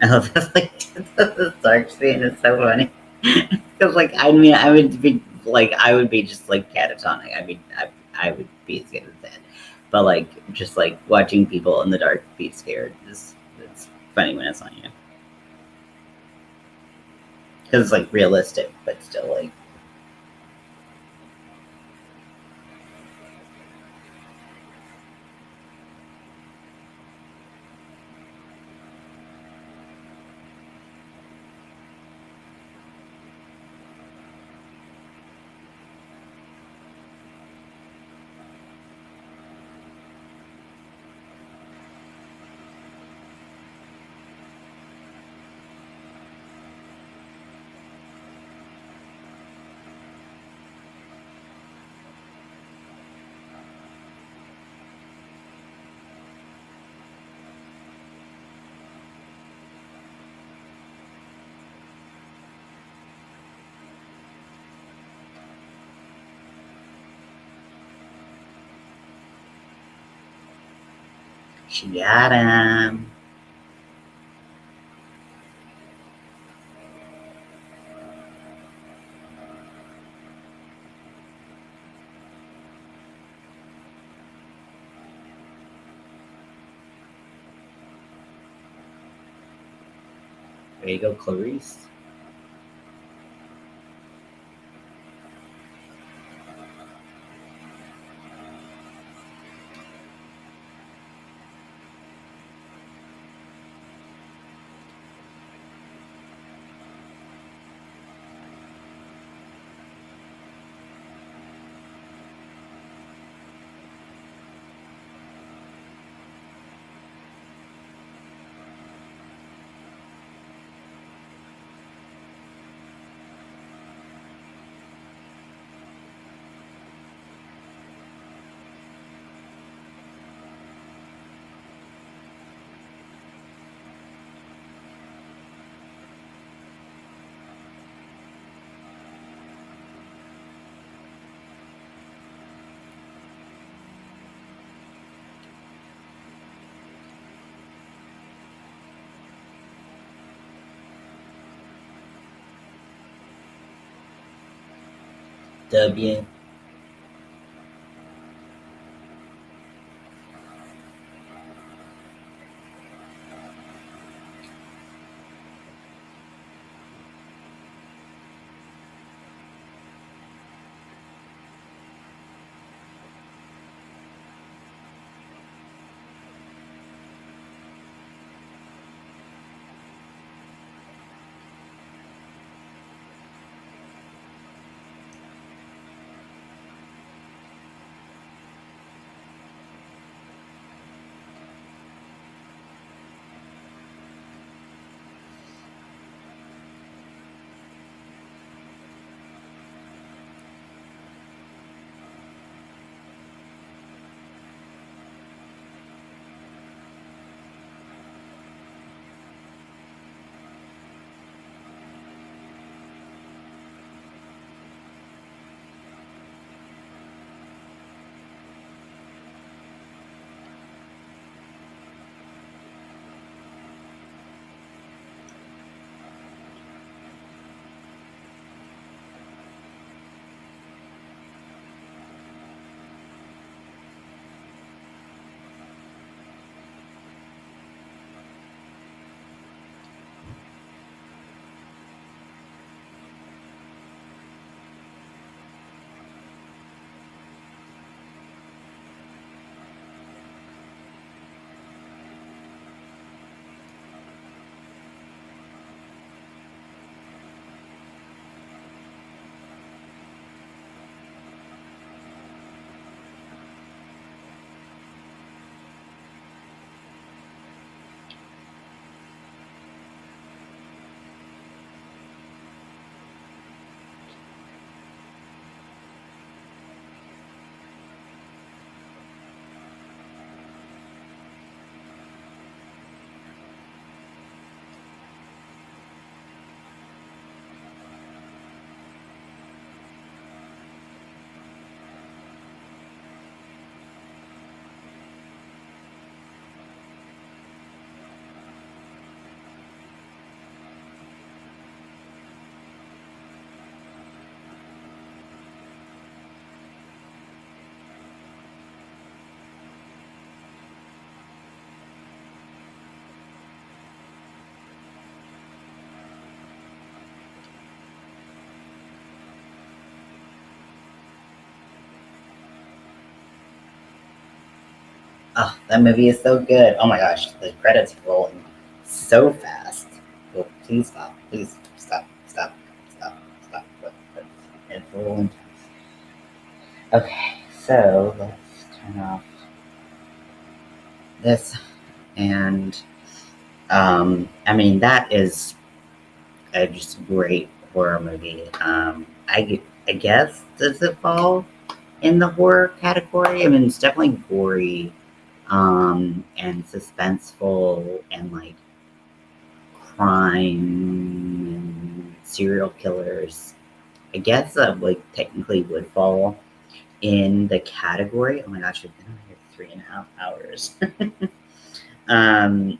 I love this, like, the dark scene is so funny. Because, like, I mean, I would be just, like, catatonic. I mean, I would be scared of that. But, like, just, like, watching people in the dark be scared is it's funny when it's on you. Because it's, like, realistic, but still, like, She got him. There you go, Clarice. W. Oh, that movie is so good. Oh my gosh, the credits rolling so fast. Oh, please stop. Please stop. Stop. Stop. Stop. It's rolling. Okay, so let's turn off this. And I mean, that is a just great horror movie. I guess, does it fall in the horror category? I mean, it's definitely gory, and suspenseful, and like crime and serial killers. I guess like technically would fall in the category. Oh my gosh, we've been on here 3.5 hours. Um,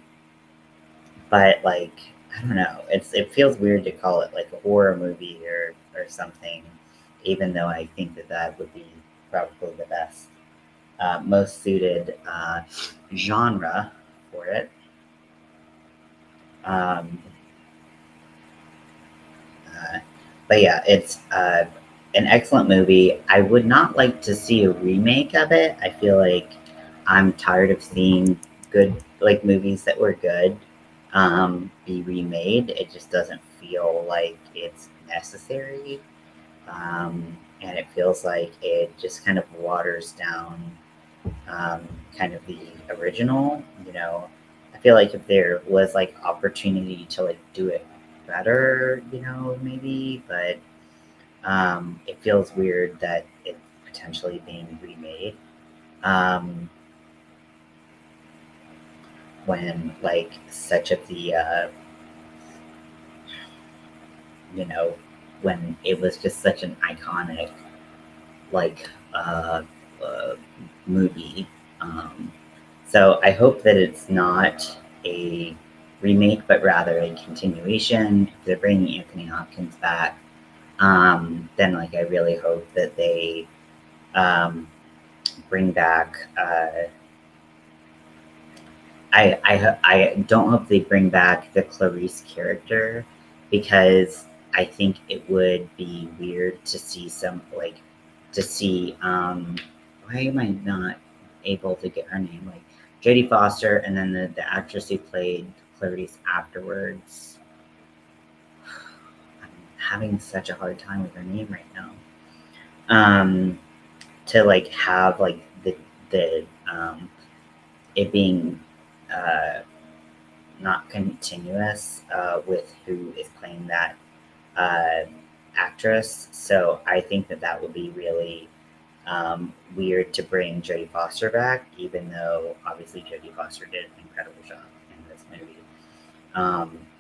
but like I don't know, it feels weird to call it like a horror movie or something, even though I think that would be probably the best, most suited genre for it. Um, uh, but yeah, it's an excellent movie. I would not like to see a remake of it. I feel like I'm tired of seeing good like movies that were good be remade. It just doesn't feel like it's necessary, and it feels like it just kind of waters down kind of the original. You know, I feel like if there was like opportunity to like do it better, you know, maybe, but it feels weird that it's potentially being remade. Um, when like such of the you know, when it was just such an iconic like uh, movie. Um, so I hope that it's not a remake, but rather a continuation. If they're bringing Anthony Hopkins back, then like I really hope that they um, bring back. I don't hope they bring back the Clarice character because I think it would be weird to see some like to see why am I not able to get her name, like Jodie Foster and then the actress who played Clarice afterwards. I'm having such a hard time with her name right now. Um to like have like the it being uh not continuous with who is playing that uh, actress. So I think that that would be really weird to bring Jodie Foster back, even though obviously Jodie Foster did an incredible job in this movie.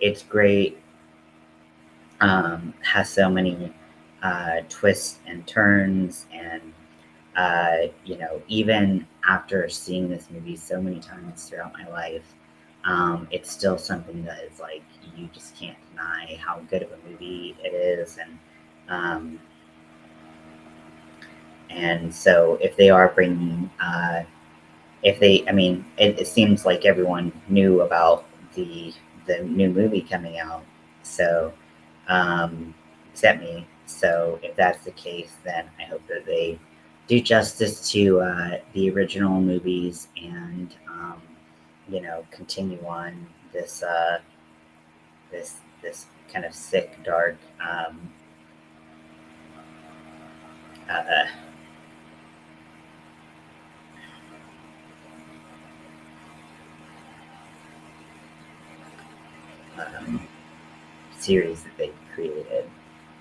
It's great. Has so many twists and turns, and you know, even after seeing this movie so many times throughout my life, it's still something that is like you just can't deny how good of a movie it is, um, and so if they are bringing, if they, I mean, it seems like everyone knew about the new movie coming out, so except me. So if that's the case, then I hope that they do justice to the original movies and you know continue on this kind of sick, dark uh, um, series that they've created.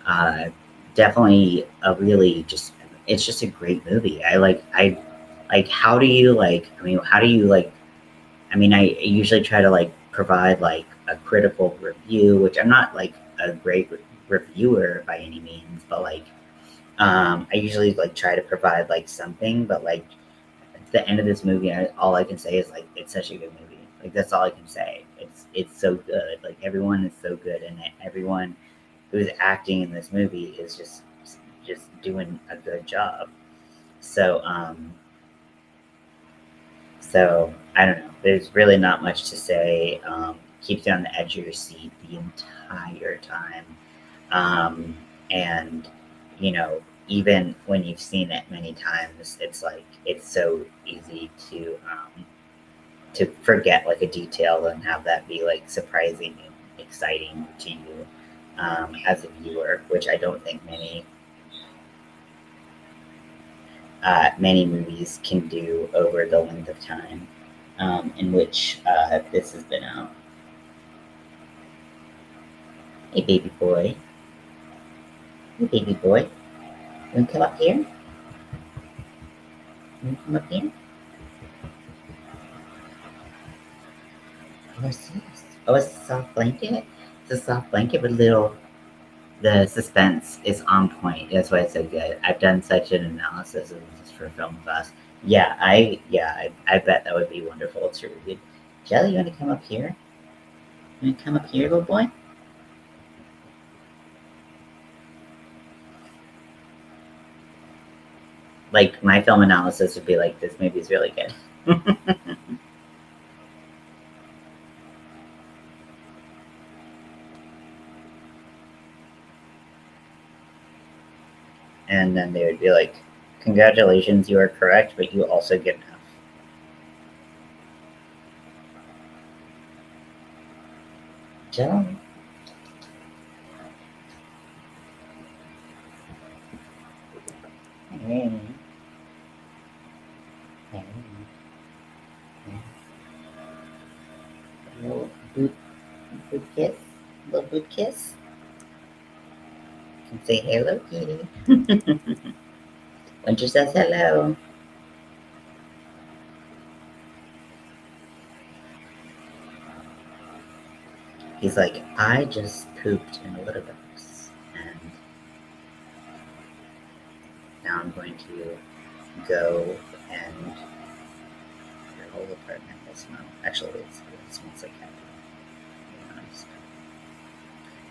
Uh, Definitely a really just it's just a great movie. I like how do you like I mean how do you like I mean I usually try to like provide like a critical review, which I'm not like a great reviewer by any means, but like I usually like try to provide like something, but like at the end of this movie, all I can say is like it's such a good movie. Like that's all I can say. It's so good. Like everyone is so good in it. Everyone who's acting in this movie is just doing a good job. So so I don't know. There's really not much to say. Keeps you on the edge of your seat the entire time. Um, and you know, even when you've seen it many times, it's like it's so easy to forget like a detail and have that be like surprising and exciting to you as a viewer, which I don't think many movies can do over the length of time in which this has been out. Hey, baby boy. Hey, baby boy. You want to come up here? You want to come up here? What's this? Oh, it's a soft blanket? It's a soft blanket with little. The suspense is on point. That's why it's so good. I've done such an analysis of this for Film Fest. Yeah, I bet that would be wonderful to read. Jelly, you want to come up here? You want to come up here, little boy? Like, my film analysis would be like, this movie's really good. And then they would be like, congratulations, you are correct, but you also get an F. Jelly. Hey. Hey. Little boot kiss. Little boot kiss. You can say hello, kitty. Winter says hello. He's like, I just pooped in a litter box, and now I'm going to go and your whole apartment will smell. Actually, it smells like happy.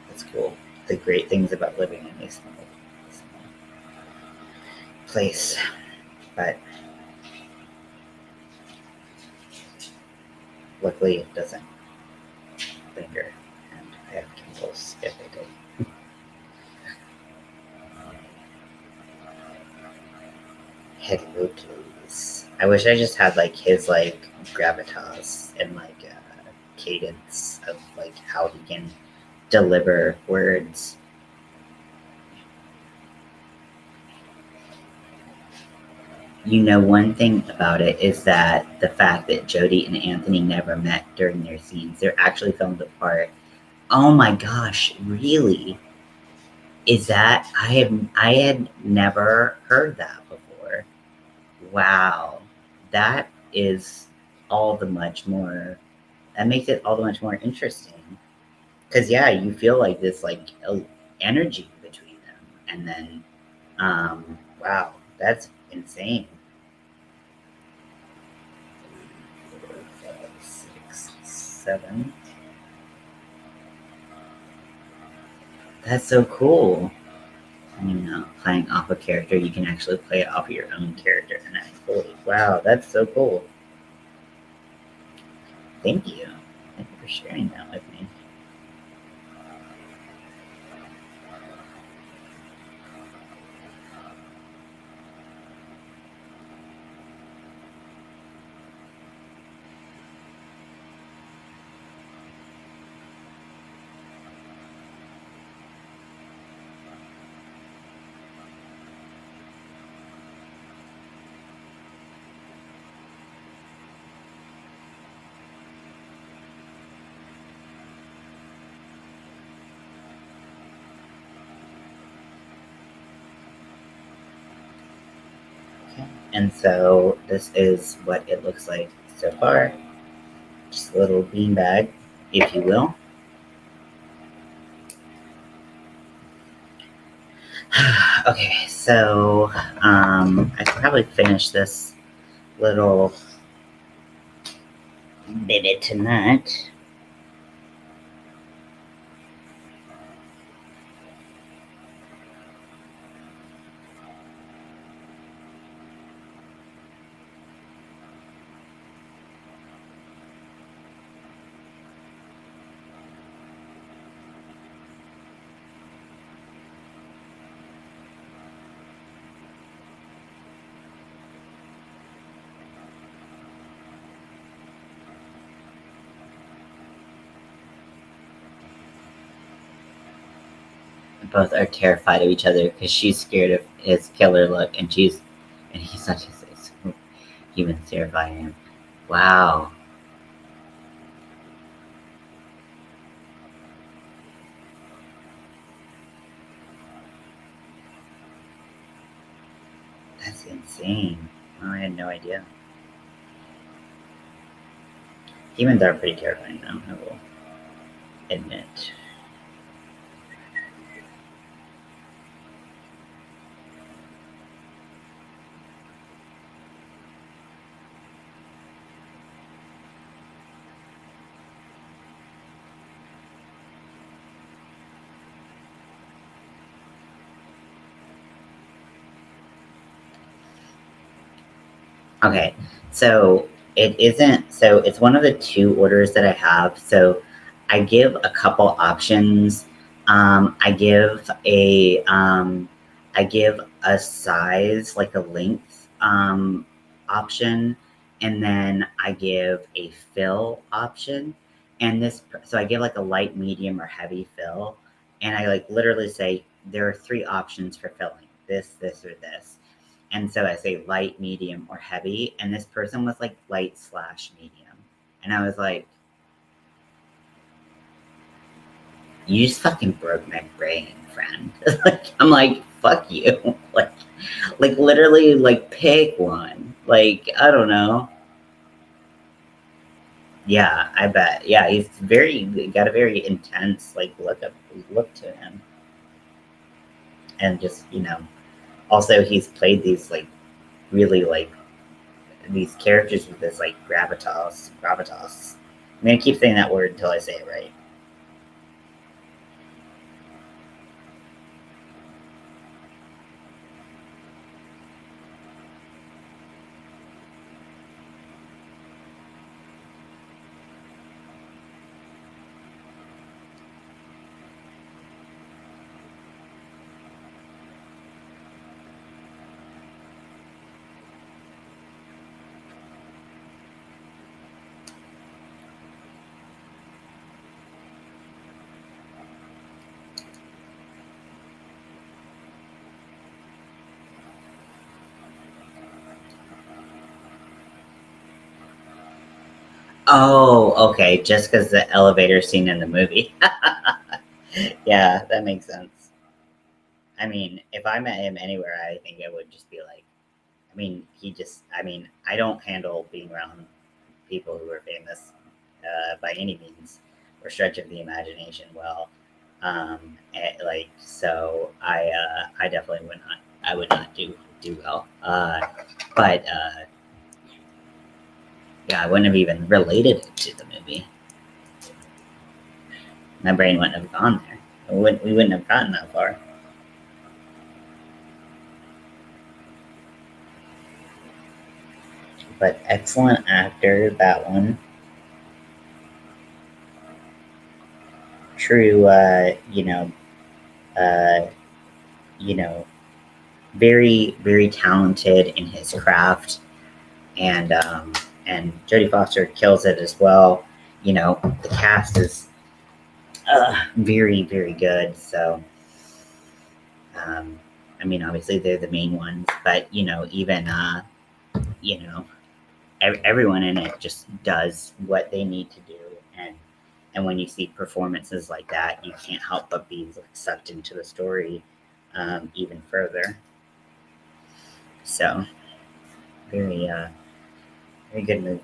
That's cool. The great things about living in a small place, but luckily it doesn't linger, and I have chemicals if I did. Hello, please. I wish I just had like his like gravitas and like cadence of like how he can deliver words. You know, one thing about it is that the fact that Jodie and Anthony never met during their scenes, they're actually filmed apart. Oh my gosh, really? Is that I had never heard that before. Wow. That is all the much more that makes it all the much more interesting. Cause yeah, you feel like this like energy between them. And then wow, that's insane. 4, 5, 6, 7. That's so cool. You know, playing off a character, you can actually play it off of your own character. And holy wow, that's so cool. Thank you. Thank you for sharing that with me. Okay. And so this is what it looks like so far. Just a little beanbag, if you will. Okay, so I should probably finish this little bit tonight. Both are terrified of each other because she's scared of his killer look, and he's such a human terrifying him. Wow. That's insane. Oh, I had no idea. Demons are pretty terrifying, though, I will admit. Okay, so it isn't. So it's one of the two orders that I have. So I give a couple options. I give I give a size, like a length option, and then I give a fill option. And so I give like a light, medium, or heavy fill, and I like literally say there are three options for filling: this, or this. And so I say light, medium, or heavy. And this person was like light/medium. And I was like, you just fucking broke my brain, friend. Like, I'm like, fuck you. Like literally, like pick one. Like, I don't know. Yeah, I bet. Yeah, he's got a very intense like look to him. And just, also he's played these like really like these characters with this like gravitas. I'm gonna keep saying that word until I say it right. Oh, okay. Just because the elevator scene in the movie. Yeah, that makes sense. I mean, if I met him anywhere, I think I would just be like, I don't handle being around people who are famous by any means or stretch of the imagination well. I definitely would not. I would not do well. But yeah, I wouldn't have even related it to the movie. My brain wouldn't have gone there. We wouldn't have gotten that far. But excellent actor, that one. True, uh, you know, very, very talented in his craft, and Jodie Foster kills it as well. The cast is very, very good. So, obviously they're the main ones, but even you know, everyone in it just does what they need to do, and when you see performances like that, you can't help but be like, sucked into the story even further. So very very good movie.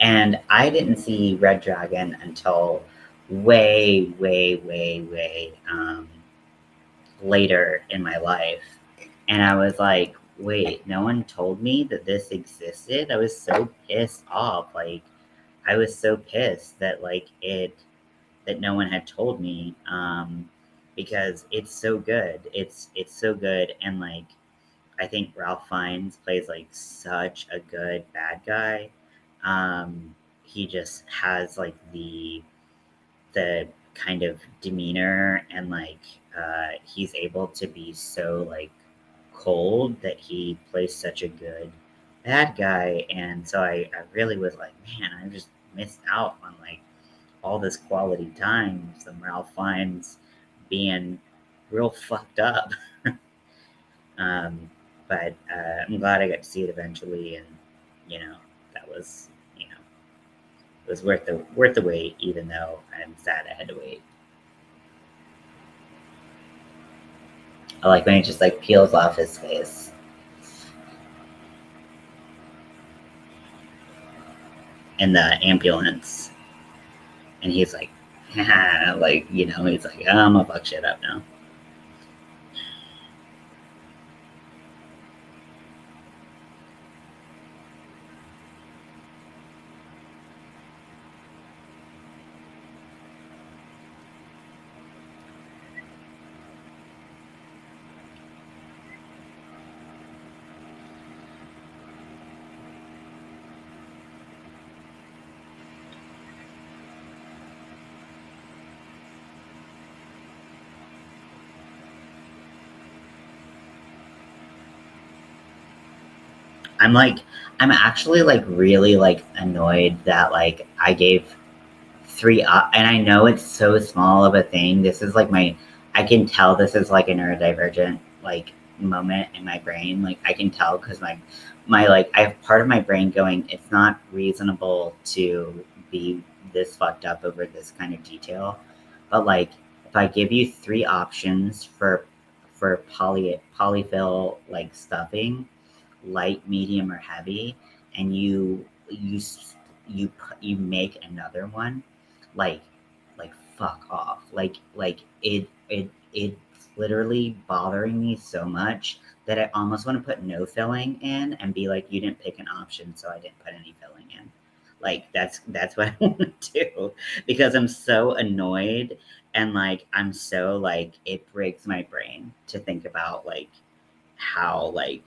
And I didn't see Red Dragon until way, way, way, way later in my life. And I was like, wait, no one told me that this existed? I was so pissed off. Like, I was so pissed that, that no one had told me because it's so good. It's so good. And, like, I think Ralph Fiennes plays, like, such a good bad guy. He just has, like, the kind of demeanor and he's able to be so like cold that he plays such a good bad guy. And so I really was like, man, I just missed out on like all this quality time, some Ralph Fiennes being real fucked up. um, but I'm glad I got to see it eventually, and you know that was it was worth the wait, even though I'm sad I had to wait. I like when he just like peels off his face in the ambulance, and he's like, he's like, oh, I'm gonna fuck shit up now. I'm actually like really like annoyed that like I gave three up, and I know it's so small of a thing. This is like I can tell this is like a neurodivergent like moment in my brain. Like I can tell because my like I have part of my brain going, it's not reasonable to be this fucked up over this kind of detail. But like if I give you three options for polyfill like stuffing, light, medium, or heavy, and you make another one, like fuck off. It's literally bothering me so much that I almost want to put no filling in and be like, you didn't pick an option, so I didn't put any filling in. Like that's what I want to do because I'm so annoyed and like I'm so like it breaks my brain to think about like how like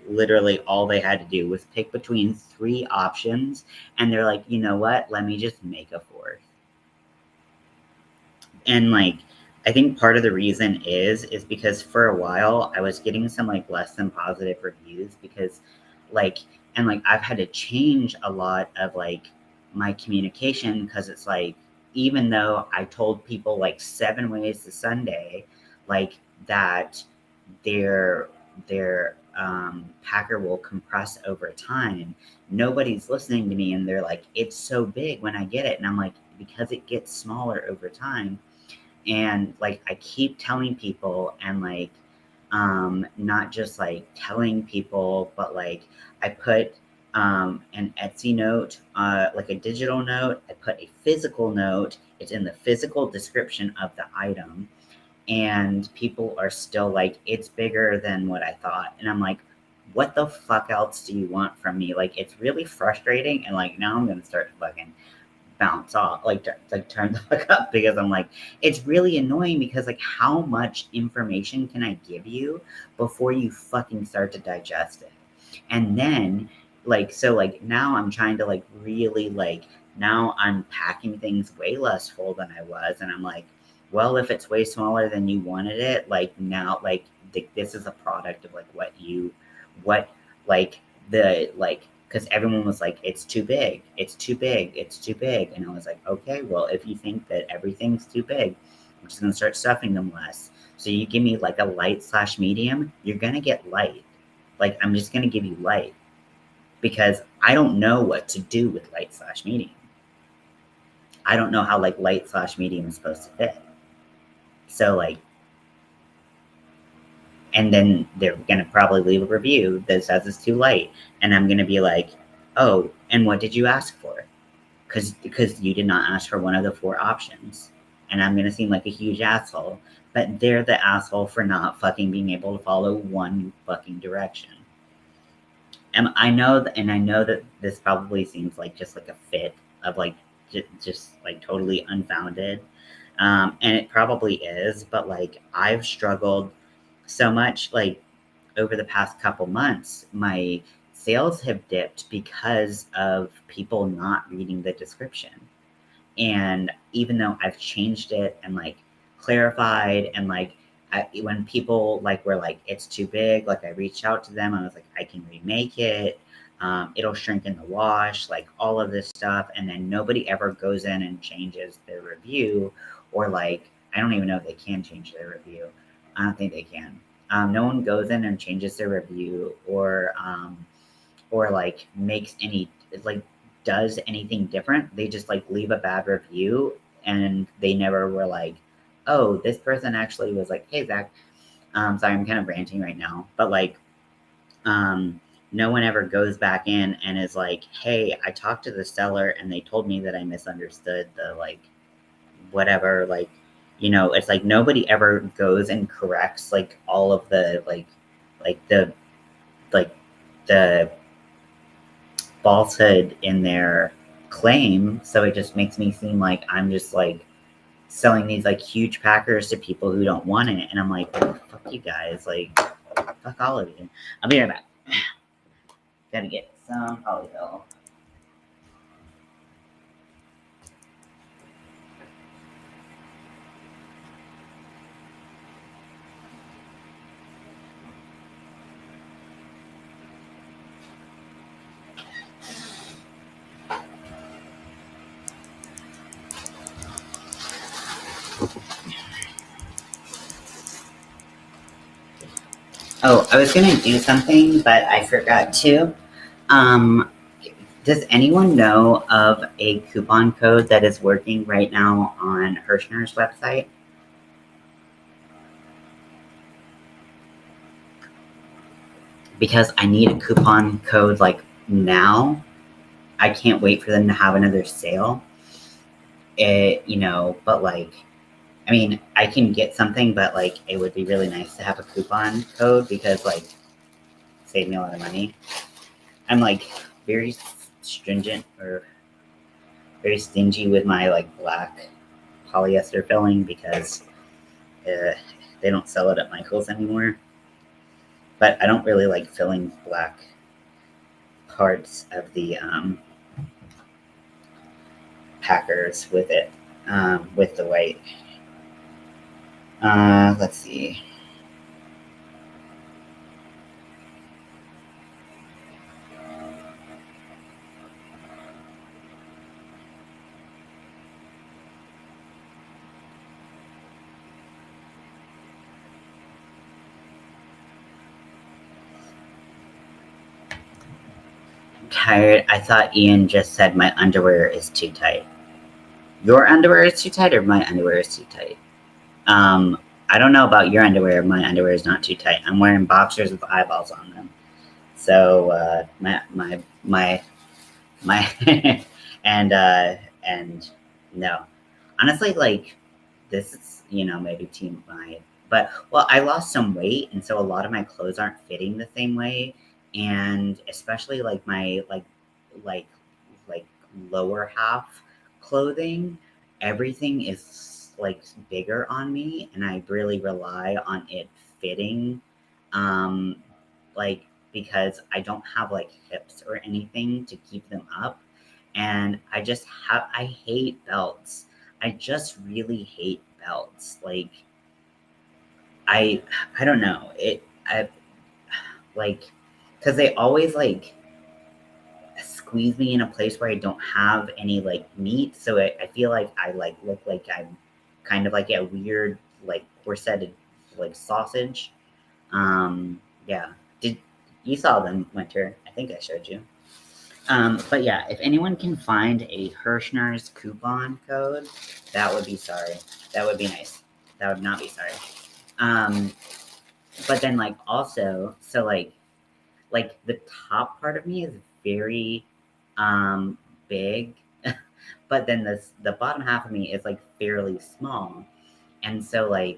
literally all they had to do was pick between three options and they're like, you know what, let me just make a fourth. And like I think part of the reason is because for a while I was getting some like less than positive reviews because like and like I've had to change a lot of like my communication because it's like even though I told people like 7 ways to Sunday like that their packer will compress over time, nobody's listening to me and they're like, it's so big when I get it, and I'm like, because it gets smaller over time. And like I keep telling people and like not just like telling people, but like I put an Etsy note, like a digital note, I put a physical note, it's in the physical description of the item, and people are still like, it's bigger than what I thought, and I'm like, what the fuck else do you want from me? Like it's really frustrating, and like now I'm gonna start to fucking bounce off, like turn the fuck up because I'm like, it's really annoying because like how much information can I give you before you fucking start to digest it? And then like so like now I'm trying to like really like now I'm packing things way less full than I was, and I'm like, well, if it's way smaller than you wanted it, like now like this is a product of like what like the like because everyone was like, it's too big, it's too big, it's too big. And I was like, okay, well, if you think that everything's too big, I'm just gonna start stuffing them less. So you give me like a light slash medium, you're gonna get light. Like I'm just gonna give you light because I don't know what to do with light slash medium. I don't know how like light slash medium is supposed to fit. So like, and then they're gonna probably leave a review that says it's too light, and I'm gonna be like, oh, and what did you ask for? Because you did not ask for one of the four options, and I'm gonna seem like a huge asshole, but they're the asshole for not fucking being able to follow one fucking direction. And I know that this probably seems like just like a fit of like just like totally unfounded, and it probably is, but like I've struggled so much like over the past couple months, my sales have dipped because of people not reading the description. And even though I've changed it and like clarified and like when people like were like it's too big, like I reached out to them, I was like, I can remake it, it'll shrink in the wash, like all of this stuff, and then nobody ever goes in and changes their review, or like I don't even know if they can change their review. I don't think they can. No one goes in and changes their review or like makes any like does anything different. They just like leave a bad review, and they never were like, oh, this person actually was like, hey Zach, sorry, I'm kind of ranting right now, but like um no one ever goes back in and is like, hey, I talked to the seller and they told me that I misunderstood the like whatever, like it's like nobody ever goes and corrects like all of the like the like the falsehood in their claim. So it just makes me seem like I'm just like selling these like huge packers to people who don't want it. And I'm like, fuck you guys. Like, fuck all of you. I'll be right back. Gotta get some polyfill. Oh, I was gonna do something, but I forgot to. Um, does anyone know of a coupon code that is working right now on Hirschner's website? Because I need a coupon code like now. I can't wait for them to have another sale. But like, I mean, I can get something, but like, it would be really nice to have a coupon code because like, save me a lot of money. I'm like very stringent or very stingy with my like black polyester filling because uh, they don't sell it at Michael's anymore. But I don't really like filling black parts of the packers with it, with the white. Let's see. I'm tired. I thought Ian just said my underwear is too tight. Your underwear is too tight, or my underwear is too tight? Um, I don't know about your underwear. My underwear is not too tight. I'm wearing boxers with eyeballs on them. So my and no, honestly, like this is maybe too my but well, I lost some weight, and so a lot of my clothes aren't fitting the same way, and especially like my like like lower half clothing, everything is like bigger on me, and I really rely on it fitting, um, like because I don't have like hips or anything to keep them up, and I hate belts. I just really hate belts. Like I I don't know. I like because they always like squeeze me in a place where I don't have any like meat. So I feel like I like look like I'm kind of like a weird like corseted like sausage. Yeah. Did you saw them, Winter? I think I showed you. But yeah, if anyone can find a Hirschner's coupon code, that would be sorry. That would be nice. That would not be sorry. Um, but then like also, so like the top part of me is very um big, but then the bottom half of me is like fairly small. And so I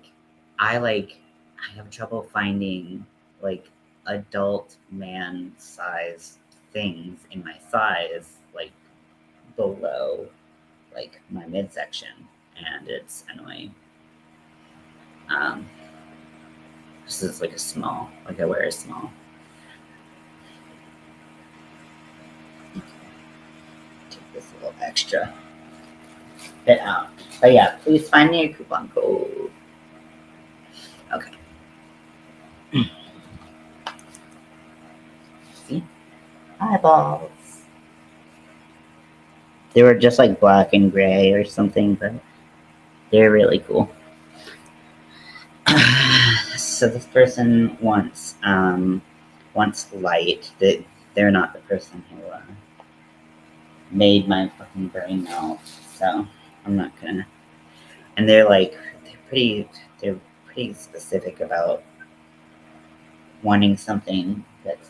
have trouble finding like adult man size things in my size like below like my midsection, and it's annoying. Um, this is like a small, like I wear a small. Take this little extra bit out. But yeah, please find me a coupon code. Okay. See? Eyeballs. They were just like black and gray or something, but they're really cool. So this person wants light. They're not the person who made my fucking brain melt. So I'm not gonna. And they're pretty specific about wanting something that's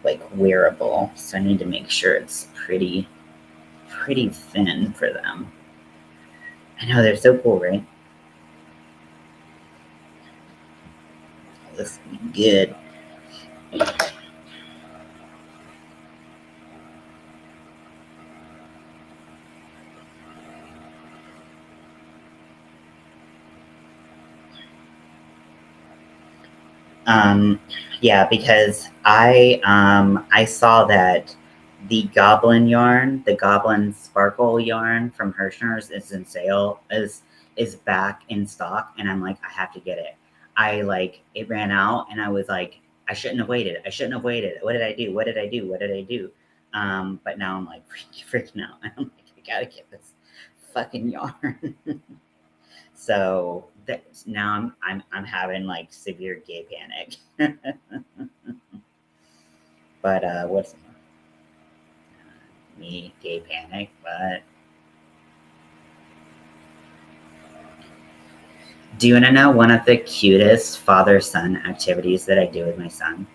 like wearable. So I need to make sure it's pretty thin for them. I know they're so cool, right? This will be good. Um, yeah, because I saw that the goblin yarn, the goblin sparkle yarn from Hirschner's is in sale, is back in stock, and I'm like, I have to get it. I like it ran out, and I was like, I shouldn't have waited. I shouldn't have waited. What did I do? What did I do? What did I do? But now I'm like freaking out. I'm like, I gotta get this fucking yarn. So now I'm having like severe gay panic. But what's me gay panic? But do you want to know one of the cutest father-son activities that I do with my son?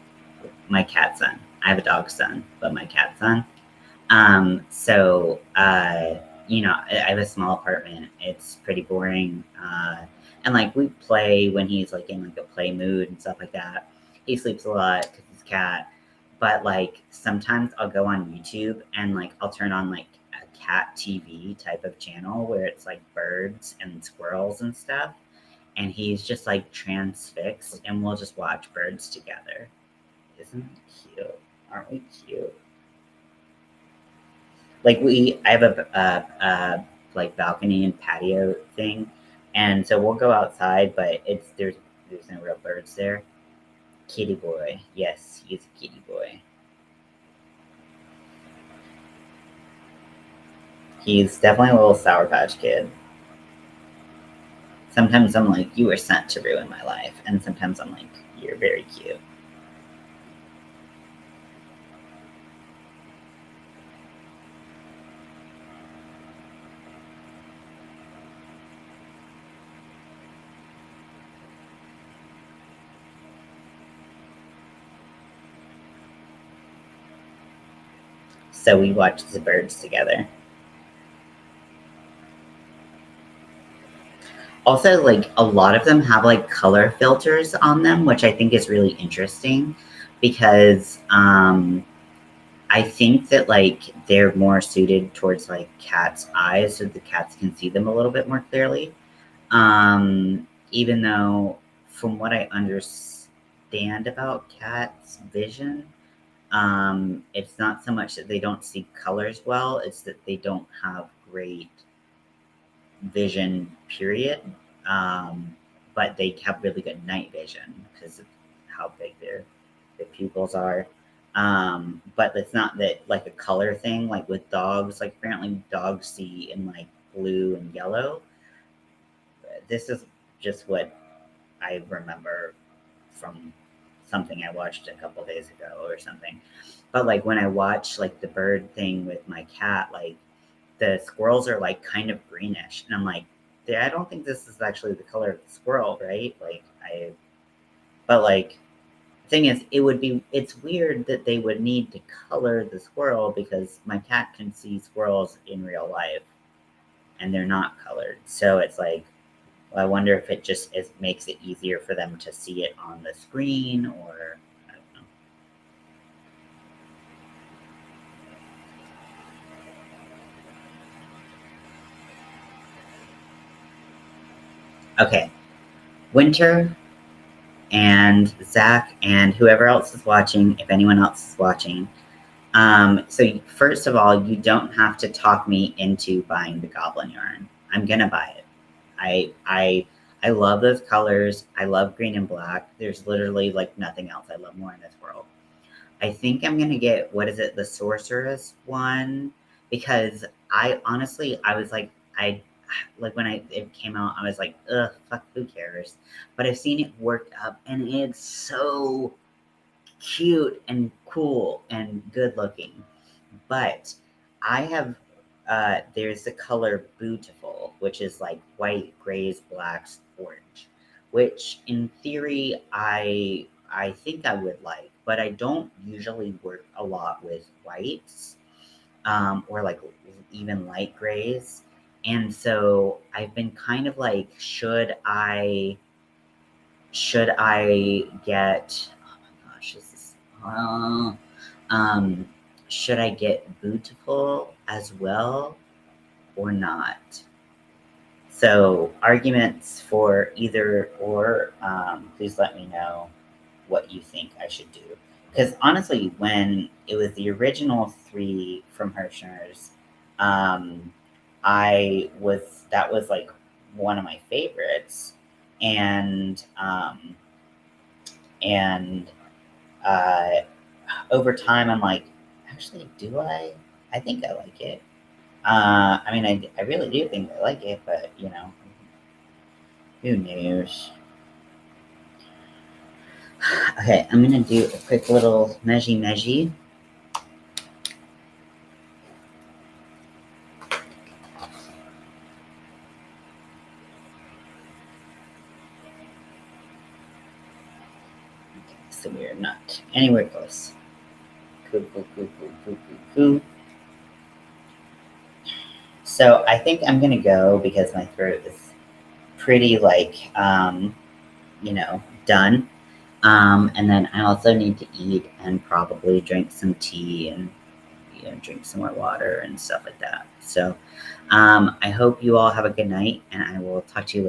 My cat son. I have a dog son, but my cat son. You know, I have a small apartment. It's pretty boring. And like we play when he's like in like a play mood and stuff like that. He sleeps a lot because he's a cat. But like sometimes I'll go on YouTube and like I'll turn on like a cat TV type of channel where it's like birds and squirrels and stuff. And he's just like transfixed and we'll just watch birds together. Isn't that cute? Aren't we cute? Like I have a like balcony and patio thing, and so we'll go outside, but there's no real birds there. Kitty boy, yes, he's a kitty boy. He's definitely a little Sour Patch Kid. Sometimes I'm like, you were sent to ruin my life, and sometimes I'm like, you're very cute. So we watch the birds together. Also, like a lot of them have like color filters on them, which I think is really interesting because I think that like they're more suited towards like cats' eyes, so the cats can see them a little bit more clearly. Even though, from what I understand about cats' vision, it's not so much that they don't see colors well; it's that they don't have great vision. Period. But they have really good night vision because of how big their pupils are. But it's not that like a color thing, like with dogs, like apparently dogs see in like blue and yellow. This is just what I remember from something I watched a couple days ago or something. But like when I watch like the bird thing with my cat, like the squirrels are like kind of greenish. And I'm like, I don't think this is actually the color of the squirrel, right? But like, thing is, it's weird that they would need to color the squirrel because my cat can see squirrels in real life and they're not colored. So it's like, well, I wonder if makes it easier for them to see it on the screen or I don't know. Okay. Winter and Zach and whoever else is watching, if anyone else is watching. So first of all, you don't have to talk me into buying the goblin yarn. I'm gonna buy it. I I I love those colors. I love green and black. There's literally like nothing else I love more in this world. I think I'm gonna get what is it, the sorceress one, because I was like when it came out, I was like, ugh, fuck, who cares? But I've seen it worked up, and it's so cute and cool and good looking. But I have there's the color Beautiful, which is like white, grays, blacks, orange, which in theory I think I would like, but I don't usually work a lot with whites or like even light grays. And so I've been kind of like, should I get? Oh my gosh, this is. Um, should I get Beautiful as well or not? So arguments for either or. Please let me know what you think I should do. Because honestly, when it was the original three from Hirschner's, um, that was like one of my favorites, and and uh, over time, I'm like, actually, do I? I think I like it. I mean, I really do think I like it, but you know, Who knows? Okay, I'm gonna do a quick little measy. Okay, so we are not anywhere close. Cool. So I think I'm gonna go because my throat is pretty done. And then I also need to eat and probably drink some tea and drink some more water and stuff like that. So I hope you all have a good night, and I will talk to you later.